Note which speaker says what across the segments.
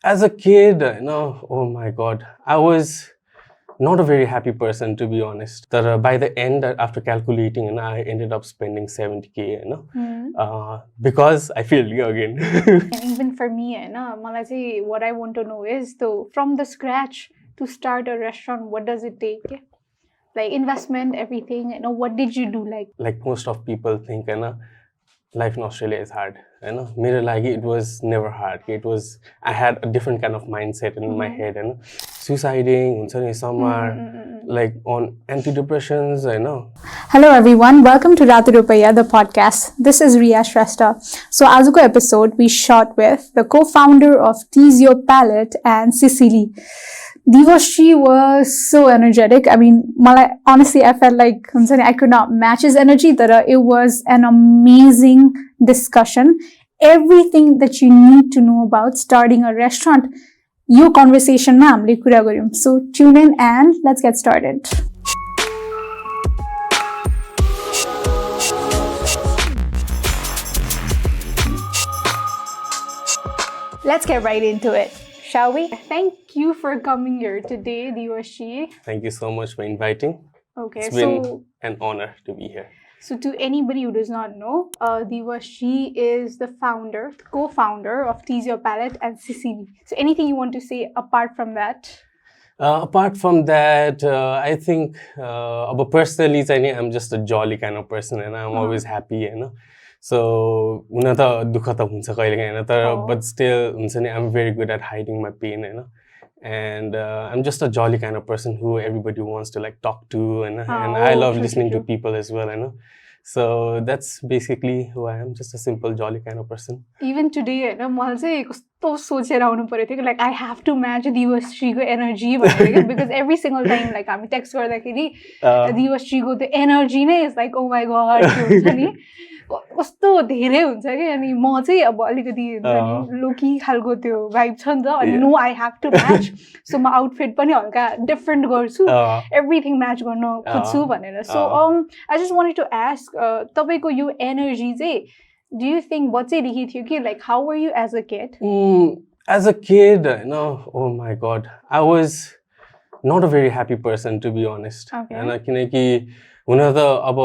Speaker 1: As a kid, oh my God, I was not a very happy person, to be honest. But by the end, after calculating, I ended up spending 70K, because I failed again.
Speaker 2: And even for me, what I want to know is, though, from the scratch to start a restaurant, what does it take? Like investment, everything, what did you do?
Speaker 1: Like most of people think, life in Australia is hard. Mere lagi, it was never hard. I had a different kind of mindset in my head. Suiciding, like on antidepressants,
Speaker 2: Hello everyone, welcome to Rato Rupaiya, the podcast. This is Diwas Restaurant. So, azuko episode we shot with the co-founder of Your Palate and Sicily. Diwas was so energetic. I mean, honestly, I felt like I could not match his energy. That it was an amazing discussion. Everything that you need to know about starting a restaurant, your conversation, ma'am. So tune in and let's get started. Let's get right into it. Shall we? Thank you for coming here today, Diwas.
Speaker 1: Thank you so much for inviting.
Speaker 2: Okay,
Speaker 1: it's been an honor to be here.
Speaker 2: So to anybody who does not know, Diwas is the co-founder of Your Palate and Sicily. So anything you want to say apart from that?
Speaker 1: Apart from that, I think personally, I'm just a jolly kind of person and I'm always happy, So, but still, I'm very good at hiding my pain, and I'm just a jolly kind of person who everybody wants to like talk to, and I love listening to people as well, So that's basically who I am, just a simple, jolly kind of person.
Speaker 2: Even today, like I have to match Diwas energy because every single time, like I'm text Diwas the energy is like, oh my God. कस्तो धेरै हुन्छ कि अनि म चाहिँ अब अलिकति लोकी खालको त्यो भाइब छ नि त अनि no I have to match so म आउटफिट पनि हल्का डिफरेन्ट गर्छु एभ्रिथिङ म्याच गर्न खोज्छु भनेर so I just wanted to ask तपाईको यो एनर्जी चाहिँ डु यु थिंक बच्चैदेखि थियो कि like how were you as a kid
Speaker 1: As a kid, oh my God, I was not a very happy person, to be honest. And किनकि हुन त अब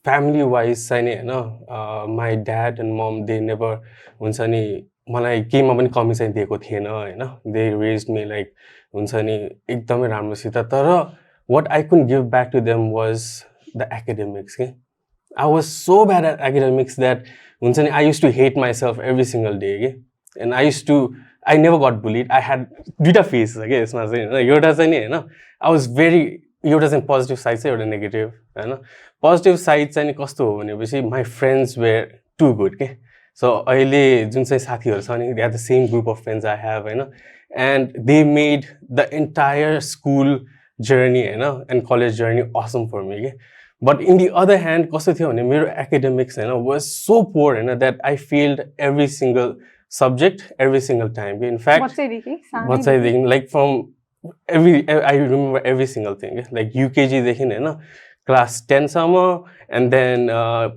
Speaker 1: family wise my dad and mom, they never हुन्छ नि मलाई केहीमा पनि कमी चाहिँ दिएको थिएन हैन they raised me like हुन्छ नि एकदमै राम्रोसित तर what I couldn't give back to them was the academics. I was so bad at academics that हुन्छ नि I used to hate myself every single day and I never got bullied. I had duita phases यसमा चाहिँ एउटा चाहिँ नि हैन I was very एउटा चाहिँ पोजिटिभ साइड चाहिँ एउटा नेगेटिभ हैन पोजिटिभ साइड चाहिँ नि कस्तो हो भनेपछि my friends were too good के सो अहिले जुन चाहिँ साथीहरू छ नि they are the same group of friends I have हैन and they made the entire school journey हैन and college journey awesome for me के but in the other hand कस्तो थियो भने मेरो एकाडेमिक्स हैन वाज सो पोर हैन that I failed every single subject every single time के in fact बच्चैदेखि like from I remember every single thing, like UKG देखि हैन class 10 सम्म and then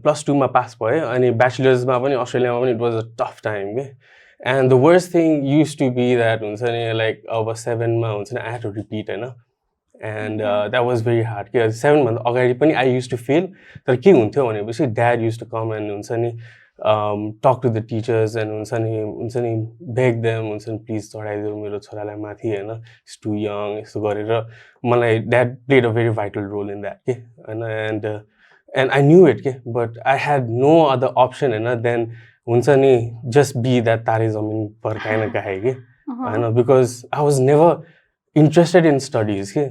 Speaker 1: +2 मा pass भयो अनि bachelor's मा पनि अस्ट्रेलियामा पनि it was a tough time and the worst thing used to be that हुन्छ नि like अब 7 मा हुन्छ नि I had to repeat हैन and that was very hard के 7 भन्दा अगाडि पनि I used to fail तर के हुन्थ्यो भनेपछि dad used to come and हुन्छ नि talk to the teachers and हुन्छ नि beg them हुन्छ नि please चढाइदेऊ मेरो छोरालाई माथि हैन he's too young यसो गरेर मलाई dad played a very vital role in that के and I knew it के but I had no other option हैन then हुन्छ नि just be that तारे जमिन पर kind of guy के हैन because I was never interested in studies के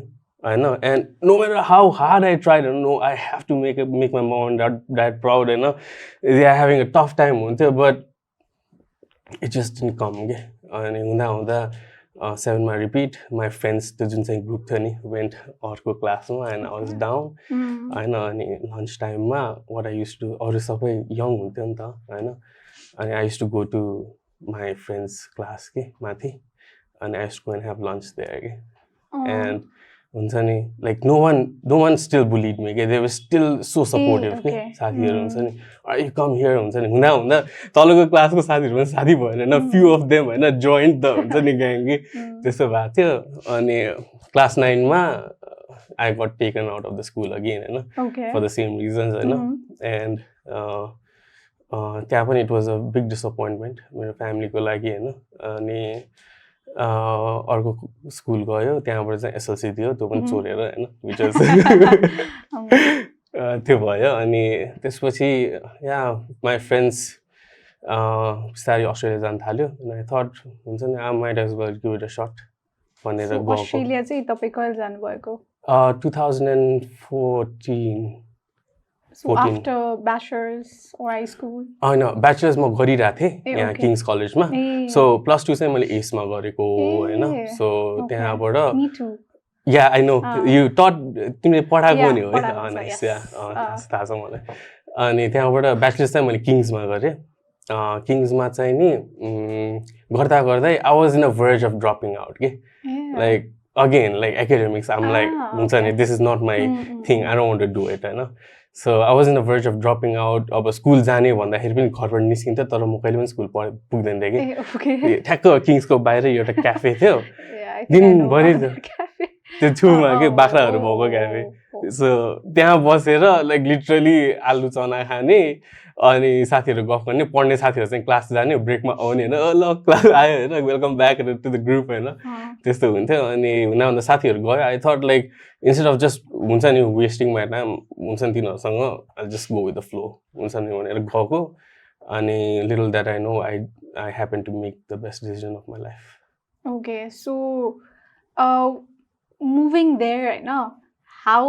Speaker 1: I know, and no matter how hard I tried, I have to make my mom and dad proud, they are having a tough time, but it just didn't come. And 7 my repeat, my friends the group went orco class and I was down. I know lunchtime what I used to do, or young I know, and I used to go to my friend's class, Mathi, and I used to go and have lunch there. And हुन्छ नि like no one still bullied me के they were still so supportive के साथीहरू हुन्छ नि you come here हुन्छ नि हुँदा हुँदा तलको क्लासको साथीहरू पनि साथी भएन होइन फ्यु अफ देम होइन जोइन्ट द हुन्छ नि ग्याङ कि त्यस्तो भएको थियो अनि क्लास 9 मा I got taken out of the school again होइन for the same reasons होइन and त्यहाँ पनि it was a big disappointment मेरो फ्यामिलीको लागि होइन अनि अर्को स्कुल गयो त्यहाँबाट चाहिँ एसएलसी दियो त्यो पनि चोरेर होइन which was त्यो भयो अनि त्यसपछि या माई फ्रेन्ड्स बिस्तारै अस्ट्रेलिया जान थाल्यो and I thought हुन्छ नि I might as well give it a shot भनेर गएको
Speaker 2: अस्ट्रेलिया चाहिँ तपाईँ कहिले जानुभएको
Speaker 1: 2014
Speaker 2: So after bachelor's or high school?
Speaker 1: होइन ब्याचलर्स म गरिरहेको थिएँ यहाँ किङ्स कलेजमा सो +2 चाहिँ मैले एसमा गरेको होइन सो त्यहाँबाट या आई नो यु टट तिमीले पढाएको नि हो है नाइस या थाहा छ मलाई अनि त्यहाँबाट ब्याचलर्स चाहिँ मैले किङ्समा गरेँ किङ्समा चाहिँ नि गर्दा गर्दै I was in a verge of dropping out के like again like academics um like हुन्छ नि this is not my thing I don't want to do it होइन so I was in the verge of dropping out अब school जाने भन्दाखेरि पनि घरबाट निस्किन्थ्यो तर म कहिले पनि स्कुल पुग्दैन थिएँ कि ठ्याक्क किङ्सको बाहिर एउटा क्याफे थियो दिनभरि त्यो छेउमा के बाख्राहरू भएको क्याफे सो त्यहाँ बसेर लाइक लिटरली आलु चना खाने अनि साथीहरू गफ गर्ने पढ्ने साथीहरू चाहिँ क्लास जाने ब्रेकमा आउने होइन ल क्लास आयो होइन welcome back to the group होइन त्यस्तो हुन्थ्यो अनि हुँदा साथीहरू गयो I thought like instead of just हुन्छ नि वेस्टिङ माई टाइम हुन्छ नि तिनीहरूसँग I just go with the flow हुन्छ नि भनेर गएको अनि little that I know I happen to make the best decision of my life
Speaker 2: okay so moving there होइन how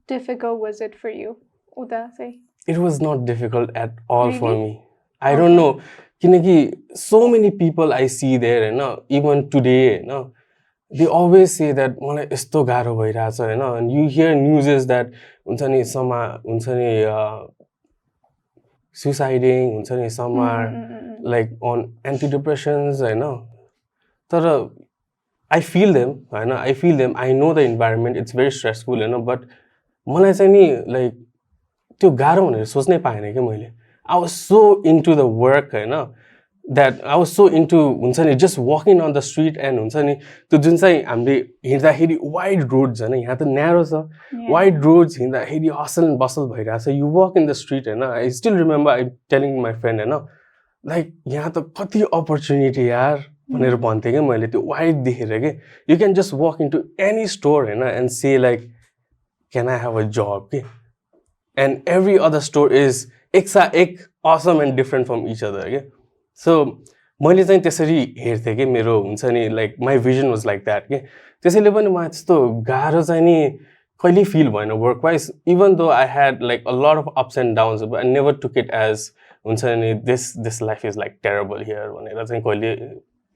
Speaker 2: difficult was it for you उता चाहिँ
Speaker 1: It was not difficult at all for me. I don't know. Kinaki so many people I see there, even today, they always say that मलाई यस्तो गाह्रो भइरहेछ हैन and you hear news that हुन्छ नि suiciding हुन्छ नि some are like on antidepressants हैन तर I feel them हैन I know the environment it's very stressful but मलाई चाहिँ नि like त्यो गाह्रो भनेर सोच्नै पाएन के मैले I was so into the work हैन that I was so into हुन्छ नि just walking on the street and हुन्छ नि त्यो जुन चाहिँ हामीले हिँड्दाखेरि वाइड रोड्स हैन यहाँ त न्यारो छ वाइड रोड्स हिँड्दाखेरि हसल बसल भइरहेछ you walk in the street हैन I still remember I telling my friend हैन like यहाँ त कति अपर्च्युनिटी यार भनेर भन्थे के मैले त्यो वाइड देखेर के you can just walk into any store हैन and say like can I have a job के and every other store is ek awesome and different from each other okay? So मैले चाहिँ त्यसरी हेर्थे के मेरो हुन्छ नि like my vision was like that के त्यसैले पनि म त्यस्तो गाह्रो चाहिँ नि कहिले फिल भएन work wise even though I had like a lot of ups and downs but I never took it as हुन्छ नि this life is like terrible here भनेर चाहिँ कहिले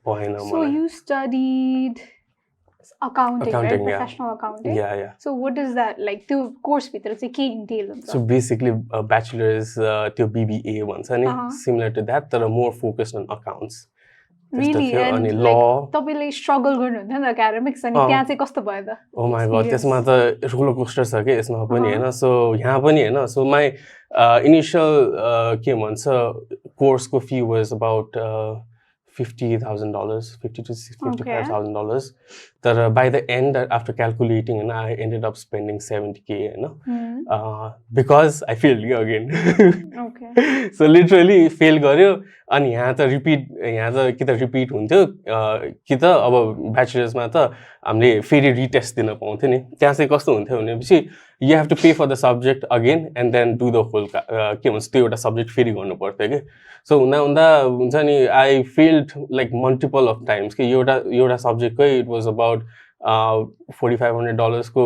Speaker 1: भएन मलाई
Speaker 2: So you studied accounting right? Professional accounting?
Speaker 1: Yeah.
Speaker 2: So what is that like? The course भित्र चाहिँ के entail हुन्छ?
Speaker 1: So basically a bachelor's त्यो BBA भन्छ नि similar to that तर more focused on accounts.
Speaker 2: Really? And like तपाईले struggle गर्नुहुन्थ्यो नि academics अनि त्यहाँ चाहिँ कस्तो भयो त?
Speaker 1: Oh my god त्यसमा त roller coaster छ के यसमा पनि हैन so यहाँ पनि हैन so my initial के भन्छ course को fee was about $50,000, $50,000 to $55,000. But by the end, after calculating, and I ended up spending $70,000, because I failed again.
Speaker 2: Okay.
Speaker 1: So literally fail गर्यो अनि यहाँ त कि त repeat हुन्थ्यो कि त अब bachelor's मा त हामीले फेरि retest दिन पाउँथ्यो नि त्यहाँ चाहिँ कस्तो हुन्थ्यो भनेपछि you have to pay for the subject again and then do the whole के भन्छ त्यो एउटा सब्जेक्ट फेरि गर्नु पर्थ्यो के सो हुँदा हुन्छ नि I failed like multiple of times कि एउटा सब्जेक्टकै it was about $4,500 को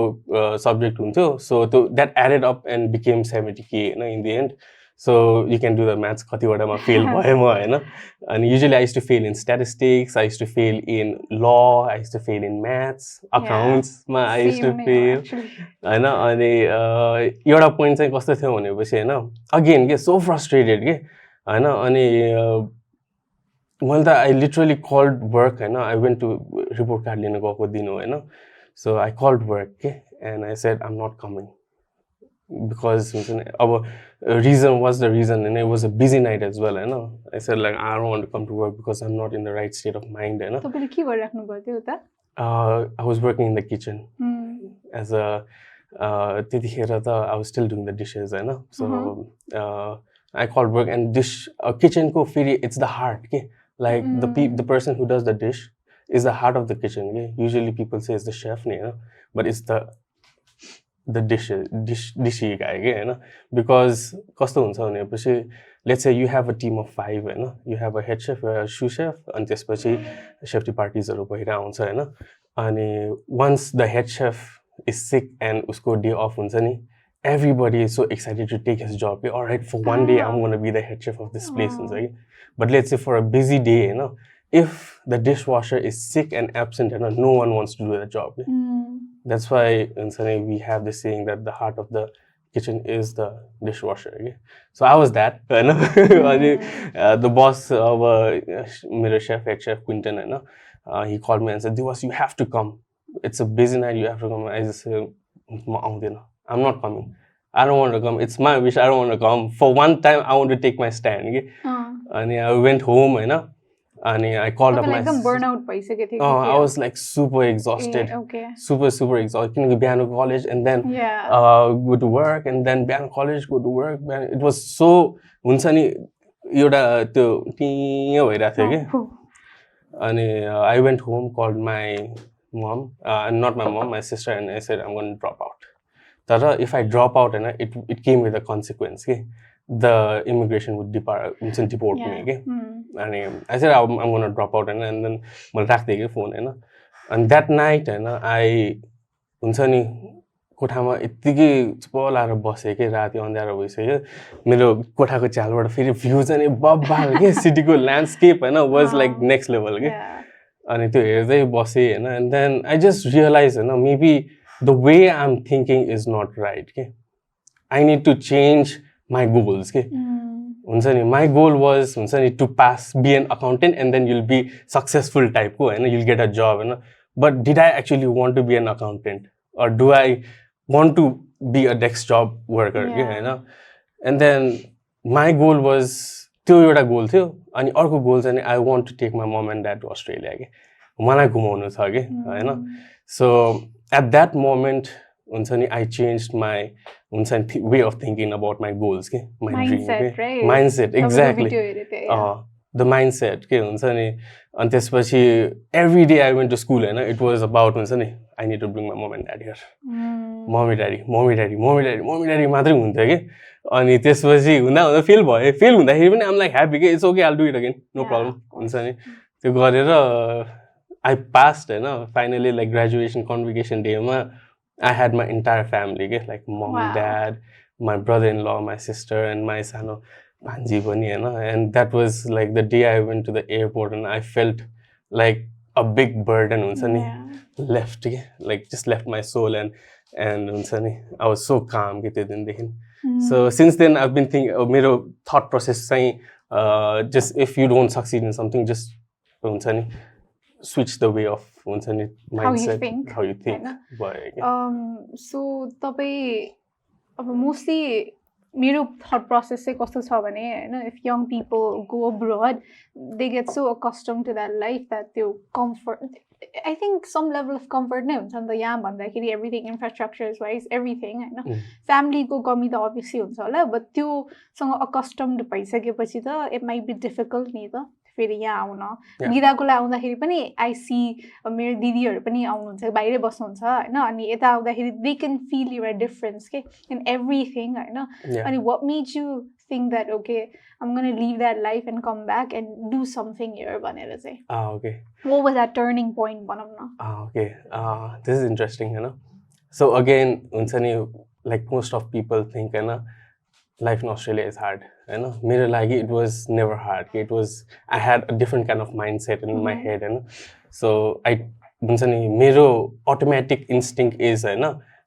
Speaker 1: सब्जेक्ट हुन्थ्यो so that added up and became $70,000 in the end. So you can do the maths कतिवटामा fail भयो म हैन and usually I used to fail in statistics, I used to fail in law, I used to fail in maths, accounts ma I used to fail हैन अनि एउटा point चाहिँ कस्तो थियो भनेपछि हैन again के so frustrated के हैन अनि मैले त I literally called work हैन I went to report card लिन गएको दिन हो हैन So I called work and I said I'm not coming because our reason was the reason, and it was a busy night as well. I said like I don't want to come to work because I'm not in the right state of mind. I was working in the kitchen as a I was still doing the dishes, so I called work, and kitchen ko firi, it's the heart, like the person who does the dish is the heart of the kitchen. Usually people say it's the chef, but it's the dishy guy, because let's say you have a team of 5, you have a head chef, a sous chef, and chef parties are and once the head chef is sick and usko day off, everybody is so excited to take his job. All right, for one day I'm going to be the head chef of this place. But let's say for a busy day, if the dishwasher is sick and absent, no one wants to do the job. That's why we have this saying that the heart of the kitchen is the dishwasher. So I was that. The boss of my chef, head chef Quinton, he called me and said, Diwas, you have to come. It's a busy night, you have to come. I just said, I'm not coming. I don't want to come. It's my wish. I don't want to come. For one time, I want to take my stand. And I went home, and I called up my
Speaker 2: burnout.
Speaker 1: I was like super exhausted. Super exhausted. Biano college and then go to work, and then Biano college, go to work. It was so I went home, called my mom, not my mom, my sister, and I said, I'm going to drop out. Tara, if I drop out, it came with a consequence. The immigration would deport me. And I said, I'm going to drop out, and then I'll take the phone. And that night, I कोठामा यतिकै चुप लाएर बसेँ कि राति अँध्यारो भइसक्यो मेरो कोठाको झ्यालबाट फेरि भ्यू चाहिँ बब्बाल के सिटीको ल्यान्डस्केप हैन वाज लाइक नेक्स्ट लेभल के अनि त्यो हेर्दै बसेँ हैन and then I just realise हैन maybe the way I am thinking is not right के I need to change my goals के हुन्छ नि माई गोल वाज हुन्छ नि to pass be an accountant and then you'll be successful टाइपको हैन you'll get a job हैन but did I actually want to be an accountant or do I want to be a desk job worker? And then my goal was त्यो एउटा goal थियो अनि अर्को goal चाहिँ I want to take my mom and dad to Australia के मलाई घुमाउनु छ के हैन so at that moment हुन्छ नि I changed my हुन्छ नि way of thinking about my goals के my
Speaker 2: mindset,
Speaker 1: dream के
Speaker 2: right?
Speaker 1: mindset exactly the mindset के हुन्छ नि अनि त्यसपछि every day I went to school हैन it was about हुन्छ नि I need to bring my mom and dad here. Mommy daddy मात्रै हुन्थ्यो के अनि त्यसपछि हुँदा फेल भयो फेल हुँदाखेरि पनि I'm like happy के it's okay I'll do it again no problem हुन्छ नि त्यो गरेर I passed हैन finally like graduation convocation day मा I had my entire family के like mom dad my brother-in-law my sister and my sano Panji पनि हैन and that was like the day I went to the airport and I felt like a big burden हुन्छ नि left like just left my soul and हुन्छ नि I was so calm के त्यो दिनदेखि so since then I've been thinking मेरो thought process चाहिँ just if you don't succeed in something just हुन्छ नि switch the way of हुन्छ नि mindset how you think
Speaker 2: so तपाईँ अब mostly मेरो thought process चाहिँ कस्तो छ भने हैन if young people go abroad they get so accustomed to that life that त्यो comfort I think some level of comfort नै हुन्छ नि त यहाँ भन्दाखेरि everything infrastructures wise everything हैन family को कमी त obviously हुन्छ होला but त्यो सँग accustomed भइसकेपछि त it might be difficult नि त फेरि यहाँ आउन बिदाको लागि आउँदाखेरि पनि I see मेरो दिदीहरु पनि आउनुहुन्छ बाहिरै बस्नुहुन्छ हैन अनि यता आउँदाखेरि they can feel your difference के in everything हैन अनि what made you think that okay I'm going to leave that life and come back and do something here भनेर चाहिँ
Speaker 1: okay
Speaker 2: what was that turning point भनौं न
Speaker 1: okay this is interesting हैन so again हुन्छ नि like most of people think हैन life in Australia is hard हैन मेरो लागि it was never hard it was I had a different kind of mindset in my head हैन so I हुन्छ नि मेरो automatic instinct is हैन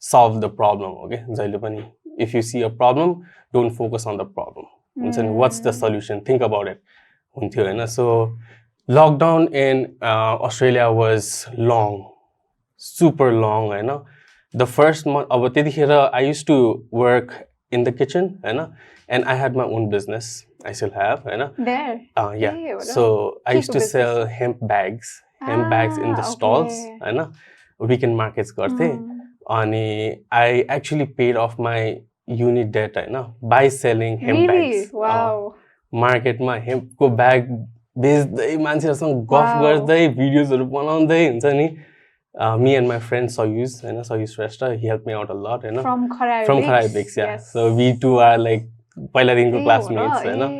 Speaker 1: solve the problem okay जहिले पनि if you see a problem don't focus on the problem हुन्छ नि what's the solution think about it हुन्थ्यो हैन so lockdown in Australia was long super long, you know. The first month, I used to work in the kitchen, you know, and I had my own business. I still have, you know.
Speaker 2: There?
Speaker 1: Yeah.
Speaker 2: Hey,
Speaker 1: So I used to sell hemp bags in the stalls, you know. Weekend markets garte. And I actually paid off my uni debt, you know, by selling hemp bags.
Speaker 2: Wow.
Speaker 1: Market ma hemp ko bag बेच्दै मान्छेहरुसँग गफ गर्दै भिडियोजहरु बनाउँदै हुन्छ नि me and my friend Soyuz, you know, Soyuz Restaurant, he helped me out a lot, you know.
Speaker 2: From
Speaker 1: Kharai, yeah. So we two are like पहिलादेखिको classmates, you know.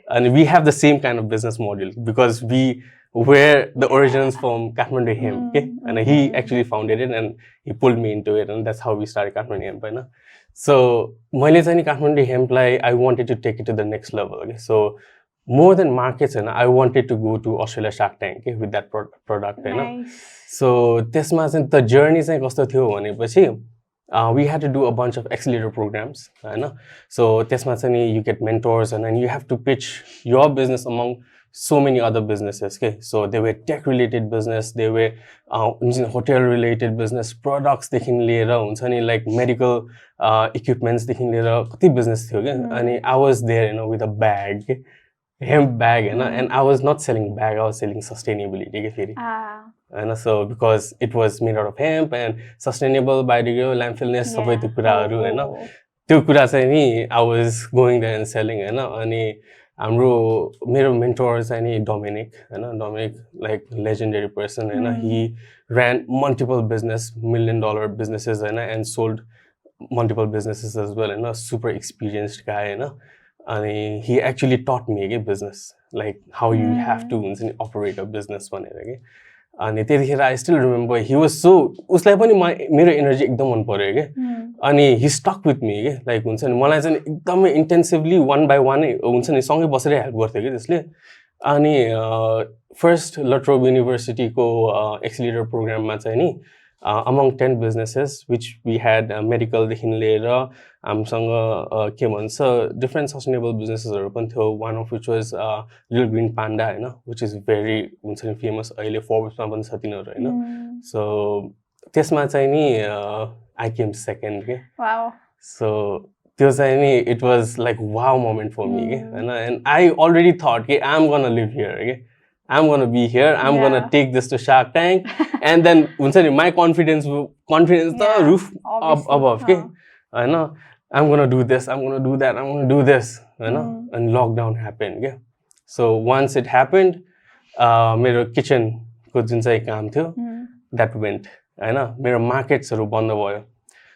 Speaker 1: And we have the same kind of business model because we were the origins from Kathmandu hemp, okay? And he actually founded it and he pulled me into it, and that's how we started Kathmandu hemp, you know. So मैले चाहिँ Kathmandu hemp लाई I wanted to take it to the next level, okay? So more than markets, and I wanted to go to Australia Shark Tank, okay, with that product, you know. So त्यसमा चाहिँ the journey चाहिँ कस्तो थियो भनेपछि we had to do a bunch of accelerator programs, you know. So त्यसमा चाहिँ you get mentors and then you have to pitch your business among so many other businesses, okay. So they were tech related business, they were hotel related business, products देखि लिएर हुन्छ नि like medical equipments देखि लिएर कति business थियो के. अनि I was there, you know, with a bag, hemp bag, you know, and I was not selling bag, I was selling sustainability. And so because it was made out of hemp and sustainable, biodegradable, landfillness, सबै त्यो कुराहरु हैन, त्यो कुरा चाहिँ नि I was going there and selling, हैन. अनि हाम्रो मेरो mentor चाहिँ नि Dominic, हैन, Dominic like legendary person, हैन. He ran multiple $1 million businesses, हैन, and sold multiple businesses as well, and a super experienced guy, you know. And he actually taught me business, like how you have to operate a business. And I still remember he was so, usलाई पनि मेरो energy एकदम मन पर्यो के. अनि he stuck with me, like हुन्छ नि मलाई चाहिँ एकदमै intensively one by one हुन्छ नि सँगै बसेर हेल्प गर्थ्यो के त्यसले. अनि first Latrobe University को accelerator program मा चाहिँ नि among 10 businesses which we had medical देखि लिएर हामीसँग के भन्छ different sustainable businesses हरु पनि थियो, one of which was Little Green Panda, हैन, which is very हुन्छ नि famous अहिले Forbes मा पनि छ तिनीहरु, हैन. So त्यसमा चाहिँ नि I came second के.
Speaker 2: Wow.
Speaker 1: So त्यो चाहिँ नि it was like wow moment for me के, हैन. And I already thought के I'm gonna live here के. I'm gonna be here. I'm gonna take this to Shark Tank, and then my confidence the roof above. Okay, I know I'm gonna do this. I'm gonna do that. I'm gonna do this. You know, and lockdown happened. Okay, so once it happened, my kitchen ko jun chai kaam थियो that went. I know, my markets haru band bhayo.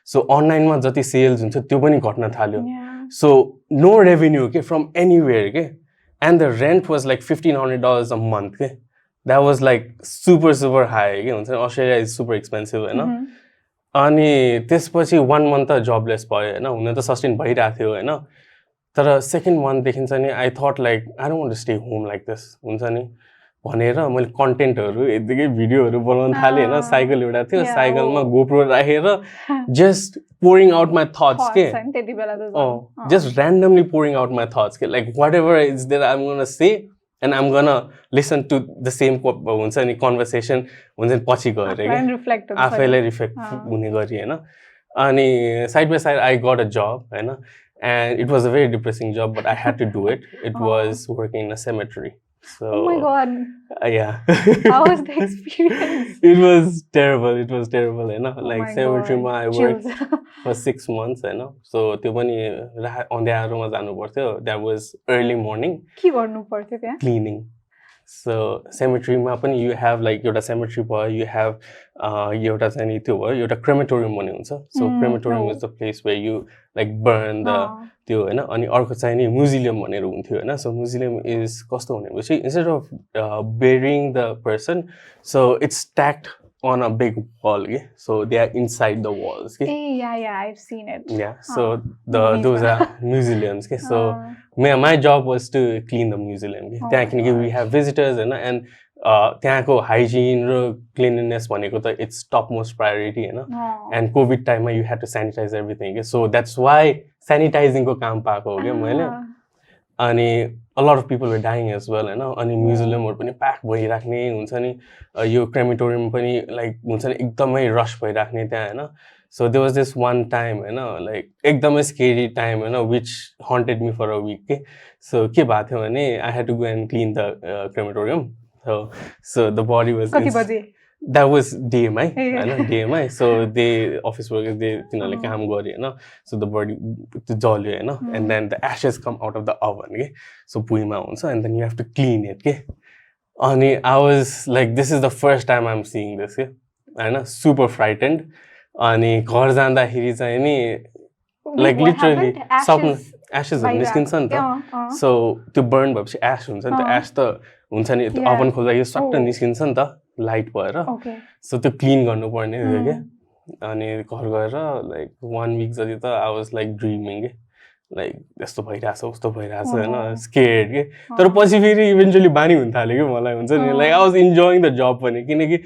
Speaker 1: So online ma jati sales huncha त्यो पनि घट्न थाल्यो. So no revenue okay from anywhere okay. And the rent was like $1,500 a month. Okay? That was like super high. Okay? Australia is super expensive. You know? And त्यसपछि 1 month jobless भयो हैन, हुन त sustain भइरा थियो हैन. तर second month देखिन्छ नि I thought like I don't want to stay home like this हुन्छ नि भनेर मैले कन्टेन्टहरु यतिकै भिडियोहरु बनाउन थाले हैन. साइकल एउटा थियो, साइकलमा GoPro राखेर just pouring out my thoughts के. Just randomly pouring out my thoughts के, like whatever is there I'm going to say and I'm going to listen to the same हुन्छ नि conversation हुन्छ नि पछि गएर के आफैलाई रिफ्लेक्ट हुने गरी हैन. अनि side by side I got a job हैन, and it was a very depressing job but I had to do it. It was working in a cemetery. So,
Speaker 2: oh my god.
Speaker 1: Yeah.
Speaker 2: How was the experience?
Speaker 1: It was terrible, you know. Like cemetery ma I worked for 6 months, you know. So त्यो पनि अँध्यारोमा जानु पर्थ्यो. That was early morning.
Speaker 2: के गर्नु पर्थ्यो त्यहाँ?
Speaker 1: Cleaning. So cemetery ma pani you have like एउटा cemetery भयो, you have एउटा चाहिँ नि त्यो भयो, एउटा crematorium भन्ने हुन्छ. So crematorium is the place where you like burn the त्यो हैन. अनि अर्को चाहिँ नि museum भनेर हुन्थ्यो हैन. So museum is कस्तो भनेपछि instead of burying the person, so it's stacked on a big wall, okay? So they are inside the walls, okay?
Speaker 2: Yeah, I've seen it.
Speaker 1: Yeah, so those are museums, okay? So my job was to clean the museum, okay? We have visitors and त्यहाँको hygiene र cleanliness भनेको त it's topmost priority, you know? And COVID time you had to sanitize everything, okay? So that's why sanitizing को काम पाएको हो के मैले. अनि a lot of people were dying as well हैन अनि म्युजियमहरु पनि प्याक भइराख्ने हुन्छ नि यो क्रेमेटोरियम पनि लाइक हुन्छ नि एकदमै रश भइराख्ने त्यहाँ हैन so there was this one time हैन like एकदमै scary time हैन which haunted me for a week के so के भएको थियो भने I had to go and clean the crematorium so the body was
Speaker 2: कति बजे
Speaker 1: that was DMI हैन DMI so they office workers they तिनीहरुले काम गरे हैन so the body जल्यो हैन and then the ashes come out of the oven के so भुइँमा हुन्छ and then you have to clean it के अनि I was like this is the first time I'm seeing this के हैन super frightened अनि घर जाँदाखेरि चाहिँ नि like literally सब ashes निस्किन्छ नि त so त्यो burn भएपछि ash हुन्छ नि त ash त हुन्छ नि त्यो oven खोल्दा यो सट्ट निस्किन्छ नि त लाइट भएर सो त्यो क्लीन गर्नुपर्ने थियो के अनि घर गएर लाइक 1 week जति त I was like dreaming के लाइक यस्तो भइराछ उस्तो भइराछ हैन स्केयर्ड के तर पछि फेरि इभेन्चुअली बानी हुन थाल्यो के मलाई हुन्छ नि like I was enjoying the job पनि किनकि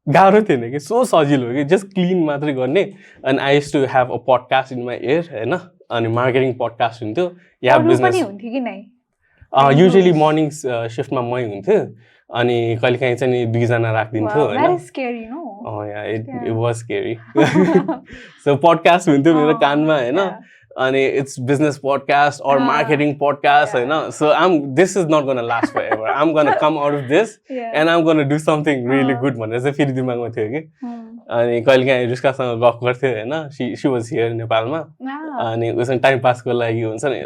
Speaker 1: गाह्रो थिएन कि सो सजिलो कि जस्ट क्लीन मात्रै गर्ने and I used to have a podcast in my ear हैन अनि मार्केटिङ पडकास्ट हुन्थ्यो या बिजनेस
Speaker 2: हुन्थ्यो कि नै
Speaker 1: युजुअली मर्निङ शिफ्टमा मै हुन्थ्यो अनि कहिलेकाहीँ चाहिँ नि दुईजना राखिदिन्थ्यो
Speaker 2: हैन
Speaker 1: it was scary so podcast हुन्थ्यो मेरो कानमा हैन अनि it's business podcast or marketing podcast हैन so this is not going to last forever I'm going to come out of this and I'm going to do something really good भनेर चाहिँ फेरि दिमागमा थियो कि अनि कहिलेकाहीँ रुस्कासँग गफ गर्थ्यो हैन she was here नेपालमा अनि उसँग टाइम पासको लागि हुन्छ नि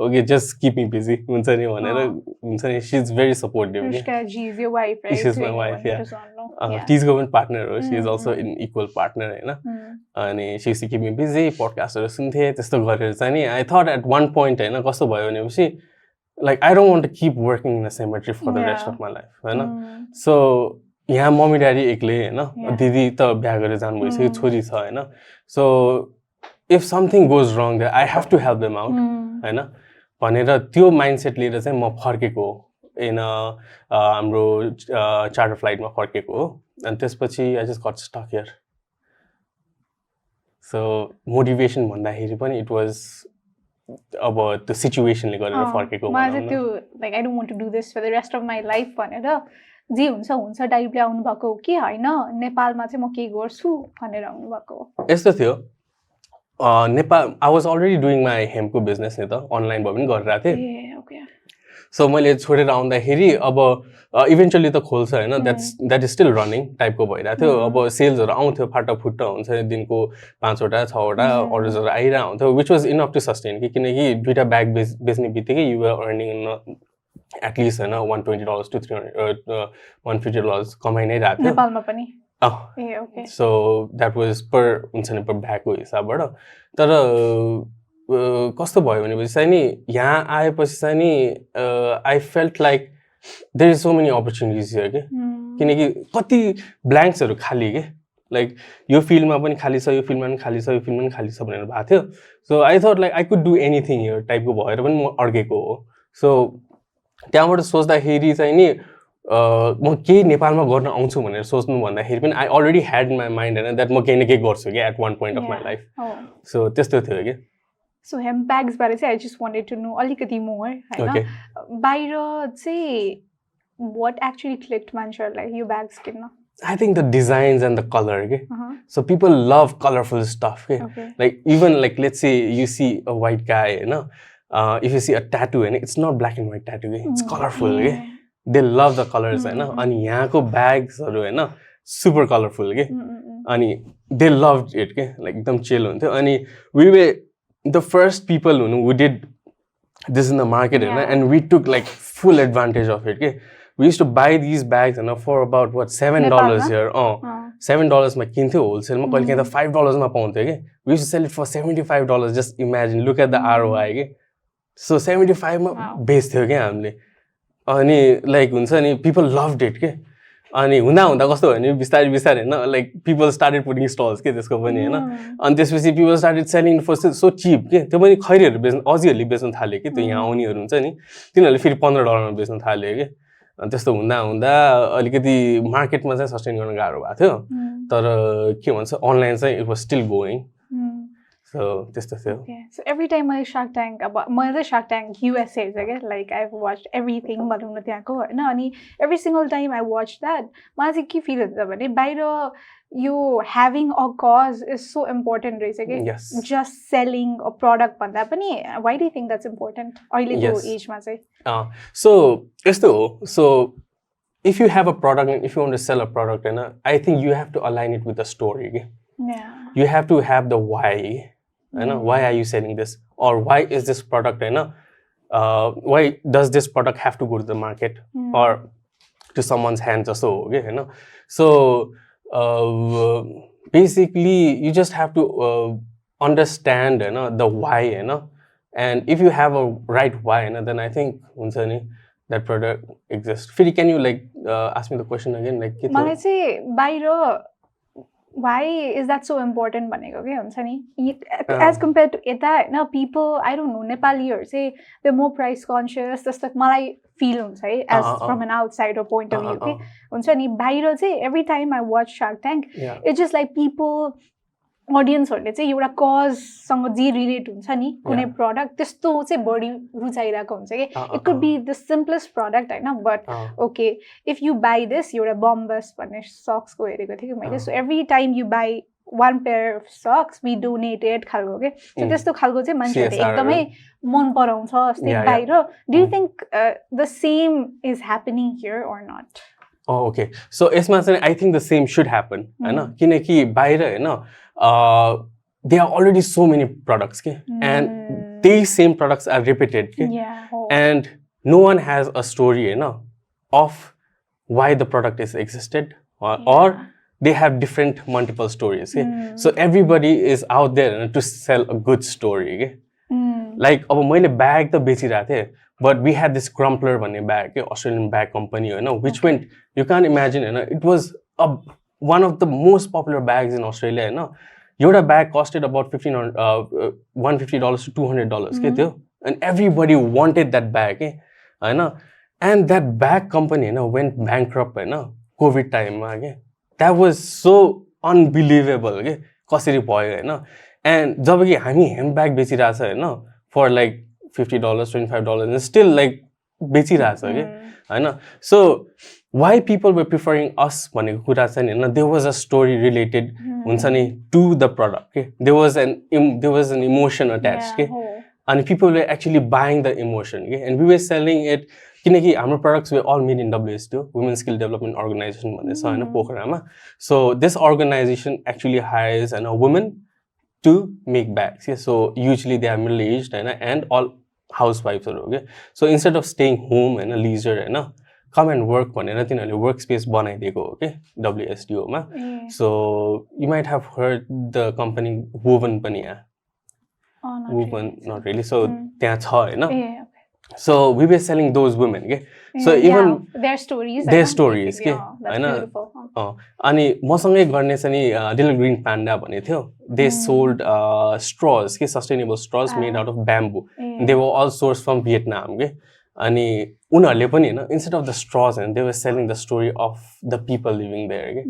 Speaker 1: okay just keep me busy हुन्छ नि भनेर हुन्छ नि she is very supportive
Speaker 2: Ruska ji is your wife right
Speaker 1: she is my wife yeah टीजको पनि पार्टनर हो she is also in equal partner हैन अनि she is keep me busy पडकास्टहरु सुन्थे त्यस्तो गरेर चाहिँ नि I thought at one point हैन कस्तो भयो भनेपछि like I don't want to keep working in a cemetery for the rest of my life हैन सो यहाँ मम्मी ड्याडी एक्लै हैन दिदी त बिहा गरेर जानु भइसक्यो छोरी छ हैन so if something goes wrong there I have to help them out हैन भनेर त्यो माइन्डसेट लिएर चाहिँ म फर्केको हो इन हाम्रो चार्टर फ्लाइटमा फर्केको हो अनि त्यसपछि I just got stuck here so motivation भन्दाखेरि पनि it was अब त्यो सिचुएसनले गरेर फर्केको हो
Speaker 2: म चाहिँ त्यो like I don't want to do this for the rest of my life भनेर जे हुन्छ हुन्छ टाइपले आउनु भएको हो कि हैन नेपालमा चाहिँ म के गर्छु भनेर आउनु भएको हो
Speaker 1: यस्तो थियो Nepal I was already doing my hemp को business नि त अनलाइन भए पनि गरिरहेको थिएँ सो मैले छोडेर आउँदाखेरि अब इभेन्चुअली त खोल्छ हैन द्याट इज स्टिल रनिङ टाइपको भइरहेको थियो अब सेल्सहरु आउँथ्यो फाटाफुट्टा हुन्छ दिनको 5 वटा 6 वटा अर्डर्सहरु आइरा हुन्थ्यो which was enough to sustain किनकि दुईटा ब्याग बेच्ने बित्तिकै you were earning at least हैन $120 to $150 कमाइ नै राख्थ्यो
Speaker 2: नेपालमा पनि
Speaker 1: so that was per हुन्छ नि per bag को हिसाबबाट तर कस्तो भयो भनेपछि चाहिँ नि यहाँ आएपछि चाहिँ नि I felt like there is so many opportunities here के किनकि कति ब्ल्याङ्क्सहरु खाली के लाइक यो फिल्डमा पनि खाली छ यो फिल्डमा पनि खाली छ यो फिल्डमा पनि खाली छ भनेर भएको थियो so I thought like I could do anything here टाइपको भएर पनि म अड्केको हो सो त्यहाँबाट सोच्दाखेरि चाहिँ नि म के नेपालमा गर्न आउँछु भनेर सोच्नु भन्दाखेरि पनि I already had in my mind हैन that म केही न केही गर्छु के at one point of my life so त्यस्तो थियो के
Speaker 2: So hemp bags बारे चाहिँ I just wanted to know अलिकति more हैन बाहिर चाहिँ what actually clicked मान्छेहरुलाई यो bags किन्न
Speaker 1: I think the designs and the color okay? So people love colorful stuff okay? Like even like let's say you see a white guy you know if you see a tattoo and it's not black and white tattoo okay? It's colorful okay? They love the colors हैन अनि यहाँको ब्याग्सहरु हैन super colorful के अनि they loved it के like एकदम chill हुन्थ्यो अनि we were the first people who did this in the market and we took like full advantage of it okay? We used to buy these bags for about what $7 here $7 मा किन्थ्यो wholesale मा कहिले त $5 मा पाउँथ्यो के we used to sell it for $75 just imagine look at the ROI के so 75 मा बेच्थ्यो के हामीले अनि लाइक हुन्छ नि people loved it के अनि हुँदा कस्तो भयो नि बिस्तारै बिस्तारै हैन like people started putting stalls के त्यसको पनि हैन अनि त्यसपछि people started selling for so cheap के त्यो पनि खैरीहरु बेच्न अझैहरुले बेच्न थाले के त्यो यहाँ आउनेहरु हुन्छ नि तिनीहरुले फेरि $15 मा बेच्न थाले के अनि त्यस्तो हुँदा अलिकति मार्केटमा चाहिँ सस्टेन गर्न गाह्रो भएको थियो तर के भन्छ अनलाइन चाहिँ it was still going So त्यस्तो थियो.
Speaker 2: Okay. So every time I Shark Tank मैले Shark Tank USA like I've watched everything बनाउन त्यहाँको हैन अनि every single time I watch that मलाई चाहिँ के feel हुन्छ भने बाहिर you having a cause is so important रहेछ के
Speaker 1: Yes.
Speaker 2: just selling a product भन्दा पनि why do you think that's important अहिलेको एजमा चाहिँ
Speaker 1: so यस्तो हो so if you have a product and if you want to sell a product and I think you have to align it with a story okay?
Speaker 2: Yeah.
Speaker 1: You have to have the why you know why are you selling this or why is this product you know why does this product have to go to the market or to someone's hands or so okay you know so basically you just have to understand you know the why you know and if you have a right why you know then I think हुन्छ नि that product exists. Firi, can you like ask me the question again like
Speaker 2: मलाई चाहिँ बाहिर why is that so important भनेको के हुन्छ नि as compared to यता हैन people I don't know नेपालीहरु चाहिँ they're more price conscious जस्तो मलाई feel हुन्छ है as from an outsider point of view के हुन्छ नि बाहिर चाहिँ every time I watch Shark Tank it's just like people अडियन्सहरुले चाहिँ एउटा कज सँग जे रिलेट हुन्छ नि कुनै प्रोडक्ट त्यस्तो चाहिँ बढी रुचाइराको हुन्छ के it could be the simplest product हैन but okay if you buy this एउटा बम्बस भन्ने सक्स को हेरेको थिएँ मैले so every time you buy one pair of socks we donated खालको के सो त्यस्तो खालको चाहिँ मान्छेहरुले एकदमै मन पराउँछ अस्ति बाहिर do you think the same is happening here or not
Speaker 1: oh okay so यसमा चाहिँ I think the same should happen हैन किनकि बाहिर हैन there are already so many products okay? And these same products are repeated okay? And no one has a story you know of why the product is existed or they have different multiple stories okay? So everybody is out there you know, to sell a good story okay? Like अब मैले bag त बेचिरहेको थिएँ but we had this crumpler भन्ने bag okay? Australian bag company you know which went you can't imagine you know it was one of the most popular bags in Australia you know your bag costed about $150 to $200 okay थियो and everybody wanted that bag okay? you know and that bag company you know went bankrupt you know COVID time okay? That was so unbelievable okay? कसरी भयो you know and जब कि हामी hemp bag बेचिरहेछ you know for like $50 $25 and still like बेचिरहेछ okay? you know so why people were preferring us भनेको कुरा चाहिँ हैन there was a story related हुन्छ नि to the product okay? there was an emotion attached okay? and people were actually buying the emotion okay? and we were selling it किनकि हाम्रो products were all made in WSTO Women Skill Development Organization भन्ने छ हैन पोखरामा so this organization actually hires a women to make bags okay? so usually they are middle aged and all housewives okay? So instead of staying home and leisure come and work भनेर तिनीहरुले workspace बनाइदिएको हो के WSTO मा so you might have heard the company Woven पनि Woven not really so त्यहाँ छ हैन so we were selling those women okay? So even
Speaker 2: their stories
Speaker 1: के हैन अनि मसँगै गर्ने चाहिँ Little Green Panda भन्ने थियो they sold straws के sustainable straws made out of bamboo they were all sourced from Vietnam okay? अनि उनीहरुले पनि हैन instead of the straws and they were selling the story of the people living there okay?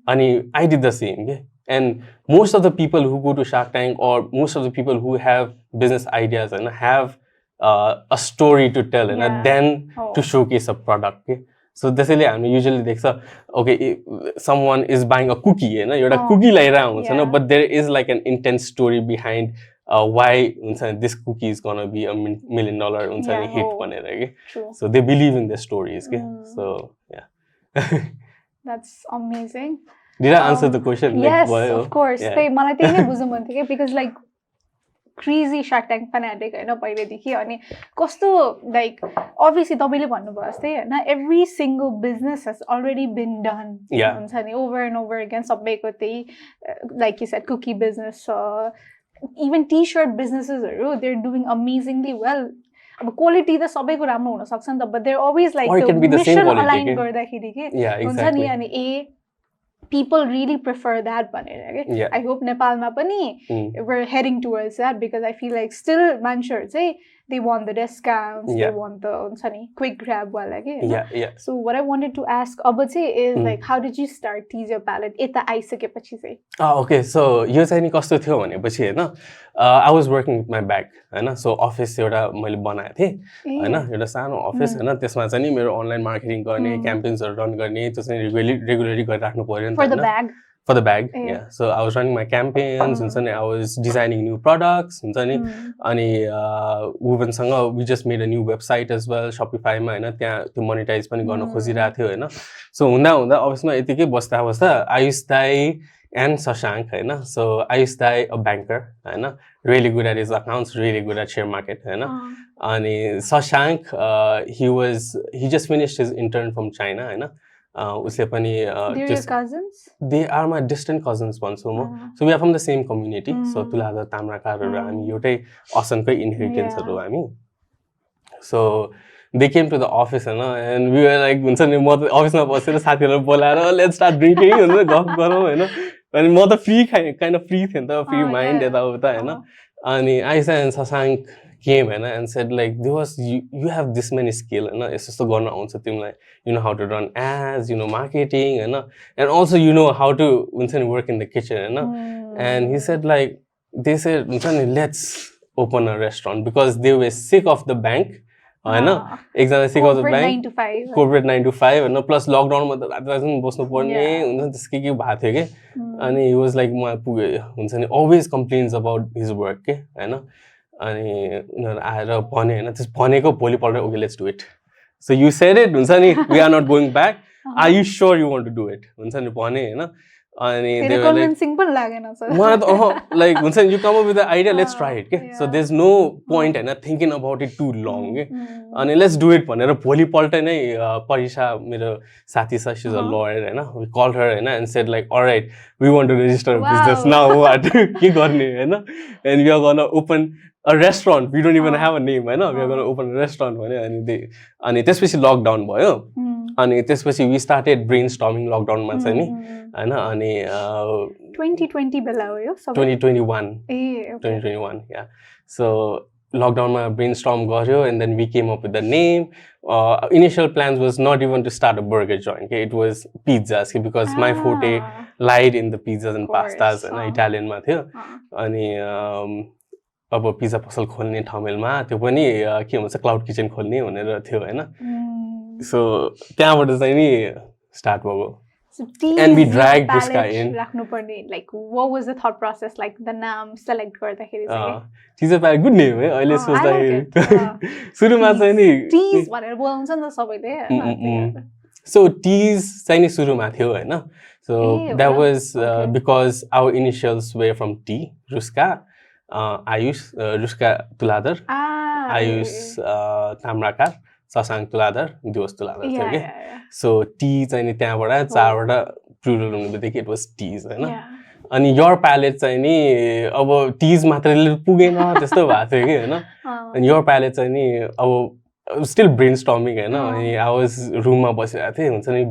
Speaker 1: अनि I did the same okay? and most of the people who go to Shark Tank or most of the people who have business ideas and have a story to tell and then to showcase a product okay? So त्यसैले हामी usually देख्छ okay if someone is buying a cookie हैन एउटा cookie ल्याइरा हुन्छ हैन but there is like an intense story behind why this cookie is gonna be $1 million hit भनेर के so they believe in their stories okay? So yeah
Speaker 2: that's amazing
Speaker 1: did I answer the question
Speaker 2: yes of course मलाई त्यही नै बुझ्नु मन थियो के because like crazy Shark Tank fanatic हैन पहिलेदेखि अनि कस्तो like obviously तपाईले भन्नुभयो जस्तै हैन every single business has already been done हुन्छ नि over and over again सबैको त्यही like you said cookie business even t-shirt businesses they're doing amazingly well अब क्वालिटी त सबैको राम्रो हुन सक्छ नि त but they're always like the mission align गर्दाखेरि के हुन्छ नि अनि people really prefer that भनेर के I hope नेपालमा पनि we're heading towards that because I feel like still मान्छेहरु चाहिँ they want the discounts, they want the quick grab wala ke.
Speaker 1: Yeah.
Speaker 2: So what I wanted to ask aba chai is like how did you start Tease Your Palate? Eta aisikepachi chai.
Speaker 1: Okay, so यो चाहिँ नि कस्तो थियो भनेपछि हैन I was working with my bag हैन so office एउटा मैले बनाएको थिए हैन एउटा सानो अफिस हैन त्यसमा चाहिँ नि मेरो अनलाइन मार्केटिङ गर्ने क्याम्पेन्सहरु रन गर्ने त्यो चाहिँ रेगुलरली गरिराख्नु पर्यो नि त For the bag, yeah. So I was running my campaigns, and I was designing new products, and we just made a new website as well, Shopify ma, and to monetize pani garna khojirako थियो हैन. So hunda obviously यतिकै बस्दा Ayush Dai and Shashank हैन. So Ayush Dai a banker हैन, really good at his accounts, really good at share market हैन. अनि Shashank he just finished his intern from China हैन. Usle pani
Speaker 2: they're your cousins?
Speaker 1: They are my distant cousins भन्छु म. So we are from the same community. So Tuladhar Tamrakarहरु हामी एउटै असनकै इनहेरिटेन्सहरु हामी. So they came to the office and we were like हुन्छ नि म त अफिसमा बसेर साथीहरु बोलाएर let's start drinking हुन्छ गफ गरौँ हैन. अनि म त फ्री kind of free थिएँ नि त, free mind यता उता हैन. अनि Aisha and Shashank came and said like Diwas, you have this many skill and यस्तो गर्न आउँछ तिमीलाई, you know how to run ads, you know marketing and also you know how to work in the kitchen and he said like they said let's open a restaurant because they were sick of the bank हैन एकजना sick of the bank corporate 9 to 5 and plus lockdown मा त रातरात बस्नु पर्ने हुन्छ त्यसकै के भएको थियो के अनि he was like म पुगे हुन्छ नि always complains about his work के हैन अनि उनीहरु आएर भने हैन त्यस भनेको भोलिपल्ट okay let's do it. So you said it हुन्छ नि we are not going back. Are you sure you want to do it? हुन्छ नि भने हैन अनि
Speaker 2: they were like simple लागेन सर
Speaker 1: मलाई त like हुन्छ नि you come up with the idea let's try it के. So there's no point हैन thinking about it too long के अनि let's do it भनेर भोलिपल्ट नै परिशा मेरो साथी छ she's a lawyer हैन we called her हैन and said like all right we want to register a business now what के गर्ने हैन and we are going to open a restaurant. We don't even have a name हैन we are going to open a restaurant भने अनि त्यसपछि lockdown भयो अनि त्यसपछि we started brainstorming lockdown मा चाहिँ नि हैन अनि
Speaker 2: 2020 बेला हो यो
Speaker 1: 2021 2021 yeah. So lockdown ma brainstorm garyo and then we came up with the name. Initial plans was not even to start a burger joint, okay? It was pizzas because my forte lied in the pizzas and pastas and Italian ma थियो अनि अब pizza पसल खोल्ने ठाउँमा त्यो पनि के भन्छ क्लाउड किचन खोल्ने भनेर थियो हैन सो त्यहाँबाट चाहिँ नि स्टार्ट भयो.
Speaker 2: So
Speaker 1: and we dragged this guy in.
Speaker 2: Like, what was the thought process? Like the name select गर्दाखेरि चाहिँ
Speaker 1: Tease Your Palate, good name है अहिले सोच्दाखेरि सुरुमा चाहिँ नि
Speaker 2: Tease भनेर बोलाउँछ नि त सबैले.
Speaker 1: So Tease चाहिँ नि सुरुमा थियो हैन. So that was because our initials were from T, Ruska, Ayush, Ruska Tuladhar, Ayush Tamrakar, Shashank Tuladhar, Diwas Tuladhar थियो के. So T चाहिँ नि त्यहाँबाट चारवटा प्लुरल हुनु बित्तिकै it was Tease हैन. अनि Your Palate चाहिँ नि अब Tease मात्रैले पुगेन त्यस्तो भएको थियो के हैन. अनि Your Palate चाहिँ नि अब still brainstorming हैन. अनि I was room मा बसिरहेको थिएँ हुन्छ नि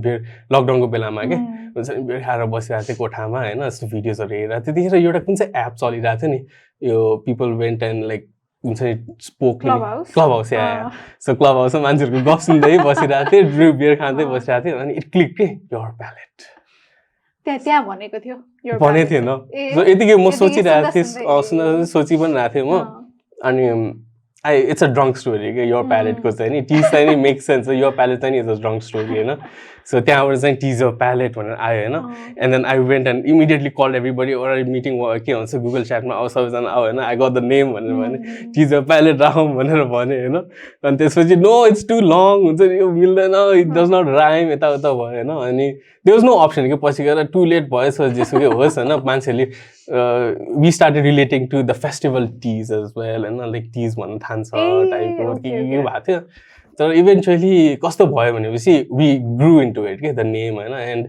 Speaker 1: लकडाउनको बेलामा के हुन्छ नि बेर खाएर बसिरहेको थिएँ कोठामा हैन यस्तो भिडियोजहरु हेरिरहेको थिएँ. त्यतिखेर एउटा कुन चाहिँ एप चलिरहेको थियो नि यो people went and like हुन्छ नि स्पोक क्लब हाउस या सो क्लब हाउसमा मान्छेहरुको गफ सुन्दै बसिरहेको थिएँ ड्रु बियर खाँदै बसिरहेको थिएँ अनि इट क्लिक के Your Palate
Speaker 2: त्यहाँ भनेको थियो
Speaker 1: भने थिएन. सो यतिकै म सोचिरहेको थिएँ सुन्दा सोचि पनि रहेको थिएँ म अनि it's a drunk story के Your Palate को चाहिँ नि Tease चाहिँ नि make sense Your Palate चाहिँ नि is a drunk story हैन. So त्यहाँबाट चाहिँ Tease Your Palate भनेर आयो हैन. And then I went and immediately called everybody or a meeting के भन्छ Google chat मा आउ सबैजना आउ हैन. I got the name भनेर भने Tease Your Palate राखौँ भनेर भने हैन. अनि त्यसपछि no it's too long हुन्छ नि यो मिल्दैन it does not rhyme यता उता भयो हैन. अनि there was no option के पछि गएर too late भएछ जेसुकै होस् हैन. मान्छेले we started relating to the festival Tease as well and like Tease भन्न थान्छ टाइपको के भएको थियो. तर इभेन्चुअली कस्तो भयो भनेपछि we grew into it के the name हैन. and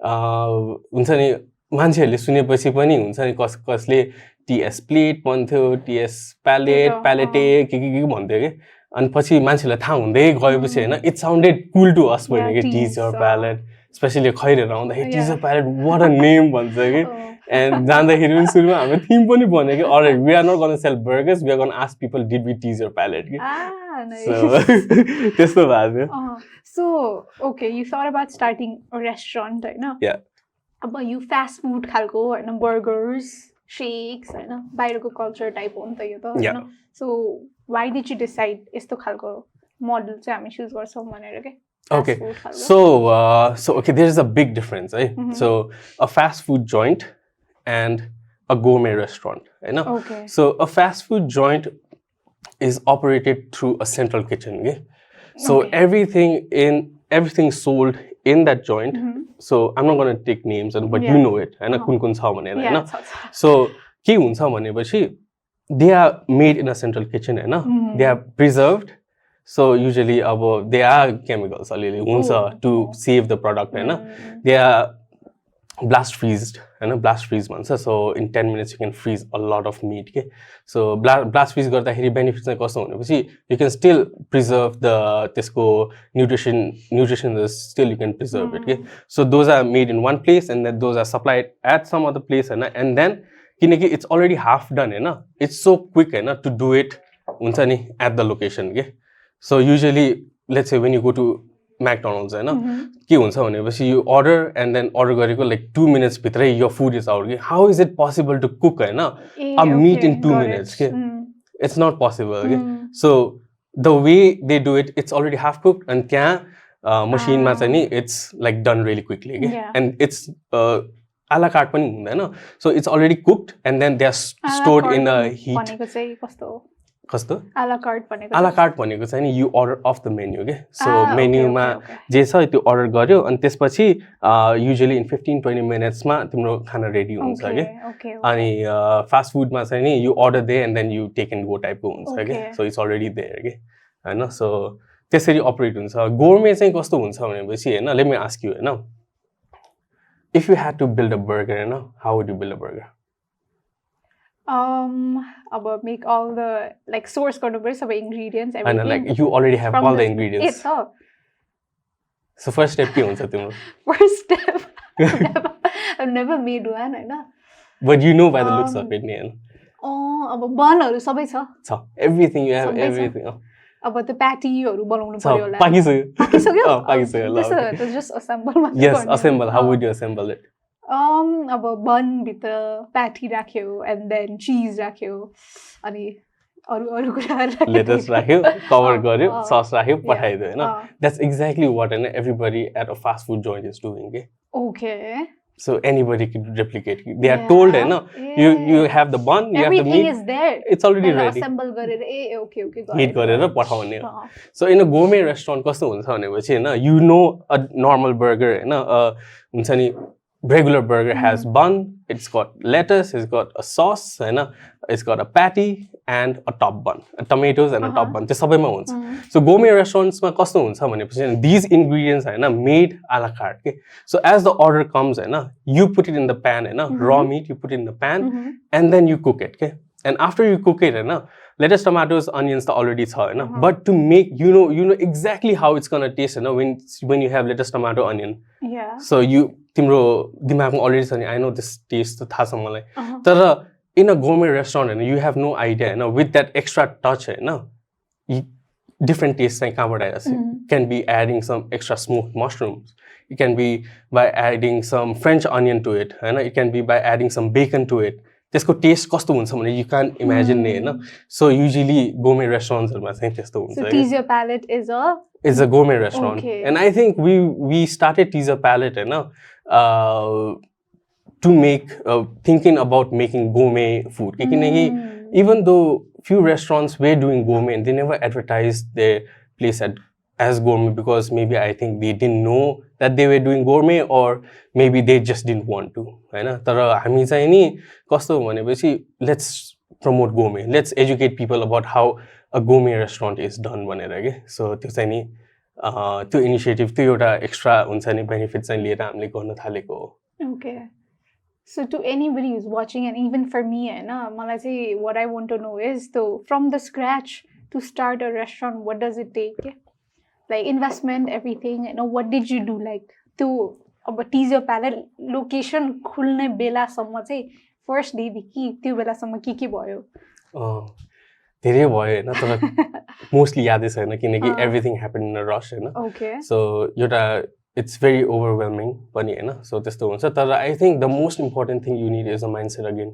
Speaker 1: हुन्छ नि मान्छेहरूले सुनेपछि पनि हुन्छ नि कसले TS plate भन्थ्यो TS palate palate के भन्थ्यो के. अनि पछि मान्छेलाई थाहा हुँदै गएपछि हैन it sounded cool to us भने के Tease Your Palate स्पेसली खैरेर आउँदाखेरि teaser palate what a name भन्छ कि एन्ड जाँदाखेरि पनि सुरुमा हाम्रो थिम पनि भन्यो कि अरे we are not gonna sell burgers we are gonna ask people did we teaser palate कि त्यस्तो भएको थियो
Speaker 2: so okay you thought about starting a restaurant हैन अब यो फास्ट फुड खालको हैन बर्गर्स शेक्स हैन बाहिरको कल्चर टाइप हो नि त यो त हैन so why did you decide यस्तो खालको मोडल चाहिँ हामी चुज गर्छौं भनेर के
Speaker 1: Okay, so okay, there is a big difference, right? So a fast food joint and a gourmet restaurant, you know.
Speaker 2: Okay.
Speaker 1: So a fast food joint is operated through a central kitchen, okay? So everything sold in that joint. So I'm not going to take names, but you know it, and kun kun cha bhanera, you know. So ke huncha bhanepachi they are made in a central kitchen, you know. They are preserved. So usually they are chemicals to save the product, they are blast freezed, blast freeze bhancha. So in 10 minutes you can freeze a lot of meat. Okay? So blast freeze garदाखेरि benefits चाहिँ कस्तो भनेपछि you can still preserve the त्यसको nutrition is still you can preserve it. Okay? So those are made in one place and then those are supplied at some other place, and then किनकि it's already half done, it's so quick to do it हुन्छ नि at the location. Okay? So usually, let's say when you go to McDonald's, के हुन्छ भनेपछि you order and then order गरेको like 2 minutes भित्रै your food is out. How is it possible to cook a meat in 2 minutes? It's not possible. So the way they do it, it's already half cooked and त्यहाँ machine मा चाहिँ नि it's like done really quickly. And it's a la carte पनि हुँदैन. So it's already cooked and then they are stored in a heat. कस्तो
Speaker 2: ala carte
Speaker 1: भनेको चाहिँ नि you order off the menu के so menu मा जे छ त्यो order गर्यो अनि त्यसपछि usually in 15-20 minutes मा तिम्रो खाना रेडी हुन्छ के अनि फास्ट फुड मा चाहिँ नि you order there and then you take and go type को हुन्छ के so it's already there के हैन so त्यसरी अपरेट हुन्छ गोर्मे चाहिँ कस्तो हुन्छ भनेपछि हैन let me ask you हैन if you had to build a burger हैन how would you build a burger
Speaker 2: about make all the like source garnu some ingredients everything.
Speaker 1: And like you already have all the ingredients. So first step ke huncha timo?
Speaker 2: First step. I've never made one, I know.
Speaker 1: But you know by the looks of it, Nian.
Speaker 2: अब बनहरु सबै छ.
Speaker 1: छ. Everything you have everything.
Speaker 2: अब the patty-हरु बनाउनु पर्यो होला.
Speaker 1: पाकिसक्यो? पाकिसक्यो ल.
Speaker 2: Just just assemble मात्र.
Speaker 1: Yes, assemble. How would you assemble it?
Speaker 2: अब बन भित्र प्याटी राख्यो and then cheese राख्यो अनि अरु कुरा
Speaker 1: लेटस राख्यो कभर गर्यो सस राख्यो पठाइदियो हैन that's exactly what everybody at a fast food joint is doing okay
Speaker 2: okay
Speaker 1: so anybody can replicate they are told you have the bun you
Speaker 2: everything
Speaker 1: have the meat
Speaker 2: is there
Speaker 1: it's already ready
Speaker 2: assemble गरेर okay
Speaker 1: heat गरेर पठाउने so in a gourmet restaurant कस्तो हुन्छ भनेपछि हैन you know a normal burger हैन हुन्छ नि regular burger has bun, it's got lettuce, it's got a sauce, it's got a patty and a top bun, tomatoes and a top bun. This sabai ma huncha. So gourmet restaurants ma kasto huncha bhanepachi these ingredients made a la carte. Okay? So as the order comes you put it in the pan raw meat you put it in the pan and then you cook it. Okay? And after you cook it lettuce, tomatoes, onions are already there. But to make you know exactly how it's gonna taste when you have lettuce, tomato, onion.
Speaker 2: Yeah.
Speaker 1: So you timro dimag already sani I know this taste tha cha malai. Tara in a gourmet restaurant you have no idea with that extra touch different tastes like can be adding some extra smoked mushrooms. It can be by adding some French onion to it. It can be by adding some bacon to it. त्यसको test कस्तो हुन्छ भने you can't imagine नि हैन so usually gourmet restaurants हरुमा चाहिँ त्यस्तो हुन्छ
Speaker 2: so Tease Your Palate
Speaker 1: is a gourmet restaurant and I think we started Tease Your Palate to make thinking about making gourmet food किनकि even though few restaurants were doing gourmet and they never advertised their place as gourmet because maybe I think they didn't know that they were doing gourmet or maybe they just didn't want to हैन तर हामी चाहिँ नि कस्तो भनेपछि let's promote gourmet let's educate people about how a gourmet restaurant is done भनेर के so त्यो चाहिँ नि त्यो इनिशिएटिभ त्यो एउटा एक्स्ट्रा हुन्छ नि बेनिफिट चाहिँ लिएर हामीले गर्न थालेको हो
Speaker 2: okay so to anybody who's watching and even for me हैन मलाई चाहिँ what I want to know is though from the scratch to start a restaurant what does it take like investment everything what did you do like त्यो अब टिज your palette location खुल्ने बेलासम्म चाहिँ first डेदेखि त्यो बेलासम्म के भयो?
Speaker 1: धेरै भयो होइन, तर मोस्टली यादै छैन किनकि एभ्रिथिङ ह्यापन इन अ रस होइन. सो एउटा इट्स भेरी ओभरवेल्मिङ पनि होइन. सो त्यस्तो हुन्छ. तर I think the most important thing you need is a mindset again.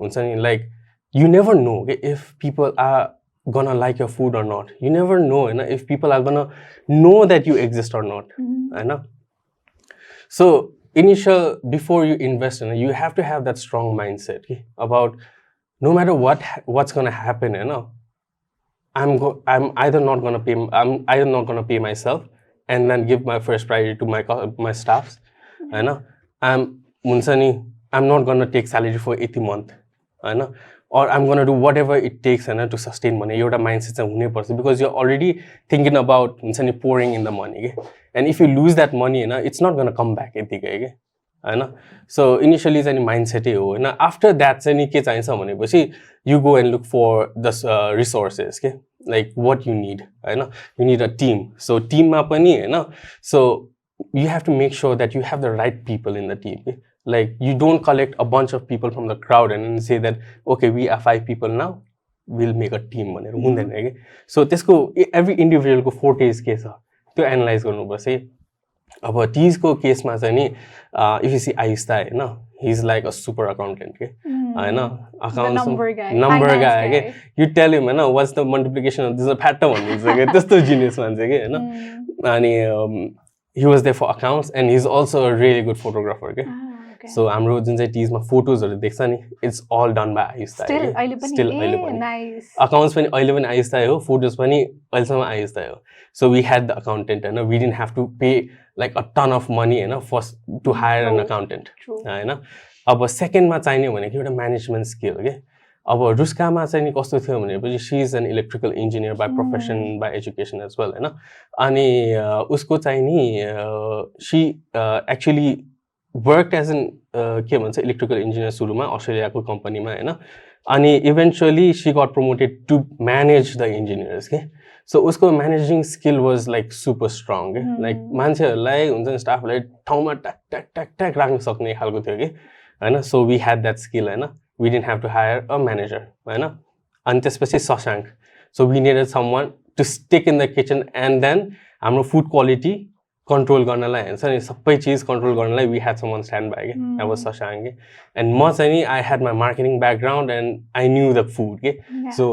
Speaker 1: हुन्छ नि, like you never know if people are gonna like your food or not. You never know if people are gonna know that you exist or not. So before you invest in it, you have to have that strong mindset about no matter what's gonna happen. I'm either not gonna pay myself and then give my first priority to my staffs. I'm not gonna take salary for 80 month. Or I'm going to do whatever it takes to sustain money. Your mindset is because you're already thinking about pouring in the money. And if you lose that money, it's not going to come back. So initially, it's a mindset. After that, you go and look for the resources, like what you need. You need a team. So team, so you have to make sure that you have the right people in the team. Like you don't collect a bunch of people from the crowd and say that okay, we are 5 people now, we'll make a team. So every individual ko fortes ke cha to analyze garnu parcha. Aba teas ko case ma chai ni if you see Isha, he's like a super accountant
Speaker 2: accounts number
Speaker 1: guy. You tell him what's the multiplication of this, a pattern that's the genius man and he was there for accounts and he's also a really good photographer. So हाम्रो जुन चाहिँ टिजमा फोटोजहरु देख्छ नि, it's all done by Aista.
Speaker 2: Still अहिले पनि nice.
Speaker 1: Accounts पनि अहिले पनि आइस्ता हो, फोटोज पनि अहिलेसम्म आइस्ता हो. So we had the accountant हैन, we didn't have to pay like a ton of money हैन first to hire an accountant हैन. अब सेकेन्डमा चाहिने भनेको एउटा म्यानेजमेन्ट स्किल के. अब रुस्कामा चाहिँ नि कस्तो थियो भनेपछि she is an electrical engineer by profession by education as well हैन. अनि उसको चाहिँ नि she actually worked as an electrical engineer सुरुमा अस्ट्रेलियाको कम्पनीमा हैन. अनि eventually she got promoted to manage the engineers के. So उसको managing skill was like super strong के. Like मान्छेहरुलाई हुन्छ नि स्टाफलाई ठाउँमा टक टक टक टक राख्न सक्ने खालको थियो के हैन. So we had that skill हैन. We didn't have to hire a manager हैन. अनि त्यसपछि Shashank. So we needed someone to stick in the kitchen and then हाम्रो food quality control गर्नलाई हैन नि सबै चीज कन्ट्रोल गर्नलाई we had someone stand by के. I was शशाङ्क and म चाहिँ नि I had my marketing background and I knew the food के. So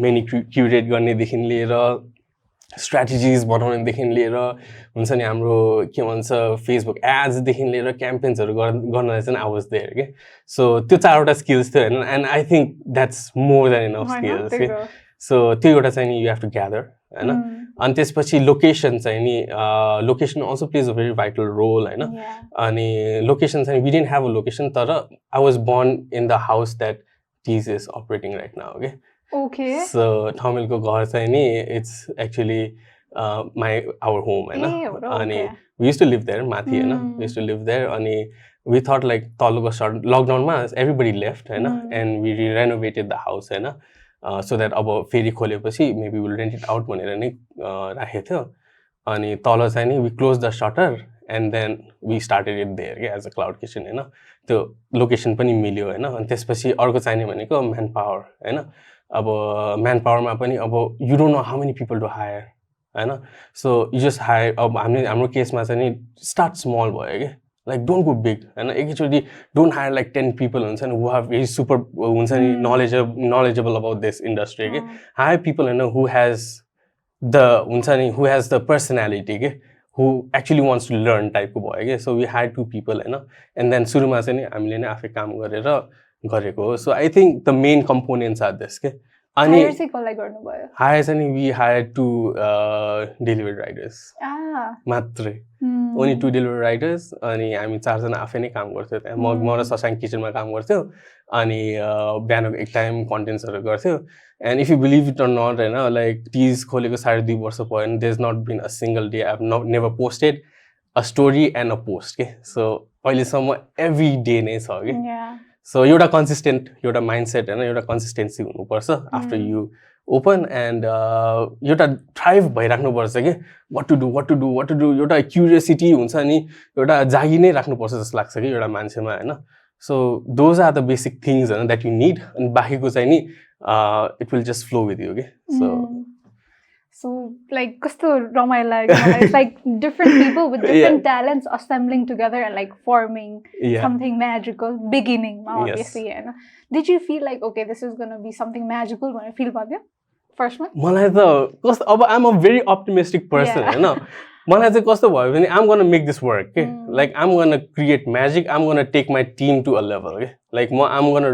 Speaker 1: many curate गर्ने देखि लिएर strategies बनाउने देखि लिएर हुन्छ नि हाम्रो के भन्छ Facebook ads देखि लिएर क्याम्पेन्सहरु गर्नलाई चाहिँ I was there के. So त्यो चारवटा स्किल्स थियो हैन and I think that's more than enough skills के. So त्यो एउटा चाहिँ नि you have to gather हैन. अनि त्यसपछि लोकेसन चाहिँ नि location also plays a very vital role हैन. अनि लोकेसन चाहिँ we didn't have a location तर I was born in the house that टिज इज अपरेटिङ राइट नाउ के.
Speaker 2: ओके.
Speaker 1: सो ठमेलको घर चाहिँ नि इट्स एक्चुअली आवर होम हैन. अनि we used to live there माथि हैन. We used to live there अनि वी थट लाइक तलको सर्ट लकडाउनमा एभ्रीबडी लेफ्ट हैन एन्ड वी रिनोभेटेड द हाउस हैन. So that अब फेरि खोलेपछि maybe we'll rent it out भनेर नै राखेको थियो. अनि तल चाहिँ नि we closed the shutter and then we started it there के as a cloud kitchen हैन. त्यो लोकेसन पनि मिल्यो हैन. अनि त्यसपछि अर्को चाहिने भनेको म्यान पावर हैन. अब म्यान पावरमा पनि अब you don't know how many people to hire हैन. So you just hire. अब हाम्रो केसमा चाहिँ नि start small भयो के. Like don't go big and actually don't hire like 10 people who have very super knowledgeable about this industry. Hire people who has the personality who actually wants to learn type of boy. So we hired 2 people and then suruma chai ni हामीले नै आफै काम गरेर गरेको. So I think the main components are this के. अनि
Speaker 2: higher चाहिँ कसलाई गर्नु भयो?
Speaker 1: हायर चाहिँ नि we hired 2 delivery riders. मात्रै. Only 2 delivery riders अनि हामी 4 जना आफै नै काम गर्थ्यौ त्यहाँ. म र शशाङ्क किचनमा काम गर्थ्यौ अनि बिहानको एक टाइम कन्टेन्ट्सहरु गर्थ्यौ. And if you believe it or not हैन like टिज खोलेको 2.5 वर्ष भयो and there's not been a single day I've never posted a story and a post के. So अहिलेसम्म every day नै छ के. So एउटा consistent एउटा mindset हैन एउटा consistency हुनुपर्छ after you open and एउटा thrive भइराख्नुपर्छ के what to do एउटा curiosity हुन्छ नि एउटा जागी नै राख्नुपर्छ जस्तो लाग्छ कि एउटा मान्छेमा हैन so those are the basic things that you need and बाकीको चाहिँ नि it will just flow with you okay
Speaker 2: so like kasto ramaila it's like different people with different talents assembling together and like forming something magical beginning obviously did you feel like okay this is going to be something magical when I feel bhagyo first one
Speaker 1: मलाई त कस्तो अब I'm a very optimistic person हैन मलाई चाहिँ कस्तो भयो भने I'm going to make this work okay like I'm going to create magic I'm going to take my team to a level okay like I'm going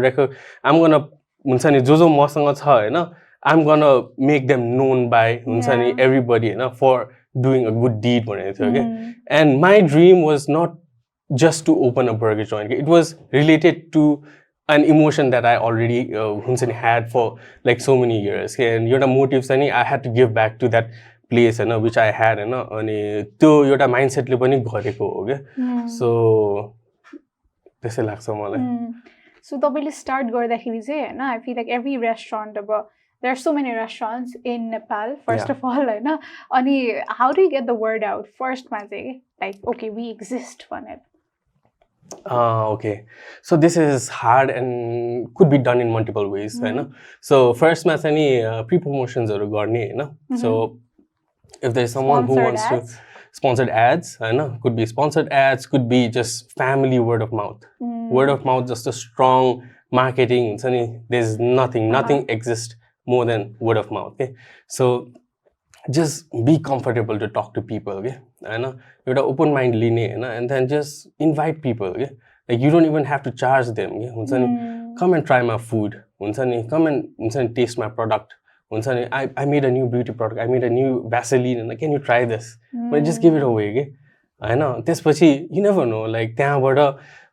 Speaker 1: to हुन्छ नि जो मसँग छ हैन I'm gonna make them known by everybody for doing a good deed okay and my dream was not just to open a burger joint it was related to an emotion that I already had for like so many years and your motives I had to give back to that place which I had अनि त्यो एउटा mindset ले पनि गरेको हो के so त्यसै लाग्छ मलाई
Speaker 2: so तपाईले start गर्दाखेरि चाहिँ हैन I feel like every restaurant there are so many restaurants in Nepal first of all हैन अनि how do you get the word out first ma चाहिँ like okay we exist on it
Speaker 1: okay so this is hard and could be done in multiple ways हैन so first ma चाहिँ नि pre promotions हरु गर्ने हैन so if there's someone who wants to sponsored ads could be sponsored ads could be just family word of mouth just a strong marketing there's nothing exists more than word of mouth okay so just be comfortable to talk to people okay you're open mind and then just invite people okay like you don't even have to charge them okay come and try my food come and taste my product I made a new beauty product I made a new Vaseline and can you try this but just give it away okay त्यसपछि you never know like त्यहाँबाट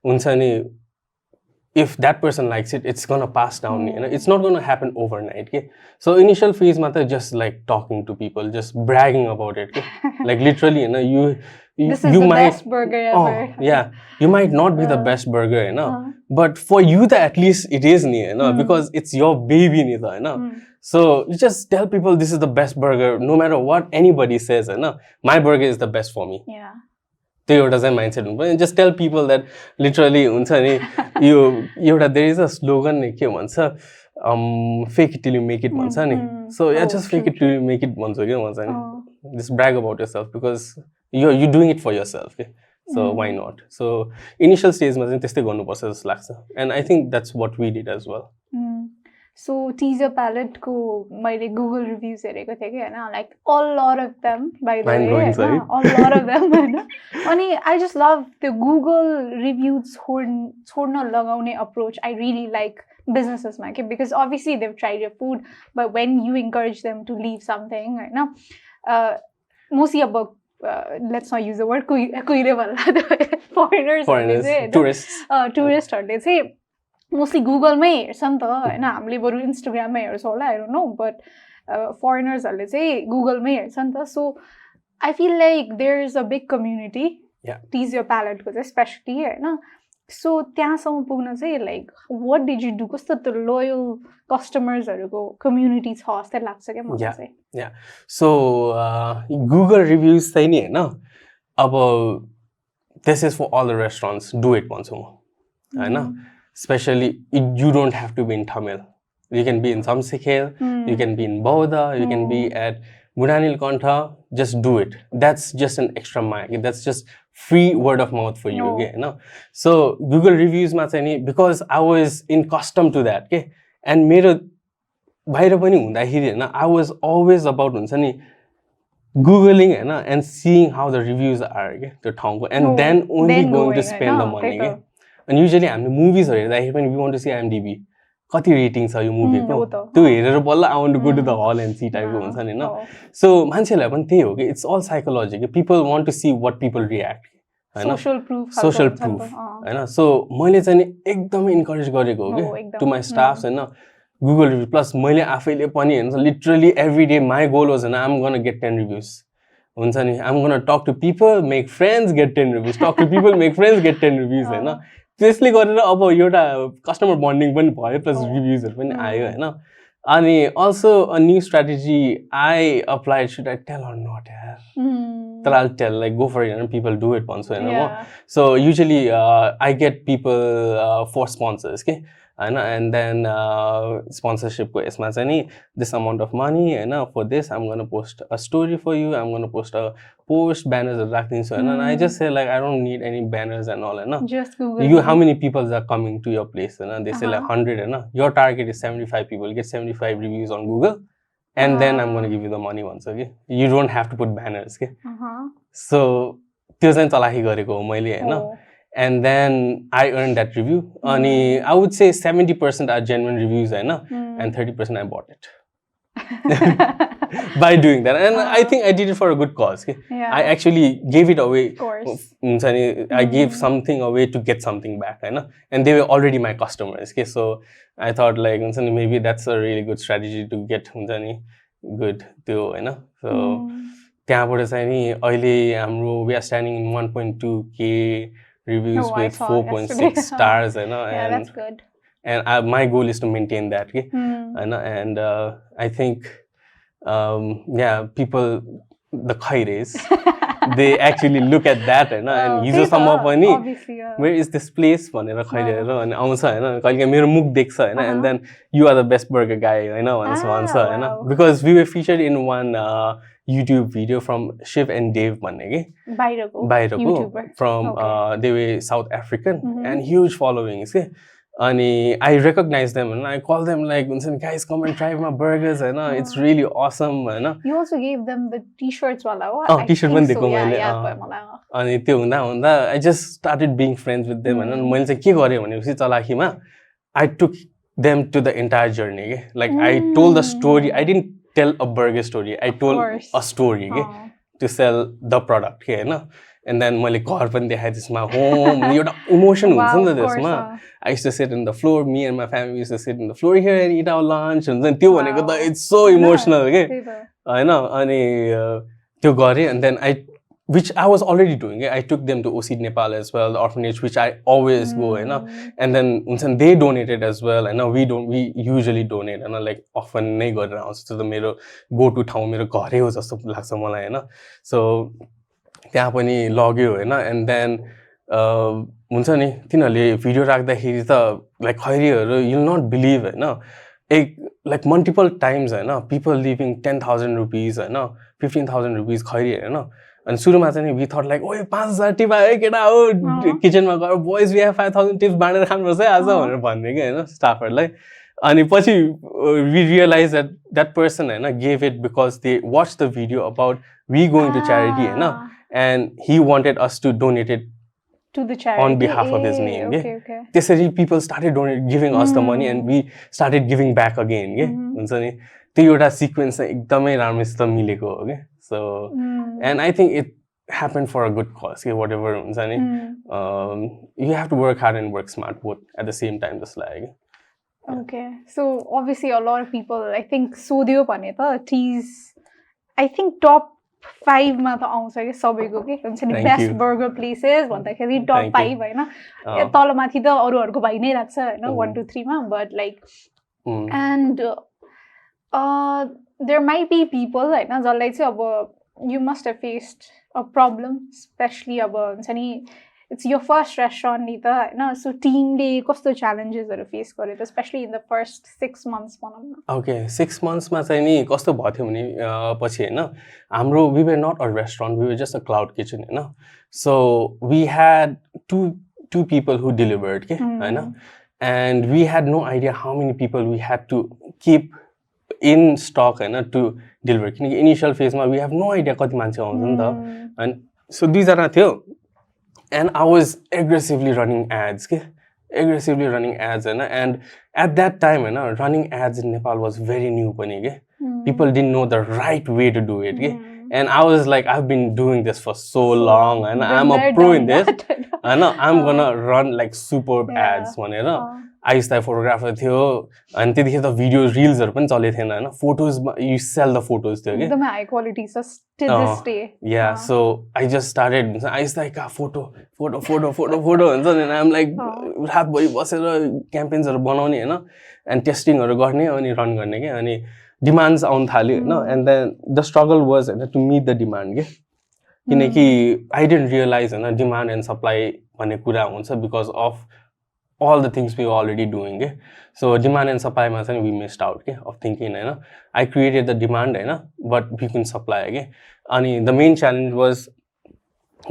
Speaker 1: हुन्छ नि if that person likes it it's going to pass down it's not going to happen overnight okay so initial phase mata just like talking to people just bragging about it okay? like literally
Speaker 2: this is the best burger ever
Speaker 1: you might not be the best burger but for you at least it is because it's your baby so you just tell people this is the best burger no matter what anybody says my burger is the best for me त्यो एउटा चाहिँ mindset हुन्छ and just tell people that literally हुन्छ नि यो एउटा there is a slogan नि के भन्छ fake it till you make it भन्छ नि so just fake it till you make it भन्छ के भन्छ नि just brag about yourself because you're doing it for yourself okay so why not so initial stage मा चाहिँ त्यस्तै गर्नुपर्छ जस्तो लाग्छ and I think that's what we did as well
Speaker 2: so Your Palate ko मैले Google reviews हेरेको थिए के हैन like a lot of them by the way a lot of them हैन अनि I just love the Google reviews छोड्न लगाउने approach I really like businesses ma because obviously they've tried your food but when you encourage them to leave something हैन mostly about let's not use the word कुइरे भन्ला foreigners tourists हरुले चाहिँ mostly Google मै हेर्छ नि त हैन हामीले बरु Instagram मै हेर्छ होला I don't know but foreigners हरुले चाहिँ Google मै हेर्छ नि त so I feel like there is a big community Your Palate को चाहिँ especially हैन so त्यहाँसम्म पुग्न चाहिँ like what did you do कस्तो त loyal customers हरुको community छ जस्तो लाग्छ के मलाई चाहिँ
Speaker 1: so Google reviews चाहिँ नि हैन अब this is for all the restaurants do it भन्छु म हैन especially you don't have to be in Tamil you can be in Samsikhe you can be in Bauda you can be at Budanil Kontha just do it that's just an extra mile that's just free word of mouth for you okay so Google reviews ma chahi because I was accustomed to that okay and mero bhayera pani hundakheri हैन I was always about huncha ni googling and seeing how the reviews are okay त्यो ठाउँको and then only going to spend the money okay and usually हामीले movies हेर्दाखेरि पनि we want to see IMDb कति rating छ यो मुभीको त्यो हेरेर बल्ल I want to go to the hall and see टाइपको हुन्छ नि हैन सो मान्छेलाई पनि त्यही हो कि it's all psychology people want to see what people react हैन social proof हैन सो मैले चाहिँ नि एकदमै इन्करेज गरेको हो के to my staffs हैन Google review plus मैले आफैले पनि हैन literally every day my goal was I'm going to get 10 reviews हुन्छ नि I'm going to talk to people make friends get 10 reviews talk to people make friends get 10 reviews हैन त्यसले गरेर अब एउटा कस्टमर बन्डिङ पनि भयो प्लस रिभ्युजहरु पनि आयो हैन And also a new strategy I applied, should I tell or not? But I'll tell, like, go for it, and people do it once. So usually I get people for sponsors, okay? And then sponsorship ko यसमा चाहिँ नि this amount of money, for this I'm going to post a story for you, I'm going to post a post, banners राखिदिन्छु, and I just say, like, I don't need any banners and all,
Speaker 2: just Google
Speaker 1: how many people are coming to your place, they say like 100, your target is 75 people, get 75 reviews on Google, and then I'm going to give you the money once, okay? You don't have to put banners, okay? So त्यो चाहिँ चलाखी गरेको हो मैले, हैन? And then I earned that review. I would say 70% are genuine reviews, and 30% I bought it. By doing that. And I think I did it for a good cause. Okay? I actually gave it away.
Speaker 2: Of course.
Speaker 1: I gave something away to get something back. And they were already my customers. Okay? So I thought, like, maybe that's a really good strategy to get good. So त्यहाँबाट चाहिँ नि अहिले हाम्रो we are standing in 1.2k reviews with 4.6 stars,
Speaker 2: yeah, that's good.
Speaker 1: And my goal is to maintain that, okay? And I think people, the khaires, they actually look at that, and hijo सम्म पनि where is this place भनेर खैरेर अनि आउँछ, हैन? कहिले मेरो मुख देख्छ, हैन? And then you are the best burger guy, भन्छ, हैन? Because we were featured in one YouTube video from Shiv and Dave भन्ने के बाहिरको from they were South African and huge followings के अनि I recognize them and I call them, like, guys, come and try my burgers, it's really awesome,
Speaker 2: You also gave them the t-shirts wala
Speaker 1: हो? T-shirt पनि दिएको मैले अनि त्यो हुँदा हुँदा I just started being friends with them, and मैले चाहिँ के गरे भनेपछि चलाखीमा I took them to the entire journey के, like I told the story. I didn't tell a burger story, I told a story to sell the product, and then मैले घर पनि देखाए त्यसमा, home, एउटा emotion हुन्छ नि त त्यसमा. I used to sit in the floor, me and my family used to sit in the floor here and eat our lunch, and then त्यो भनेको त it's so emotional के, हैन? अनि त्यो गरे, and then which I was already doing. I took them to OC Nepal as well, the orphanage, which I always go, and then they donated as well. We usually donate, like often नै गरेर आउँछ, so the मेरो go to ठाउँ मेरो घरै हो जस्तो लाग्छ मलाई, हैन? So त्यहाँ पनि लग्यो, हैन? And then हुन्छ नि तिनीहरूले भिडियो राख्दाखेरि त like खैरीहरू, you'll not believe, हैन? Like multiple times, हैन? People leaving 10,000 rupees, हैन? 15,000 rupees खैरी, हैन? And सुरुमा चाहिँ we thought, like, ओए 5,000 टिप आयो केटा हो, किचनमा गएर boys we have 5,000 tips बाँडेर खानुपर्छ है आज भनेर भन्ने के, हैन? स्टाफहरुलाई. अनि पछि we realized that that person, हैन, gave it because they watched the video about we going to charity, हैन? And he wanted us to donate it
Speaker 2: to the charity
Speaker 1: on behalf of his name.
Speaker 2: Okay.
Speaker 1: त्यसरी people started giving us the money, and we started giving back again, के? हुन्छ नि त्यो एउटा sequence चाहिँ एकदमै राम्रोसित मिलेको हो के. So and I think it happened for a good cause, okay? Whatever हुन्छ नि, you have to work hard and work smart both at the same time, just like.
Speaker 2: Okay, so obviously a lot of people, I think सोध्यो भने त teas, I think top 5 मा त आउँछ के सबैको के हुन्छ नि, best burger places भन्दाखेरि top 5 हैन? तल माथि त अरूहरुको भइ नै राख्छ हैन, 1 2 3 मा, but like and there might be people हैन जसलाई चाहिँ अब you must have faced a problem, especially अब हुन्छ नि it's your first restaurant नि त हैन? So team ले कस्तो challenges हरु face गर्यो त, especially in the first 6 months भनौं न.
Speaker 1: Okay, 6 months मा चाहिँ नि कस्तो भयो थियो भने पछि हैन, हाम्रो we were not a restaurant, we were just a cloud kitchen, हैन? So we had two people who delivered के, हैन? And we had no idea how many people we had to keep in stock, हैन, to deliver. किनकि initial phase मा we have no idea कति मान्छे आउँछ नि त. And so दुई जना थियो. And I was aggressively running ads, and at that time, running ads in Nepal was very new. People didn't know the right way to do it. And I was like, I've been doing this for so long, and I'm a pro in this. I'm gonna run like superb ads. आइसलाई photographer थियो अनि त्यतिखेर त videos रिल्सहरू पनि चलेको थिएन होइन फोटोजमा यु सेल द फोटोज थियो कि
Speaker 2: एकदमै हाई क्वालिटी छ till this day
Speaker 1: yeah so I just started आइसलाई का photo photo photo photo photo हुन्छ नि आइम लाइक रातभरि बसेर क्याम्पेन्सहरू बनाउने होइन एन्ड टेस्टिङहरू गर्ने अनि रन गर्ने क्या अनि डिमान्ड्स आउनु थाल्यो होइन and then the struggle was होइन टु मिट द डिमान्ड के किनकि आई डिडन्ट रियलाइज होइन डिमान्ड एन्ड सप्लाई भन्ने कुरा हुन्छ because of all the things we were already doing. So demand and supply we missed out of thinking. I created the demand, but we couldn't supply. And the main challenge was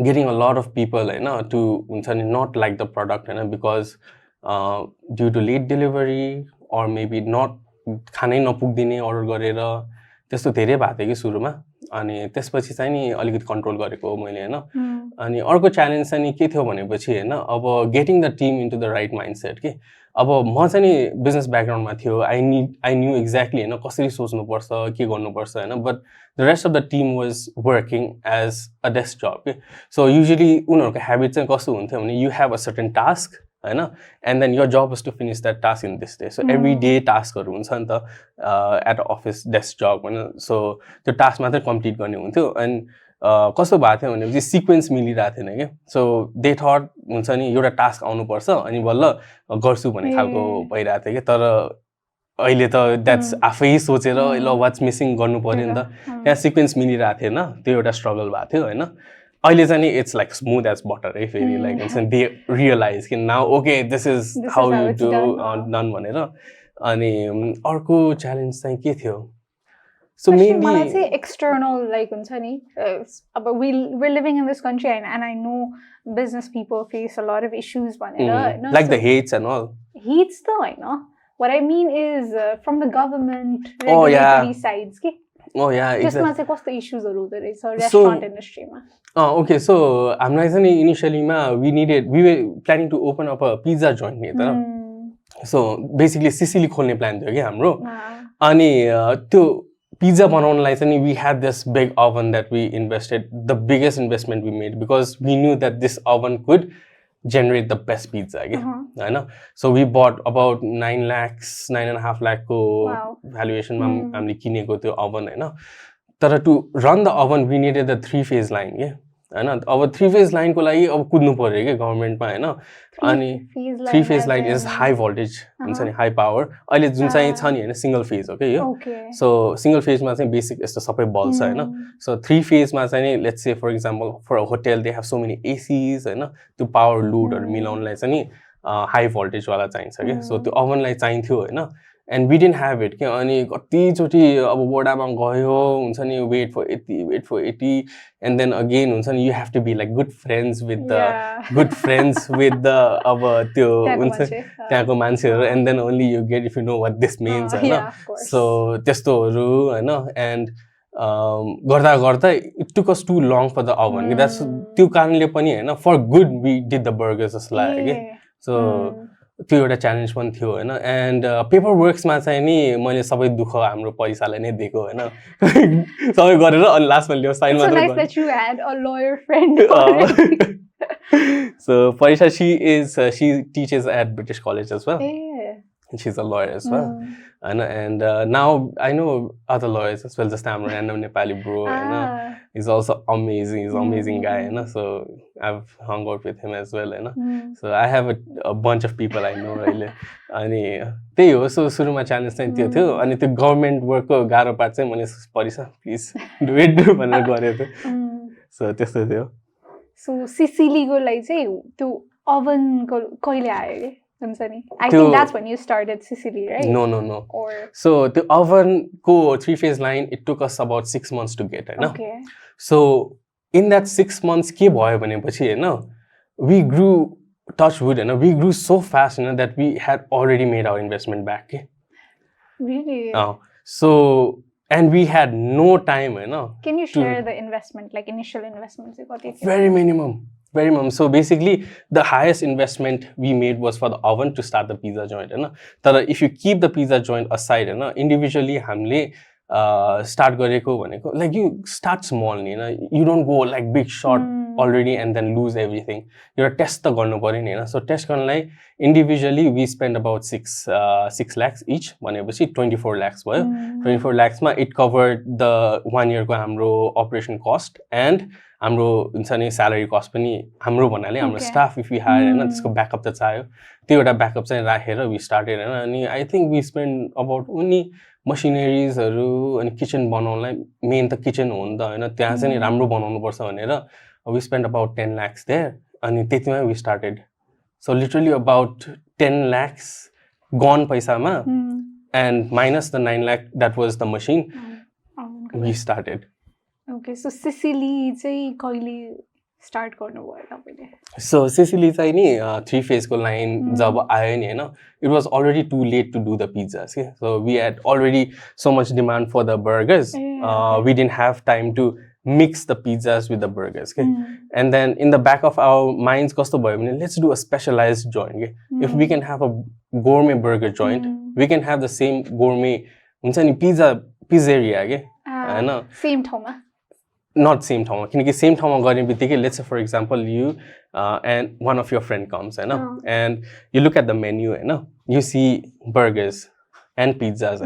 Speaker 1: getting a lot of people to not like the product because due to late delivery or maybe not खानै नपुग्दिने order गरेर त्यस्तो धेरै भएको थियो कि सुरुमा अनि त्यसपछि चाहिँ नि अलिकति कन्ट्रोल गरेको हो मैले हैन अनि अर्को च्यालेन्ज चाहिँ नि के थियो भनेपछि हैन अब getting the team into the right mindset के अब म चाहिँ नि बिजनेस ब्याकग्राउन्डमा थियो आई न्यू एक्ज्याक्टली हैन कसरी सोच्नुपर्छ के गर्नुपर्छ हैन but the rest of the team was working as a desk job के सो युजुअली उनीहरूको ह्याबिट चाहिँ कस्तो हुन्थ्यो भने you have a certain task हैन and then your job is to finish that task in this day so every day टास्कहरू हुन्छ नि त एट अफिस डेस्क जब होइन सो त्यो टास्क मात्रै कम्प्लिट गर्ने हुन्थ्यो एन्ड कस्तो भएको थियो भनेपछि सिक्वेन्स मिलिरहेको थिएन कि सो दे थट हुन्छ नि एउटा टास्क आउनुपर्छ अनि बल्ल गर्छु भन्ने खालको भइरहेको थियो कि तर अहिले त द्याट्स आफै सोचेर ल वाट्स मिसिङ गर्नु पऱ्यो नि त त्यहाँ सिक्वेन्स मिलिरहेको थिएन त्यो एउटा स्ट्रगल भएको थियो होइन अहिले चाहिँ नि it's like smooth as butter है फेरि लाइक हुन्छ दे रियलाइज कि now okay this is how you do done भनेर अनि अर्को च्यालेन्ज चाहिँ के थियो
Speaker 2: So mainly मलाई चाहिँ external like हुन्छ नि अब we're living in this country and I know business people face a lot of issues भनेर
Speaker 1: like the hates and all
Speaker 2: hates त हैन what I mean is from the government regulatory sides के
Speaker 1: Oh yeah,
Speaker 2: त्यसमा चाहिँ कस्तो इश्यूजहरु हुँदै रहेछ restaurant इन्डस्ट्रीमा
Speaker 1: okay so हामीलाई चाहिँ इनिशियली मा we were planning to open up a pizza joint नि त so basically सिसिली खोल्ने प्लान थियो के हाम्रो अनि त्यो पिज्जा बनाउनलाई चाहिँ we had this big oven that we invested the biggest investment we made because we knew that this oven could generate the best pizza again so we bought about 9 lakhs 9.5 lakh ko valuation ma हामीले किनेको त्यो oven हैन तर to run the oven we needed a 3-phase line हैन अब 3-phase line को लागि अब कुद्नु पर्यो के गभर्नमेन्टमा हैन अनि 3-phase line is high voltage हुन्छ नि हाई पावर अहिले जुन चाहिँ छ नि हैन सिंगल फेज हो के यो सो सिंगल फेज मा चाहिँ बेसिक यस्तो सबै बल्ब छ हैन सो 3-phase मा चाहिँ नि let's say for example for a hotel they have so many ACs हैन त्यो पावर लोडहरु मिलाउनलाई चाहिँ नि हाई भोल्टेज वाला चाहिन्छ के सो त्यो ओभनलाई चाहिन्थ्यो हैन and we didn't have it के अनि कतिचोटी अब वडामा गयो हुन्छ नि wait for 80 and then again हुन्छ नि you have to be like good friends with the अब त्यो हुन्छ त्यहाँको मान्छेहरु and then only you get if you know what this means हैन so त्यस्तोहरु हैन and गर्दा गर्दा it took us too long for the oven that's त्यो कारणले पनि हैन for good we did the burgers जस्तो लाग्यो के so त्यो एउटा च्यालेन्ज पनि थियो हैन एन्ड पेपर वर्क्समा चाहिँ नि मैले सबै दुःख हाम्रो पैसाले नै दिएको हैन सबै गरेर अनि लास्टमा ल्याउ साइन मात्र
Speaker 2: गर्नु that you had a lawyer friend
Speaker 1: so Parisha she teaches at British College as well and she's a lawyer as well and now I know other lawyers as well just I'm a random Nepali bro and he's also amazing he's an amazing guy and so I've hung out with him as well and so I have a bunch of people I know really अनि त्यही हो so सुरुमा challenge चाहिँ त्यो थियो अनि त्यो government वर्कको गाह्रो पार्ट चाहिँ मैले परिसा प्लिज डु इट भनेर गरेको थिएँ सो त्यस्तो थियो
Speaker 2: सो सिसिलीको लागि चाहिँ त्यो ओभनको कहिले आयो के हुन्छ नि I think that's when you started Sicily right
Speaker 1: no or so the oven ko 3-phase line it took us about 6 months to get हैन
Speaker 2: okay
Speaker 1: so in that 6 months के भयो भनेपछि हैन we grew touch wood and we grew so fast that we had already made our investment back
Speaker 2: really
Speaker 1: so and we had no time
Speaker 2: can you share the investment like initial investments you got
Speaker 1: very minimum so basically the highest investment we made was for the oven to start the pizza joint हैन तर if you keep the pizza joint aside हैन individually हामीले start गरेको भनेको like you start small ni हैन, you don't go like big shot already and then lose everything. You're test त गर्नु पर्यो नि हैन. So test गर्नलाई individually we spend about 6 lakhs each भनेपछि 24 lakhs भयो. 24 lakhs मा it covered the 1 year को हाम्रो operation cost and हाम्रो हुन्छ नि salary cost पनि हाम्रो भन्नाले हाम्रो staff if we hire हैन त्यसको backup त चाहियो. त्यो एउटा backup चाहिँ राखेर we started हैन. अनि I think we spend about only machineries हरु अनि kitchen बनाउनलाई main त kitchen हो नि त हैन. त्यहाँ चाहिँ राम्रो बनाउनु पर्छ भनेर we spent about 10 lakhs there and त्यतिमै we started. So literally about 10 lakhs gone paisa ma and minus the 9 lakh that was the machine we started.
Speaker 2: Okay, so Sicily चाहिँ कहिले start गर्नु भयो तपाईले?
Speaker 1: So Sicily चाहिँ नि 3 phase को line जब आयो नि हैन, it was already too late to do the pizzas. Okay? So we had already so much demand for the burgers. We didn't have time to mix the pizzas with the burgers. Okay? And then in the back of our minds, let's do a specialized joint. Okay? If we can have a gourmet burger joint, we can have the same gourmet pizzeria. Okay?
Speaker 2: Same ठाउँमा?
Speaker 1: Not same ठाउँमा, किनकि same ठाउँमा गर्ने बित्तिकै let's say for example you and one of your friend comes and you look at the menu you see burgers and pizzas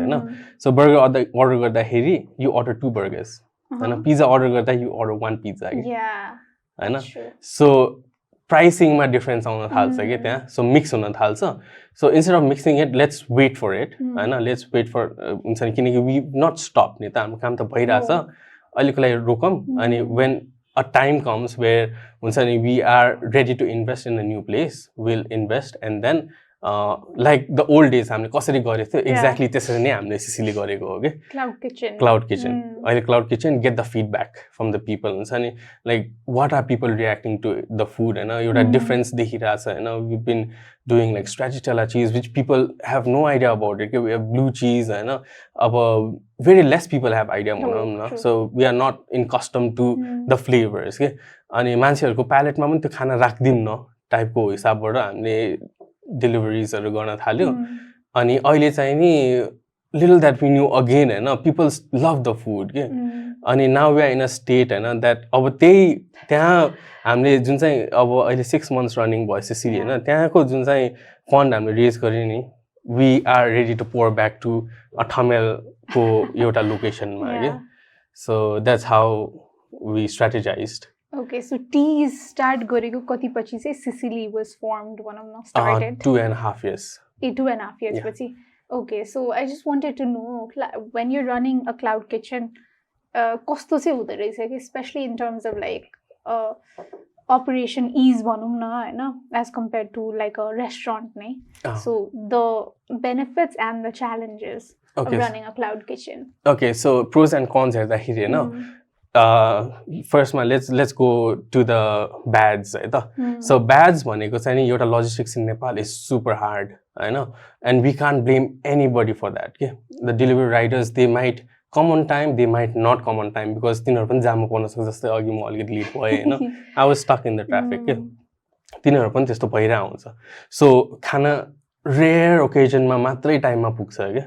Speaker 1: so burger order गर्दाखेरि you order 2 burgers. And pizza order गर्दा you order 1 pizza.
Speaker 2: Yeah.
Speaker 1: So pricing ma difference आउन थाल्छ के त्यहाँ. So mix हुन थाल्छ. So instead of mixing it, let's wait for it. Let's wait for हुन्छ नि किनकि we not stop नि त हाम्रो काम त भइराछ. अहिलेको लागि रोकम अनि when a time comes where हुन्छ नि we are ready to invest in a new place, we'll invest and then like the old days हामीले कसरी गरेको थियो exactly त्यसरी नै हामीले सिसिली गरेको हो के. Cloud kitchen. अहिले cloud kitchen get the feedback from the people हुन्छ नि like what are people reacting to the food हैन, एउटा difference देखिराछ हैन. We've been doing like stracciatella cheese which people have no idea about it. We have blue cheese हैन. अब very less people have idea भनौं न. So we are not accustomed to the flavors के. अनि मान्छेहरुको palate मा पनि त्यो खाना राख्दिम न टाइपको हिसाबबाट हामीले deliveries are गर्न थाल्यो. अनि अहिले चाहिँ नि little that we knew again हैन, people love the food के. अनि now we are in a state हैन that अब त्यहाँ हामीले जुन चाहिँ अब अहिले 6 months running भयो Sicily हैन, त्यहाँको जुन चाहिँ fund हामीले रेज गर्यो नि we are ready to pour back to Athamel को एउटा लोकेसन मा के. So that's how we strategized.
Speaker 2: Okay, so tea start गरेको कति पछि चाहिँ Sicily was formed, one of them started?
Speaker 1: 2.5 years.
Speaker 2: 2.5 years पछि. Okay, so I just wanted to know when you're running a cloud kitchen, कस्तो चाहिँ हुँदो रहेछ कि especially in terms of like operation ease भनौं न हैन as compared to like a restaurant नै. So the benefits and the challenges of running a cloud kitchen.
Speaker 1: Okay, so pros and cons हेर्दाखेरि हैन. First let's go to the bads right? So bads भनेको चाहिँ नि एउटा logistics in Nepal is super hard हैन, and we can't blame anybody for that okay? The delivery riders they might come on time, they might not come on time because तिनीहरु पनि जाममा पर्न सक्छ. जस्तै अघि म अलिकति लेट भए हैन, I was stuck in the traffic के. तिनीहरु पनि त्यस्तो भइरा हुन्छ. So खाना rare occasion मा मात्रै टाइममा पुग्छ के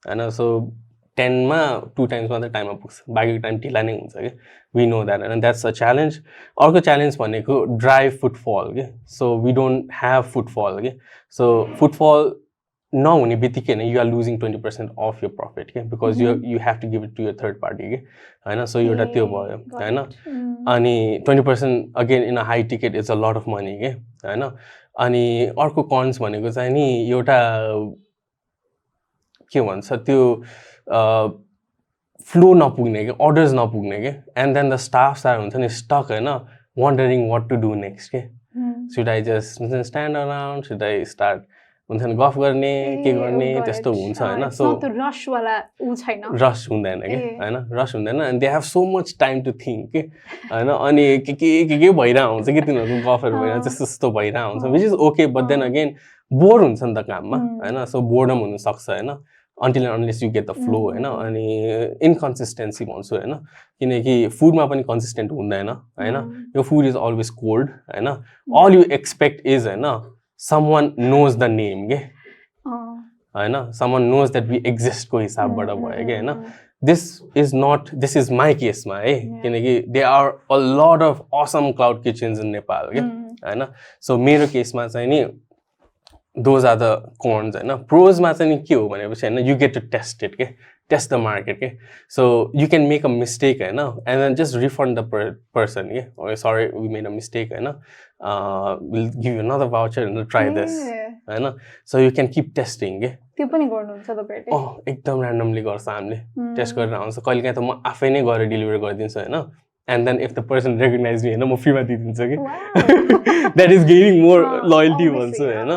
Speaker 1: हैन. So 10 मा 2 times मात्र टाइममा पुग्छ, बाकी टाइम ढिला नै हुन्छ के. We know that and that's a challenge. अर्को challenge भनेको dry footfall के. So we don't have footfall के. So footfall नहुने बित्तिकै नै you are losing 20% of your profit के, because you have to give it to your third party के हैन. So एउटा त्यो भयो हैन. अनि 20% again in a high ticket is a lot of money के हैन. अनि अर्को cons भनेको चाहिँ नि एउटा के भन्छ त्यो flow नपुग्ने के, orders नपुग्ने के, and then the staffs are हुन्छ नि stuck हैन, wondering what to do next के. Should I just stand around, should I start हुन्छ नि गफ गर्ने के गर्ने त्यस्तो हुन्छ हैन. So
Speaker 2: rush वाला उ छैन,
Speaker 1: rush हुँदैन के हैन, rush हुँदैन and they have so much time to think के हैन. अनि के भइरा हुन्छ कि तिनीहरुको गफहरु भइरा त्यस्तो भइरा हुन्छ, which is okay, but then again bore हुन्छ नि त काममा हैन. So boredom हुन सक्छ हैन until and unless you get the flow हैन. अनि inconsistency भन्छु हैन, किनकि फुडमा पनि consistent हुँदैन हैन. Your food is always cold हैन. All you expect is हैन someone knows the name के हैन, someone knows that we exist को हिसाबबाट भयो के हैन. this is my case ma hai there are a lot of awesome cloud kitchens in Nepal हैन so मेरो case ma चाहिँ नि those are the cons हैन pros ma चाहिँ नि के हो भनेपछि हैन you get to test it test the market so you can make a mistake and then just refund the person or sorry we made a mistake we'll give you another voucher and try this so you can keep testing
Speaker 2: त्यो पनि गर्नुहुन्छ तपाईहरुले
Speaker 1: एकदम randomly गर्छ हामीले test गरेर आउँछ कहिलेकाहीँ त म आफै नै गएर डेलिभर गरिदिन्छु हैन and then if the person recognize me हैन म फ्रीमा दिदिन्छु के that is gaining more loyalty also हैन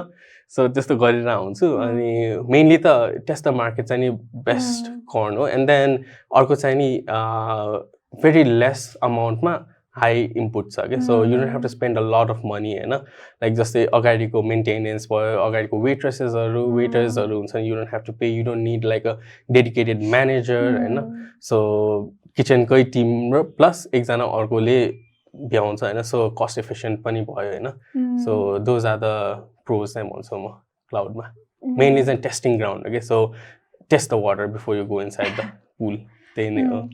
Speaker 1: so त्यस्तो गरेर आउँछु अनि मेनली त टेस्ट द मार्केट चाहिँ नि बेस्ट कर्न हो and then अर्को चाहिँ नि very less amount मा high input छ के so you don't have to spend a lot of money हैन like जस्तै अगाडिको मेन्टेनेन्स भयो अगाडिको वेट्रेसेसहरु वेटर्सहरु हुन्छ you don't have to pay you don't need like a dedicated manager हैन so किचनकै टिम र प्लस एकजना अर्कोले भ्याउँछ हैन so cost efficient पनि भयो हैन so those are the pros I'm also म क्लाउडमा mainly is a testing ground okay so test the water before you go inside the pool त्यही नै हो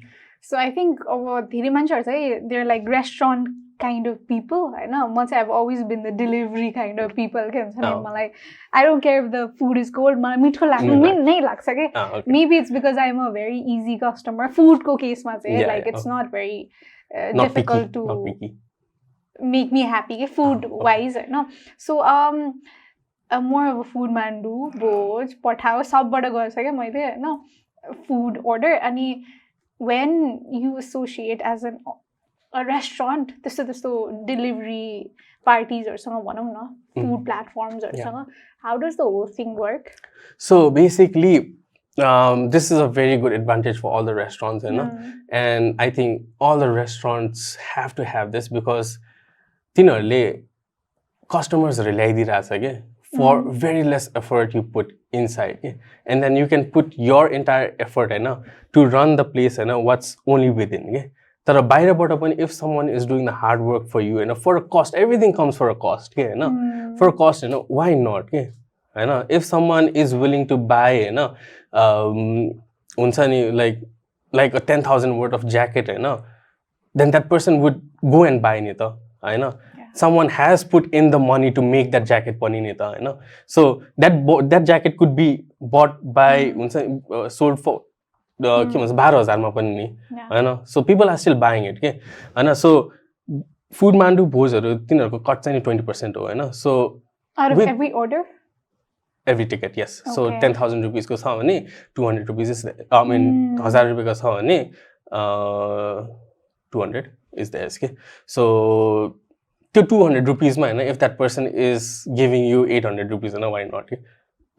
Speaker 2: so I think धेरै मान्छेहरु चाहिँ they're like restaurant kind of people हैन म चाहिँ I've always been the delivery kind of people के हुन्छ नि मलाई I don't care if the food is cold मलाई मिठो लाग्नु नै लाग्छ के maybe it's because I'm a very easy customer food को केसमा चाहिँ like it's not very difficult to make me happy food wise हैन so more of a food man do भोज पठाओ सबबाट गर्छ के मैले हैन food order अनि when you associate as a restaurant त्यस्तो delivery parties or some भनौं न food platforms or some how does the whole thing work
Speaker 1: so basically this is a very good advantage for all the restaurants and I think all the restaurants have to have this because तिनीहरुले कस्टमर्सहरु ल्याइदिराछ के for very less effort you put inside and then you can put your entire effort to run the place what's only within तर बाहिरबाट पनि if someone is doing the hard work for you for a cost everything comes for a cost for a cost why not if someone is willing to buy हुन्छ नि like a 10,000 worth of jacket then that person would go and buy ni ta someone has put in the money to make that jacket pani ni ta so that jacket could be bought by sold for के भन्छ 12,000 मा पनि नि हैन so people are still buying it के हैन so food mandu भोजहरु तिनीहरुको cut चाहिँ 20% हो हैन so
Speaker 2: out of every order
Speaker 1: every ticket yes so 10,000 rupees को छ भने 200 rupees is I mean 1000 रुपैयाँ को छ भने 200 is theirs के so त्यो 200 rupees मा हैन if that person is giving you 800 rupees हैन why not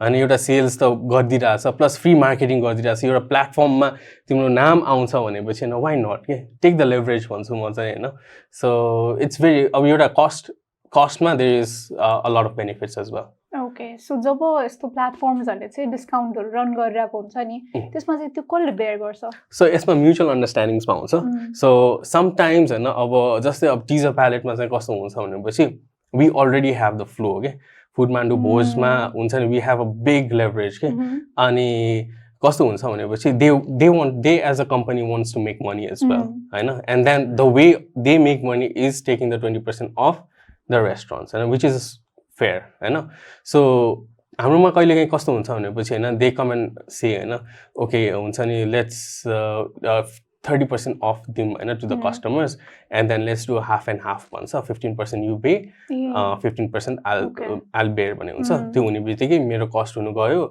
Speaker 1: अनि एउटा सेल्स त गर्दिराछ प्लस फ्री मार्केटिङ गर्दिराछ एउटा प्लेटफर्ममा तिम्रो नाम आउँछ भनेपछि हैन why not के टेक द लेभरेज भन्छु म चाहिँ हैन सो इट्स भेरी अब एउटा customer there is a lot of benefits as well
Speaker 2: okay so जब यस्तो प्लेटफर्म्सहरुले चाहिँ डिस्काउन्टहरु रन गरिरहेको हुन्छ नि त्यसमा चाहिँ त्यो कसले बेयर गर्छ
Speaker 1: सो यसमा म्युचुअल अन्डरस्ट्यान्डिङ्स पाउँछ सो समटाइम्स हैन अब जस्तै अब टिजर प्यालेटमा चाहिँ कस्तो हुन्छ भनेपछि we already have the flow के फुड मान्डु भोजमा हुन्छ नि we have a big leverage के अनि कस्तो हुन्छ भनेपछि they as a company wants to make money as well हैन and then the way they make money is taking the 20% of the restaurants हैन विच इज फेयर हैन so हाम्रोमा कहिलेकाहीँ कस्तो हुन्छ भनेपछि हैन दे कम एन्ड से हैन ओके हुन्छ नि let's 30% off them to the customers and then let's do a half and half भन्छ 15% you pay 15% I'll bear भन्ने हुन्छ त्यो हुने बित्तिकै मेरो कस्ट हुनु गयो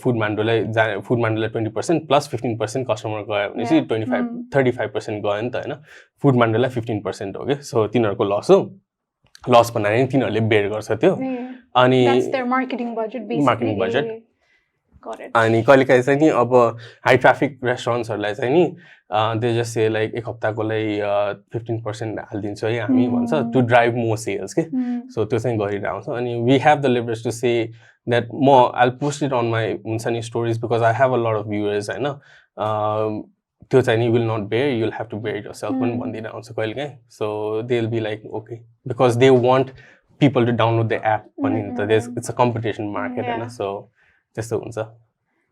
Speaker 1: फुड मान्डुलाई 20% प्लस 15% कस्टमर गयो भनेपछि 35% गयो नि त हैन फुड मान्डुलाई 15% हो के सो तिनीहरुको लस हो लस बनाएर तिनीहरुले बेयर गर्छ त्यो अनि
Speaker 2: that's their marketing budget basically
Speaker 1: अनि कहिलेकाहीँ चाहिँ नि अब हाई ट्राफिक रेस्टुरेन्ट्सहरुलाई चाहिँ नि दे जस्ट से लाइक एक हप्ताको लागि 15% हाल्दिन्छ है हामी भन्छ टु ड्राइभ मोर सेल्स के सो त्यो चाहिँ गरिरहन्छ अनि we have the leverage to say that म I will post it on my हुन्छ नि stories because I have a lot of viewers हैन त्यो चाहिँ नि will not bear you will have to bear it yourself पनि भनिदिरहन्छ कहिलेकाहीँ so they will be like okay because they want people to download the app पनि त it's a competition market हैन सो त्यस्तो हुन्छ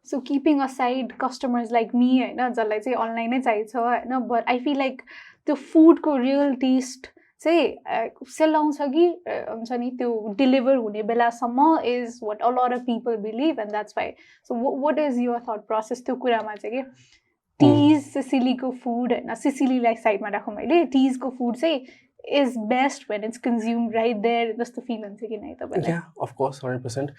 Speaker 2: So keeping aside customers like me, जसलाई चाहिँ online नै चाहिन्छ हैन, but I feel like the food को real taste चाहिँ सेल आउँछ कि हुन्छ नि त्यो deliver हुने बेलासम्म is what a lot of people believe, and that's why. So what is your thought process त्यो कुरामा चाहिँ के Teas Sicily को food हैन, Sicily लाई साइडमा राखौँ मैले, Teas को food चाहिँ is best when it's consumed right there. जस्तो feel हुन्छ कि नै तपाईलाई?
Speaker 1: Yeah, of course, 100%.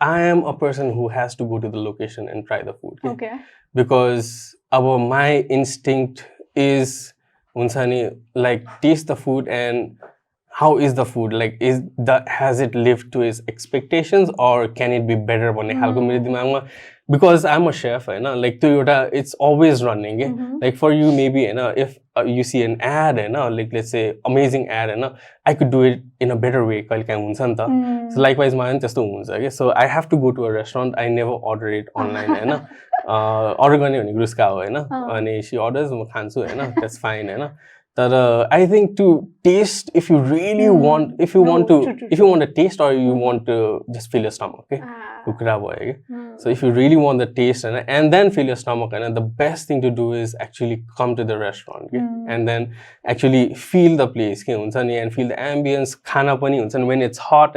Speaker 1: I am a person who has to go to the location and try the food.
Speaker 2: Okay.
Speaker 1: Because my instinct is like taste the food and how is the food, like has it lived to its expectations or can it be better because I'm a chef, like Toyota, it's always running. Like for you, maybe if you see an ad, like let's say amazing ad, I could do it in a better way. So likewise, so I have to go to a restaurant. I never order it online. Order गर्ने भने ग्रुस्का हो हैन, अनि she orders म खान्छु हैन, that's fine हैन. तर I think to taste, if you really want, if you want to taste or you want to just fill your stomach, okay? So if you really want the taste and then fill your stomach, the best thing to do is actually come to the restaurant, okay? And then actually feel the place, and feel the ambience. Khana pani हुन्छ नि, when it's hot,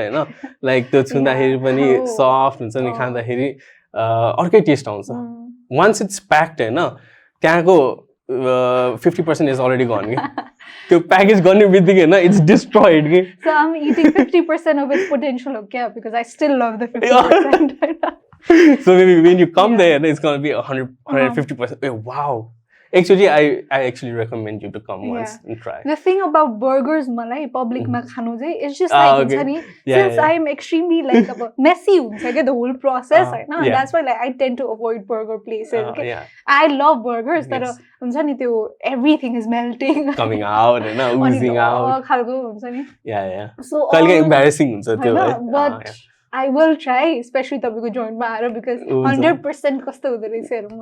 Speaker 1: like त्यो छुँदाखेरि पनि soft हुन्छ नि, खाँदाखेरि अर्कै test आउँछ. Once it's packed, त्यहाँको 50% is already gone. The package gone with it's destroyed.
Speaker 2: So I'm eating 50% of its potential, okay? Because I still love the 50%.
Speaker 1: So maybe when you come there, it's gonna be 150%. Wow. Actually, I actually recommend you to come once and try.
Speaker 2: The thing about burgers, malai public ma khanu chai, it's just like since I am extremely like messy, the whole process, that's why like I tend to avoid burger places. I love burgers, but everything is melting,
Speaker 1: coming out and oozing out. So embarrassing,
Speaker 2: but I will try, especially the joint because 100% cost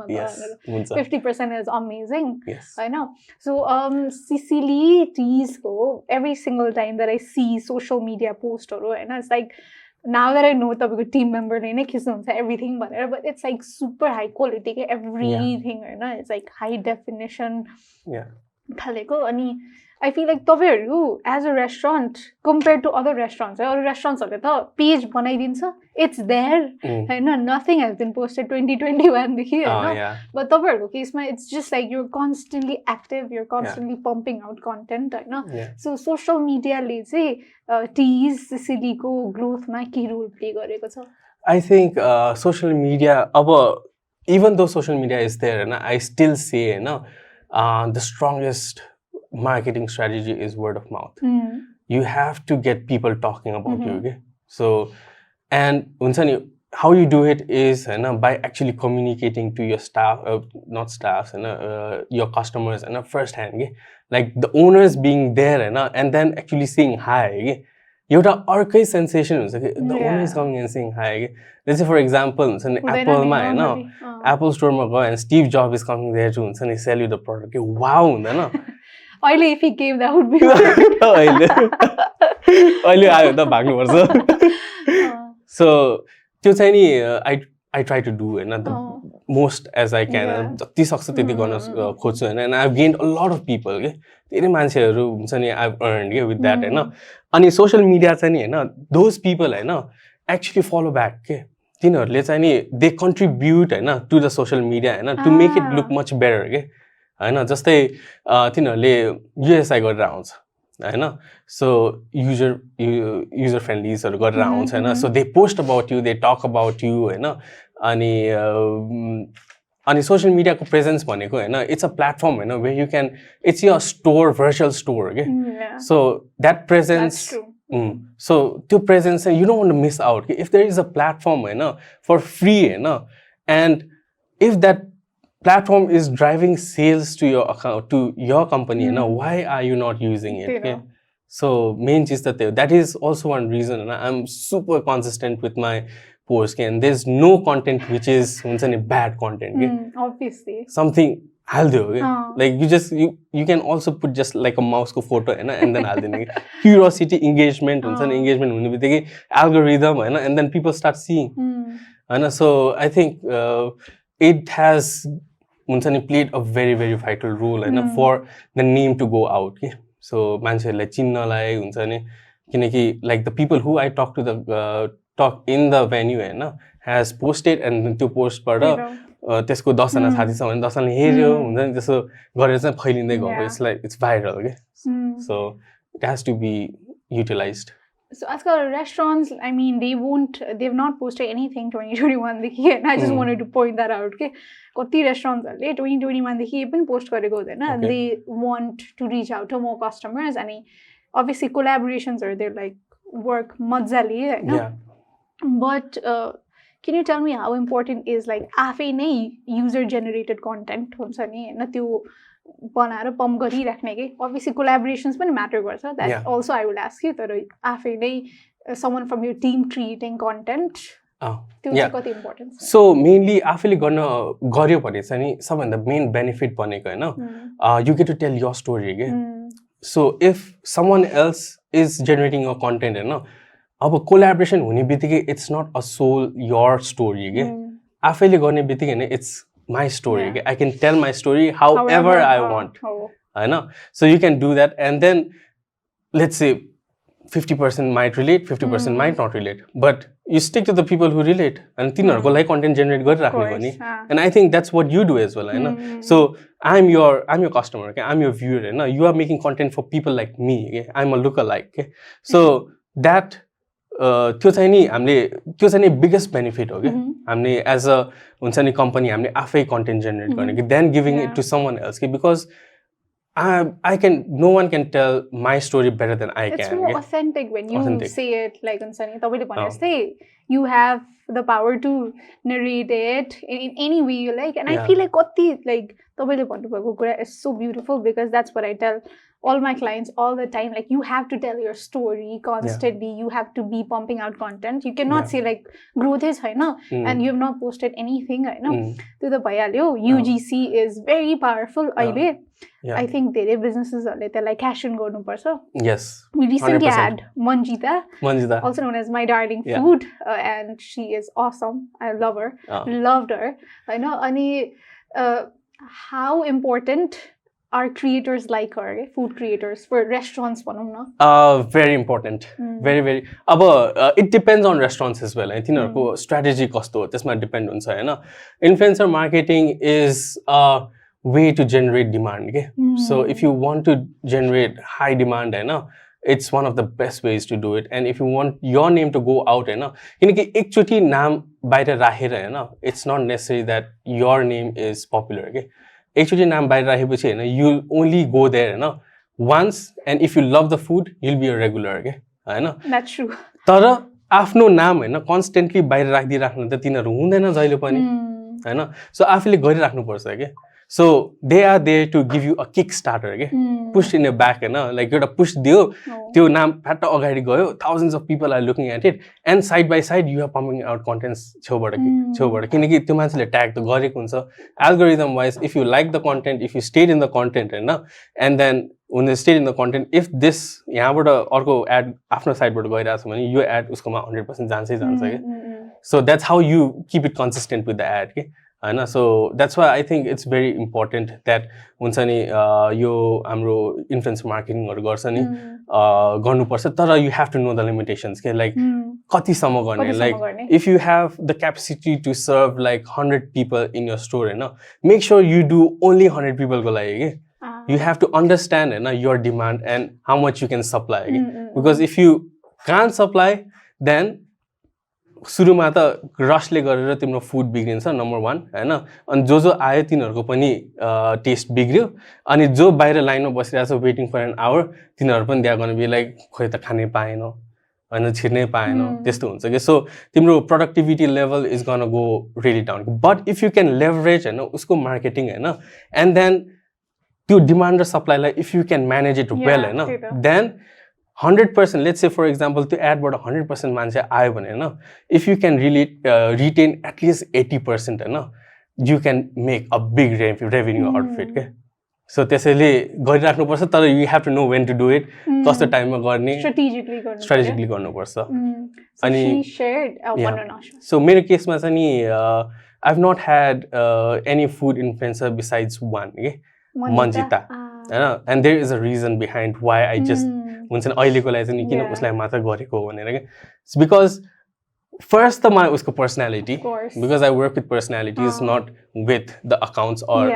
Speaker 1: yes,
Speaker 2: 50% is amazing.
Speaker 1: Yes.
Speaker 2: I know. So Sicily teas go every single time that I see social media post or and it's like now that I know the team member everything but it's like super high quality everything it's like high definition. I feel like as a restaurant compared to other restaurants, page it's there. Nothing has been posted 2021 but it's just like you're constantly active, you're constantly pumping out content. So social media teas Sicily ko growth ma ke role play gareko cha?
Speaker 1: I think social media, even though social media is there, I still say the strongest marketing strategy is word of mouth. You have to get people talking about you. Okay? So, and how you do it is by actually communicating to your staff, not staffs, your customers, first hand. Okay? Like the owners being there, and then actually saying hi. Okay? You have a sensation. The owner is coming and saying hi. Okay? Let's say, for example, Apple store ma go and Steve Jobs is coming there to sell you the product. Okay? Wow,
Speaker 2: if he came, that would be
Speaker 1: so I try to do the most as I can. And I've gained a lot of people. I've earned with that. And social media, those people actually follow back. They contribute to the social media to make it look much better. जस्तै तिनीहरूले USI गरेर आउँछ हैन, so user friendliesहरु गरेर आउँछ हैन, so they post about you, they talk about you हैन, अनि social media को presence भनेको हैन, it's a platform हैन, where you can, it's your store, virtual store, okay? So that presence, so त्यो presence you don't want to miss out. If there is a platform हैन for free हैन, and if that platform is driving sales to your account, to your company, why are you not using it? Okay? So main cheez that is also one reason, and I'm super consistent with my posts, and there's no content which is bad content.
Speaker 2: Obviously,
Speaker 1: something I'll do. Like you can also put just like a mouse ko photo and then I'll do curiosity, engagement, engagement algorithm, and then people start seeing. And so I think it has played a very very vital role for the name to go out. So मान्छेहरुलाई चिन्नलाई हुन्छ नि किनकि like the people who I talk to the talk in the venue has posted and त्यो post बाट त्यसको 10 जना साथी छ भने 10 जनाले हेर्यो हुन्छ नि त्यसो गरेर चाहिँ फैलिँदै गयो it's like it's viral so it has to be utilized.
Speaker 2: So आजकल restaurants, I mean, they've not posted anything 2021 देखि and I just wanted to point that out के कति restaurants हरुले 2021 देखि पनि पोस्ट गरेको हुँदैन. They want to reach out to more customers and obviously collaborations are there like work मज्जाले हैन. But can you tell me how important is like आफै नै user generated content हुन्छ नि हैन त्यो बनाएर पम्प गरिराख्ने के obviously collaborations पनि matter गर्छ that also I will ask you तर आफै नै someone from your team creating content त्यो चाहिँ कति important छ.
Speaker 1: So mainly आफैले गर्यो भने चाहिँ नि सबभन्दा मेन बेनिफिट भनेको हैन you get to tell your story के. So if someone else is generating your content हैन अब collaboration हुने बित्तिकै it's not a sole your story के आफैले गर्ने बित्तिकै हैन it's my story. I can tell my story however I want. I know. So you can do that and then let's say 50% might relate, 50% might not relate. But you stick to the people who relate and तिनीहरुको लागि content generate गरिराख्ने हो नि. And I think that's what you do as well, I know. So I'm your customer, okay? I'm your viewer, you know. You are making content for people like me, okay? I'm a lookalike, okay? So that त्यो चाहिँ नि हामीले त्यो चाहिँ नि biggest benefit हो के हामीले as a हुन्छ नि company हामीले आफै content generate गर्ने कि then giving it to someone else के because no one can tell my story better than I can.
Speaker 2: It's more authentic when you say it like हुन्छ नि तपाईले भने जस्तै you have the power to narrate it in any way you like and I feel like कति like तपाईले भन्नुभएको कुरा is so beautiful because that's what I tell all my clients all the time like you have to tell your story constantly. You have to be pumping out content. You cannot say like growth is haina and you have not posted anything haina त्यो त भइहाल्यो. UGC is very powerful अहिले. I think धेरै businesses हरुले त्यसलाई cash in गर्नुपर्छ.
Speaker 1: Yes.
Speaker 2: We recently had Manjita also known as my darling food and she is awesome. I love her. Loved her. I know ani how important are creators like her, food creators for restaurants भनौं न?
Speaker 1: Very important. Very very अब it depends on restaurants as well. तिनीहरुको strategy कस्तो हो त्यसमा depend हुन्छ हैन. Influencer marketing is a way to generate demand के. So if you want to generate high demand हैन it's one of the best ways to do it and if you want your name to go out हैन किनकि एकचोटी नाम बाहिर राखेर हैन it's not necessary that your name is popular के. Actually नाम बाहिर राखेपछि हैन you'll only go there हैन once and if you love the food you'll be a regular के हैन.
Speaker 2: That's true.
Speaker 1: तर आफ्नो नाम हैन कन्स्टेन्टली बाहिर राख्दिराख्नु त तिनीहरु हुँदैन जहिले पनि हैन. सो आफैले गरिराख्नु पर्छ के. So they are there to give you a kickstarter के push in your back हैन like एउटा push दियो त्यो नाम फ्याट्ट अगाडि गयो thousands of people are looking at it and side by side you are pumping out contents छेउबाट किनकि त्यो मान्छेले ट्याग त गरेको हुन्छ algorithm wise if you like the content if you stayed in the content हैन and then when they stayed in the content if this यहाँबाट अर्को एड आफ्नो साइडबाट गइराछ भने यो एड उसकोमा 100% जान्छ के. So that's how you keep it consistent with the ad के हैन. So that's why I think it's very important that हुन्छ नि यो हाम्रो इन्फ्लुएन्सर मार्केटिङ हरु गर्छ नि गर्नुपर्छ तर you have to know the limitations के like कति सम्म गर्ने like if you have the capacity to serve like 100 people in your store हैन make sure you do only 100 people को लागि के. You have to understand हैन your demand and how much you can supply के. Because if you can't supply then सुरुमा त रसले गरेर तिम्रो फुड बिग्रिन्छ नम्बर 1 हैन अनि जो आयो तिनीहरुको पनि टेस्ट बिग्रियो अनि जो बाहिर लाइनमा बसिरहेछ वेटिङ फर एन आवर तिनीहरु पनि त्यहाँ गर्न बी लाइक खोइ त खानै पाएन हैन छिर्नै पाएन त्यस्तो हुन्छ के. सो तिम्रो productivity level is gonna go really down but if you can leverage हैन उसको मार्केटिङ हैन एन्ड देन त्यो डिमान्ड र सप्लाईलाई if you can manage it well हैन then 100% let's say for example to add about 100% मान्छे आयो भने हैन if you can really retain at least 80% हैन you can make a big revenue out of it के. So त्यसैले गरिराख्नुपर्छ तर you have to know when to do it कस्तो टाइममा गर्ने स्ट्रेटेजिकली गर्नुपर्छ
Speaker 2: अनि
Speaker 1: सो मेरो केसमा चाहिँ नि I have not had any food influencer besides one के मन्जिता होइन and there is a reason behind why I just हुन्छ नि अहिलेको लागि चाहिँ किन उसलाई मात्र गरेको हो भनेर क्या बिकज फर्स्ट त उसको personality because I work with personalities not with the accounts or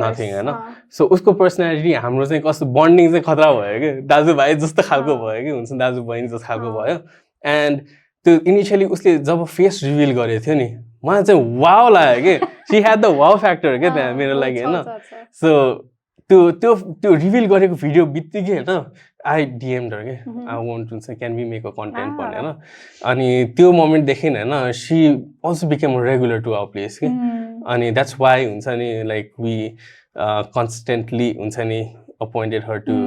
Speaker 1: nothing होइन सो उसको पर्सनालिटी हाम्रो चाहिँ कस्तो बन्डिङ चाहिँ खतरा भयो कि दाजुभाइ जस्तो खालको भयो कि हुन्छ दाजु बहिनी जस्तो खालको भयो एन्ड त्यो इनिसियली उसले जब फेस रिभिल गरेको थियो नि मलाई चाहिँ वाउ लाग्यो कि C had the wow factor क्या त्यहाँ मेरो लागि होइन सो त्यो रिभिल गरेको भिडियो बित्तिकै होइन आई डिएमड के आई वान्ट हुन्छ can be make a content भनेर अनि त्यो मोमेन्टदेखि होइन she also became regular to our place कि अनि द्याट्स वाइ हुन्छ नि लाइक वी कन्सटेन्टली हुन्छ नि appointed her to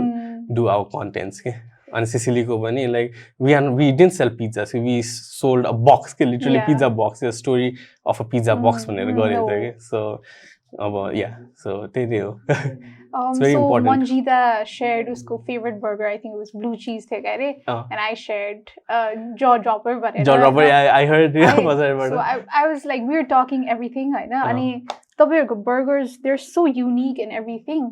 Speaker 1: do our contents के अनि सिसिलीको पनि like we didn't sell pizza we sold a box के literally pizza box story of a pizza box भनेर गरेको थियो कि सो अब या सो त्यही नै हो
Speaker 2: so Manjita shared usko favorite burger. I think it was blue cheese theka re, and I shared jaw dropper.
Speaker 1: Jaw dropper, I heard.
Speaker 2: So I was like, we were talking everything, right? Ani tapaiko burgers, they're so unique and everything,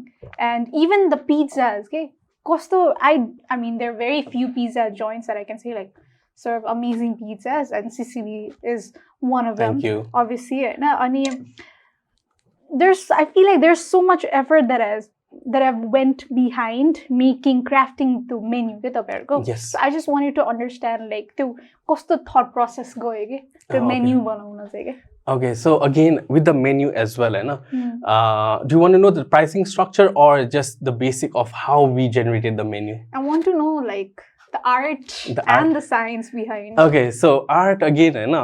Speaker 2: and even the pizzas, okay. Kosto, I mean, there are very few pizza joints that I can say like serve amazing pizzas, and Sicily is one of them.
Speaker 1: Thank you.
Speaker 2: Obviously, ani. I feel like there's so much effort that I've went behind crafting the menu.
Speaker 1: Yes.
Speaker 2: So I just wanted to understand like what's the thought process going the menu banauna chai.
Speaker 1: Okay, so again with the menu as well, do you want to know the pricing structure or just the basic of how we generated the menu?
Speaker 2: I want to know like the art and the science behind.
Speaker 1: Okay, so art again,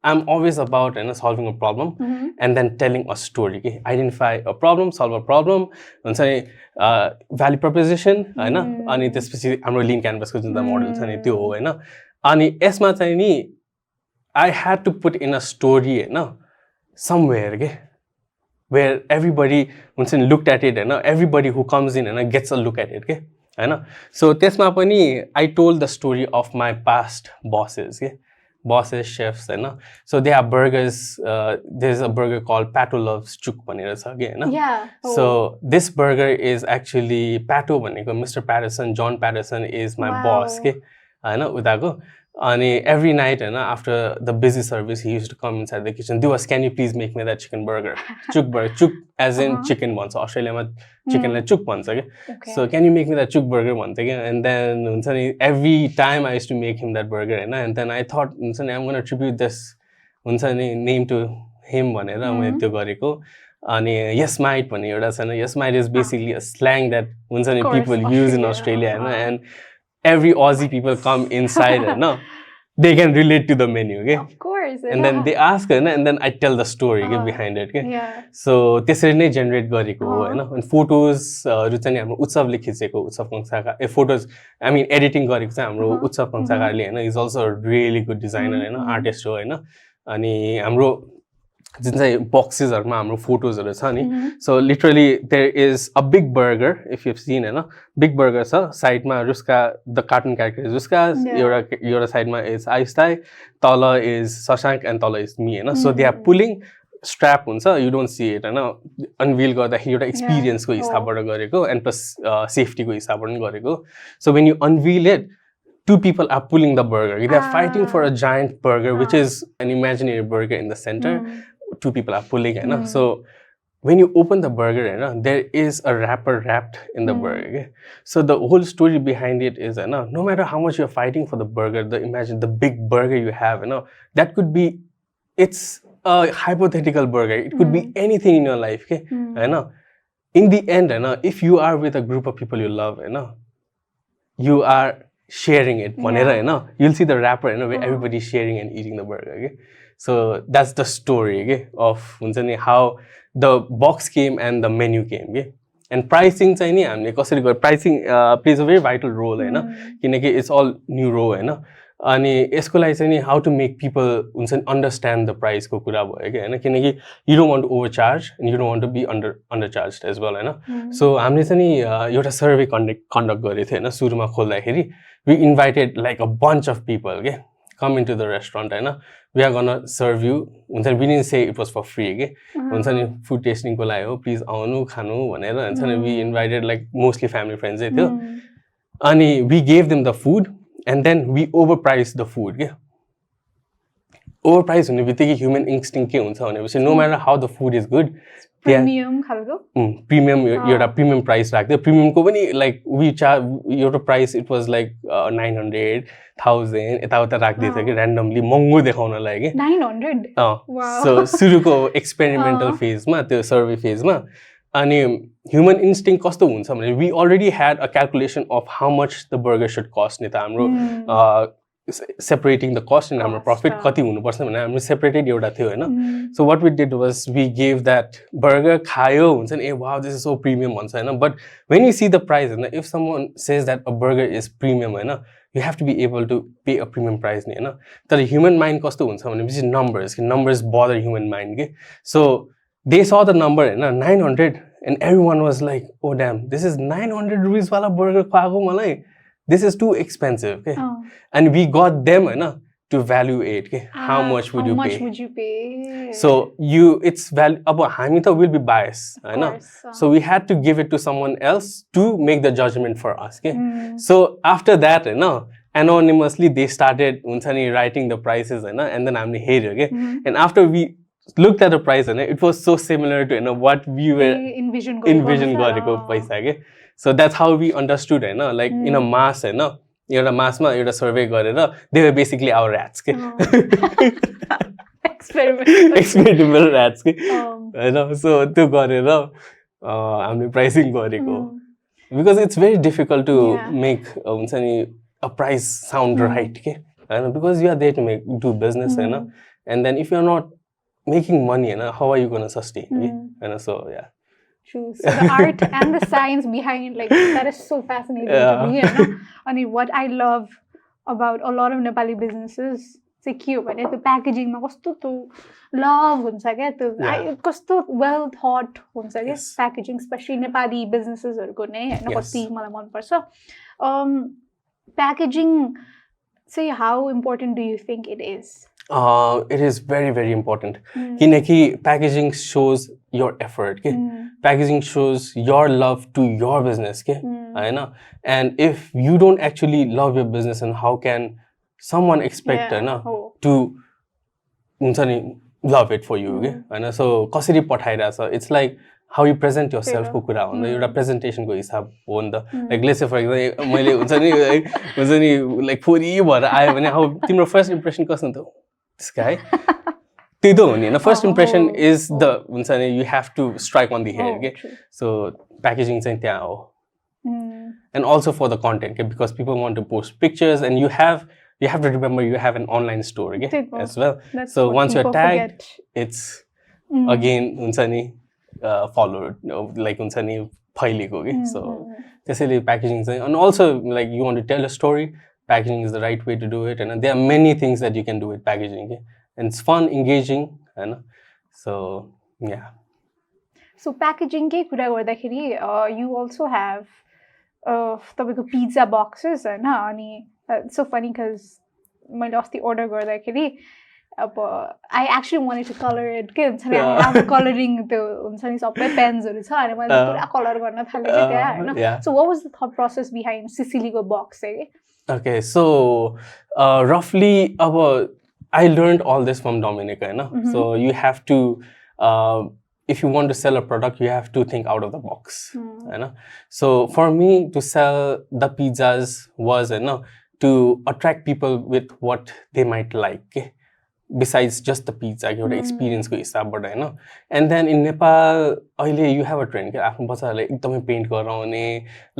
Speaker 1: I'm always about solving a problem and then telling a story. Okay? Identify a problem, solve a problem, and say value proposition, and त्यसपछि हाम्रो lean canvas को जुन त model छ नि त्यो हो हैन अनि यसमा चाहिँ नि I had to put in a story somewhere okay? Where everybody हुन्छ नि looked at it everybody who comes in gets a look at it okay? हैन so त्यसमा पनि I told the story of my past bosses okay? Bosses, chefs, so they have burgers. There's a burger called Pato Loves Chuk bhanera cha ke हैन So this burger is actually Pato bhaneko Mr. Patterson, John Patterson is my boss ke हैन उताको अनि every night after the busy service he used to come inside the kitchen. Diwas, can you please make me that chicken burger? Chuk burger, chuk as in chicken bhन्छ Australia ma chicken lai chuk bhन्छ के so can you make me that chuk burger भन्थे के and then हुन्छ नि every time I used to make him that burger and then I thought हुन्छ नि I'm going to attribute this हुन्छ नि name to him भनेर मैले त्यो गरेको अनि yes mate भन्ने एउटा छ नि yes mate is basically a slang that हुन्छ नि people use in Australia and every Aussie people come inside they can relate to the menu okay?
Speaker 2: Of course
Speaker 1: and then they ask and then I tell the story behind it okay? So त्यसरी नै generate गरेको हो हैन and photos रु चाहिँ हाम्रो उत्सवले खिचेको उत्सव कंसाका photos I mean editing गरेको चाहिँ हाम्रो उत्सव कंसाकारले हैन is also a really good designer हैन artist हो हैन अनि हाम्रो जुन चाहिँ बक्सेसहरुमा हाम्रो फोटोजहरु छ नि so literally there is a big burger if you've seen big burger छ साइडमा रुस्का the cartoon character is रुस्का एउटा साइडमा is आइस्ताई तल is शशाङ्क and तल is me so they are pulling strap हुन्छ you don't see it unveil गर्दाखेरि एउटा experience को हिसाबबाट गरेको and plus safety को हिसाबबाट गरेको so when you unveil it two people are pulling the burger they are fighting for a giant burger which is an imaginary burger in the center two people are pulling so when you open the burger there is a wrapper wrapped in the burger so the whole story behind it is no matter how much you're fighting for the burger imagine the big burger you have that could be it's a hypothetical burger it could be anything in your life okay in the end if you are with a group of people you love you are sharing it you'll see the wrapper where everybody's sharing and eating the burger okay? So that's the story okay, of how the box came and the menu came okay? And pricing चाहिँ नि हामीले कसरी गर्छ pricing plays a very vital role किनकि it's all new row अनि यसको लागि चाहिँ नि how to make people हुन्छ नि understand the price को कुरा भयो के हैन किनकि you don't want to overcharge and you don't want to be undercharged as well हैन so हामीले चाहिँ नि एउटा सर्वे कन्डक्ट गरेको थियो हैन सुरुमा खोल्दाखेरि we invited like a bunch of people के come into the restaurant हैन we are gonna serve you हुन्छ नि we didn't say it was for free के हुन्छ नि food tasting को लागि हो please आउनु खानु भनेर हुन्छ नि we invited like mostly family friends थियो अनि we gave them the food and then we overpriced the food के overpriced हुने बित्तिकै human instinct के हुन्छ भनेपछि no matter how the food is good
Speaker 2: premium खालको
Speaker 1: premium एउटा premium price राख्दै premium को पनि like we charge एउटा price it was like 900,000 यताउता राख्दै थियो कि randomly महँगो देखाउनलाई के
Speaker 2: 900
Speaker 1: so सुरुको experimental phase मा त्यो survey phase मा अनि human instinct कस्तो हुन्छ भने we already had a calculation of how much the burger should cost नि त हाम्रो separating the cost and हाम्रो profit कति हुनुपर्छ भने हामीले separated एउटा थियो हैन so what we did was we gave that burger खायो हुन्छ नि wow this is so premium भन्छ हैन but when you see the price हैन if someone says that a burger is premium हैन you have to be able to pay a premium price नि हैन तर human mind कस्तो हुन्छ भनेपछि numbers bother human mind के so they saw the number हैन 900 and everyone was like oh damn this is 900 rupees wala burger खुवाको मलाई this is too expensive okay and we got them to evaluate okay how much would you pay so it's अब हामी त will be biased so we had to give it to someone else to make the judgment for us okay so after that anonymously they started हुन्छ नि writing the prices and then हामीले हेर्यो okay and after we looked at the price it was so similar to what we were envision गरेको पैसा के so that's how we understood like in a mass एउटा मासमा एउटा survey गरेर they were basically our rats के experimental rats के हैन so त्यो गरेर हामीले प्राइसिङ गरेको because it's very difficult to make हुन्छ नि a price sound right के हैन because you are there to do business हैन and then if you are not making money how are you going to sustain and so
Speaker 2: true so the art and the science behind like that is so fascinating to me and what I love about a lot of Nepali businesses चाहिँ के हो भने त्यो प्याकेजिङमा कस्तो त्यो love हुन्छ क्या त्यो कस्तो वेल थट हुन्छ क्या प्याकेजिङ स्पेशली नेपाली बिजनेसेसहरुको नै हैन कति मलाई मन पर्छ प्याकेजिङ चाहिँ how important do you think it is
Speaker 1: it is very very important kinaki packaging shows your effort ke packaging shows your love to your business ke haina and if you don't actually love your business and how can someone expect to huncha ni love it for you ke haina so kasरी पठाइरा छ it's like how you present yourself को कुरा हो एउटा presentation को हिसाब हो नि त like let's say for example मैले हुन्छ नि लाइक फोरी भएर आयो भने हाउ तिम्रो फर्स्ट इम्प्रेसन कस्तो त this guy त्यही त हो नि फर्स्ट इम्प्रेसन इज द हुन्छ नि you have to strike on the head के so packaging चाहिँ त्यहाँ हो and also for the content okay? because people want to post pictures and you have to remember you have an online store okay? as well so once you're tagged it's again हुन्छ नि followed like हुन्छ नि फैलिएको के so त्यसैले packaging चाहिँ and also like you want to tell a story packaging is the right way to do it and there are many things that you can do with packaging okay? and it's fun engaging so yeah
Speaker 2: so packaging ke kura gardakheri you also have tapako pizza boxes हैन अनि it's so funny cuz मैले अस्ति order गर्दाखेरि अब I actually wanted to color it के हुन्छ नि अब कलरिङ त्यो हुन्छ नि सबै पेन्सहरु छ अनि मैले पुरा कलर गर्न थाले के त्यहाँ हैन so what was the thought process behind Sicily को box चाहिँ
Speaker 1: okay so roughly I learned all this from Dominic so you have to if you want to sell a product you have to think out of the box so for me to sell the pizzas was to attract people with what they might like besides just the pizza your experience ko hisab bata haina and then in Nepal aile you have a trend ke afno bachhaharule ekdamai paint garaune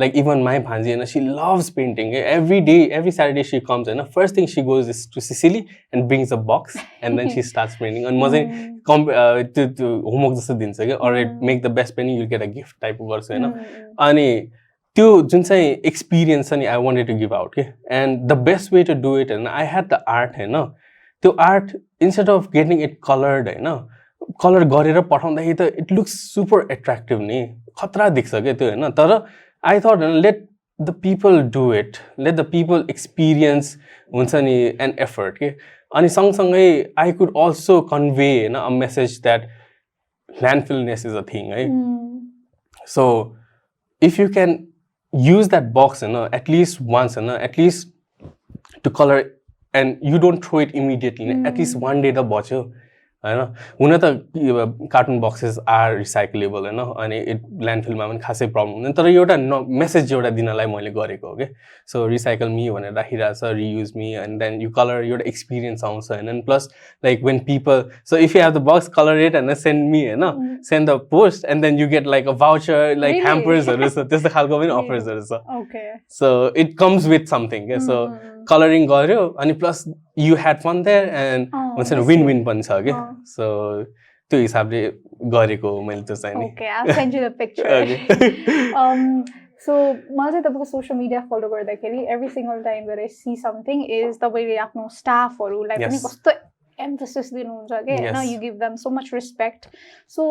Speaker 1: like even my bhanji she loves painting every Saturday she comes first thing she goes is to Sicily and brings a box and then she starts painting and ma chai to homework jasto dincha ke or make the best painting you'll get a gift type of garchu haina ani त्यो जुन चाहिँ experience छ नि I wanted to give out, okay? And the best way to do it, and I had the art, हैन त्यो art instead of getting it colored, हैन colour गरेर पठाउँदाखेरि त it looks super attractive नि खतरा देख्छ के त्यो हैन तर I thought let the people do it, let the people experience हुन्छ नि an effort के अनि सँगसँगै I could also convey हैन a message that landfillness is a thing, right? So if you can use that box at least once at least to color and you don't throw it immediately at least one day the botcho हैन हुन त cartoon boxes are recyclable हैन अनि ल्यान्डफिलमा पनि खासै problem हुँदैन तर एउटा मेसेज एउटा दिनलाई मैले गरेको हो के सो रिसाइकल मी भनेर राखिरहेको छ reuse me and then you colour एउटा एक्सपिरियन्स आउँछ हैन and plus like when people so if you have the box colour it and send me हैन send the post and then you get like a voucher like ह्याम्पर्सहरु छ त्यस्तो खालको पनि अफर्सहरु छ okay so it comes with something के so colouring गर्यो अनि plus you had fun there and हुन्छ नि विन विन पनि छ के सो त्यो हिसाबले गरेको मैले त्यो चाहिँ नि
Speaker 2: okay I send you the picture so मलाई चाहिँ तपाईको सोशल मिडिया फलो गर्दाखेरि every single time that I see something is तपाईले आफ्नो स्टाफहरुलाई पनि कस्तो emphasis दिनुहुन्छ के हैन you give them so much respect so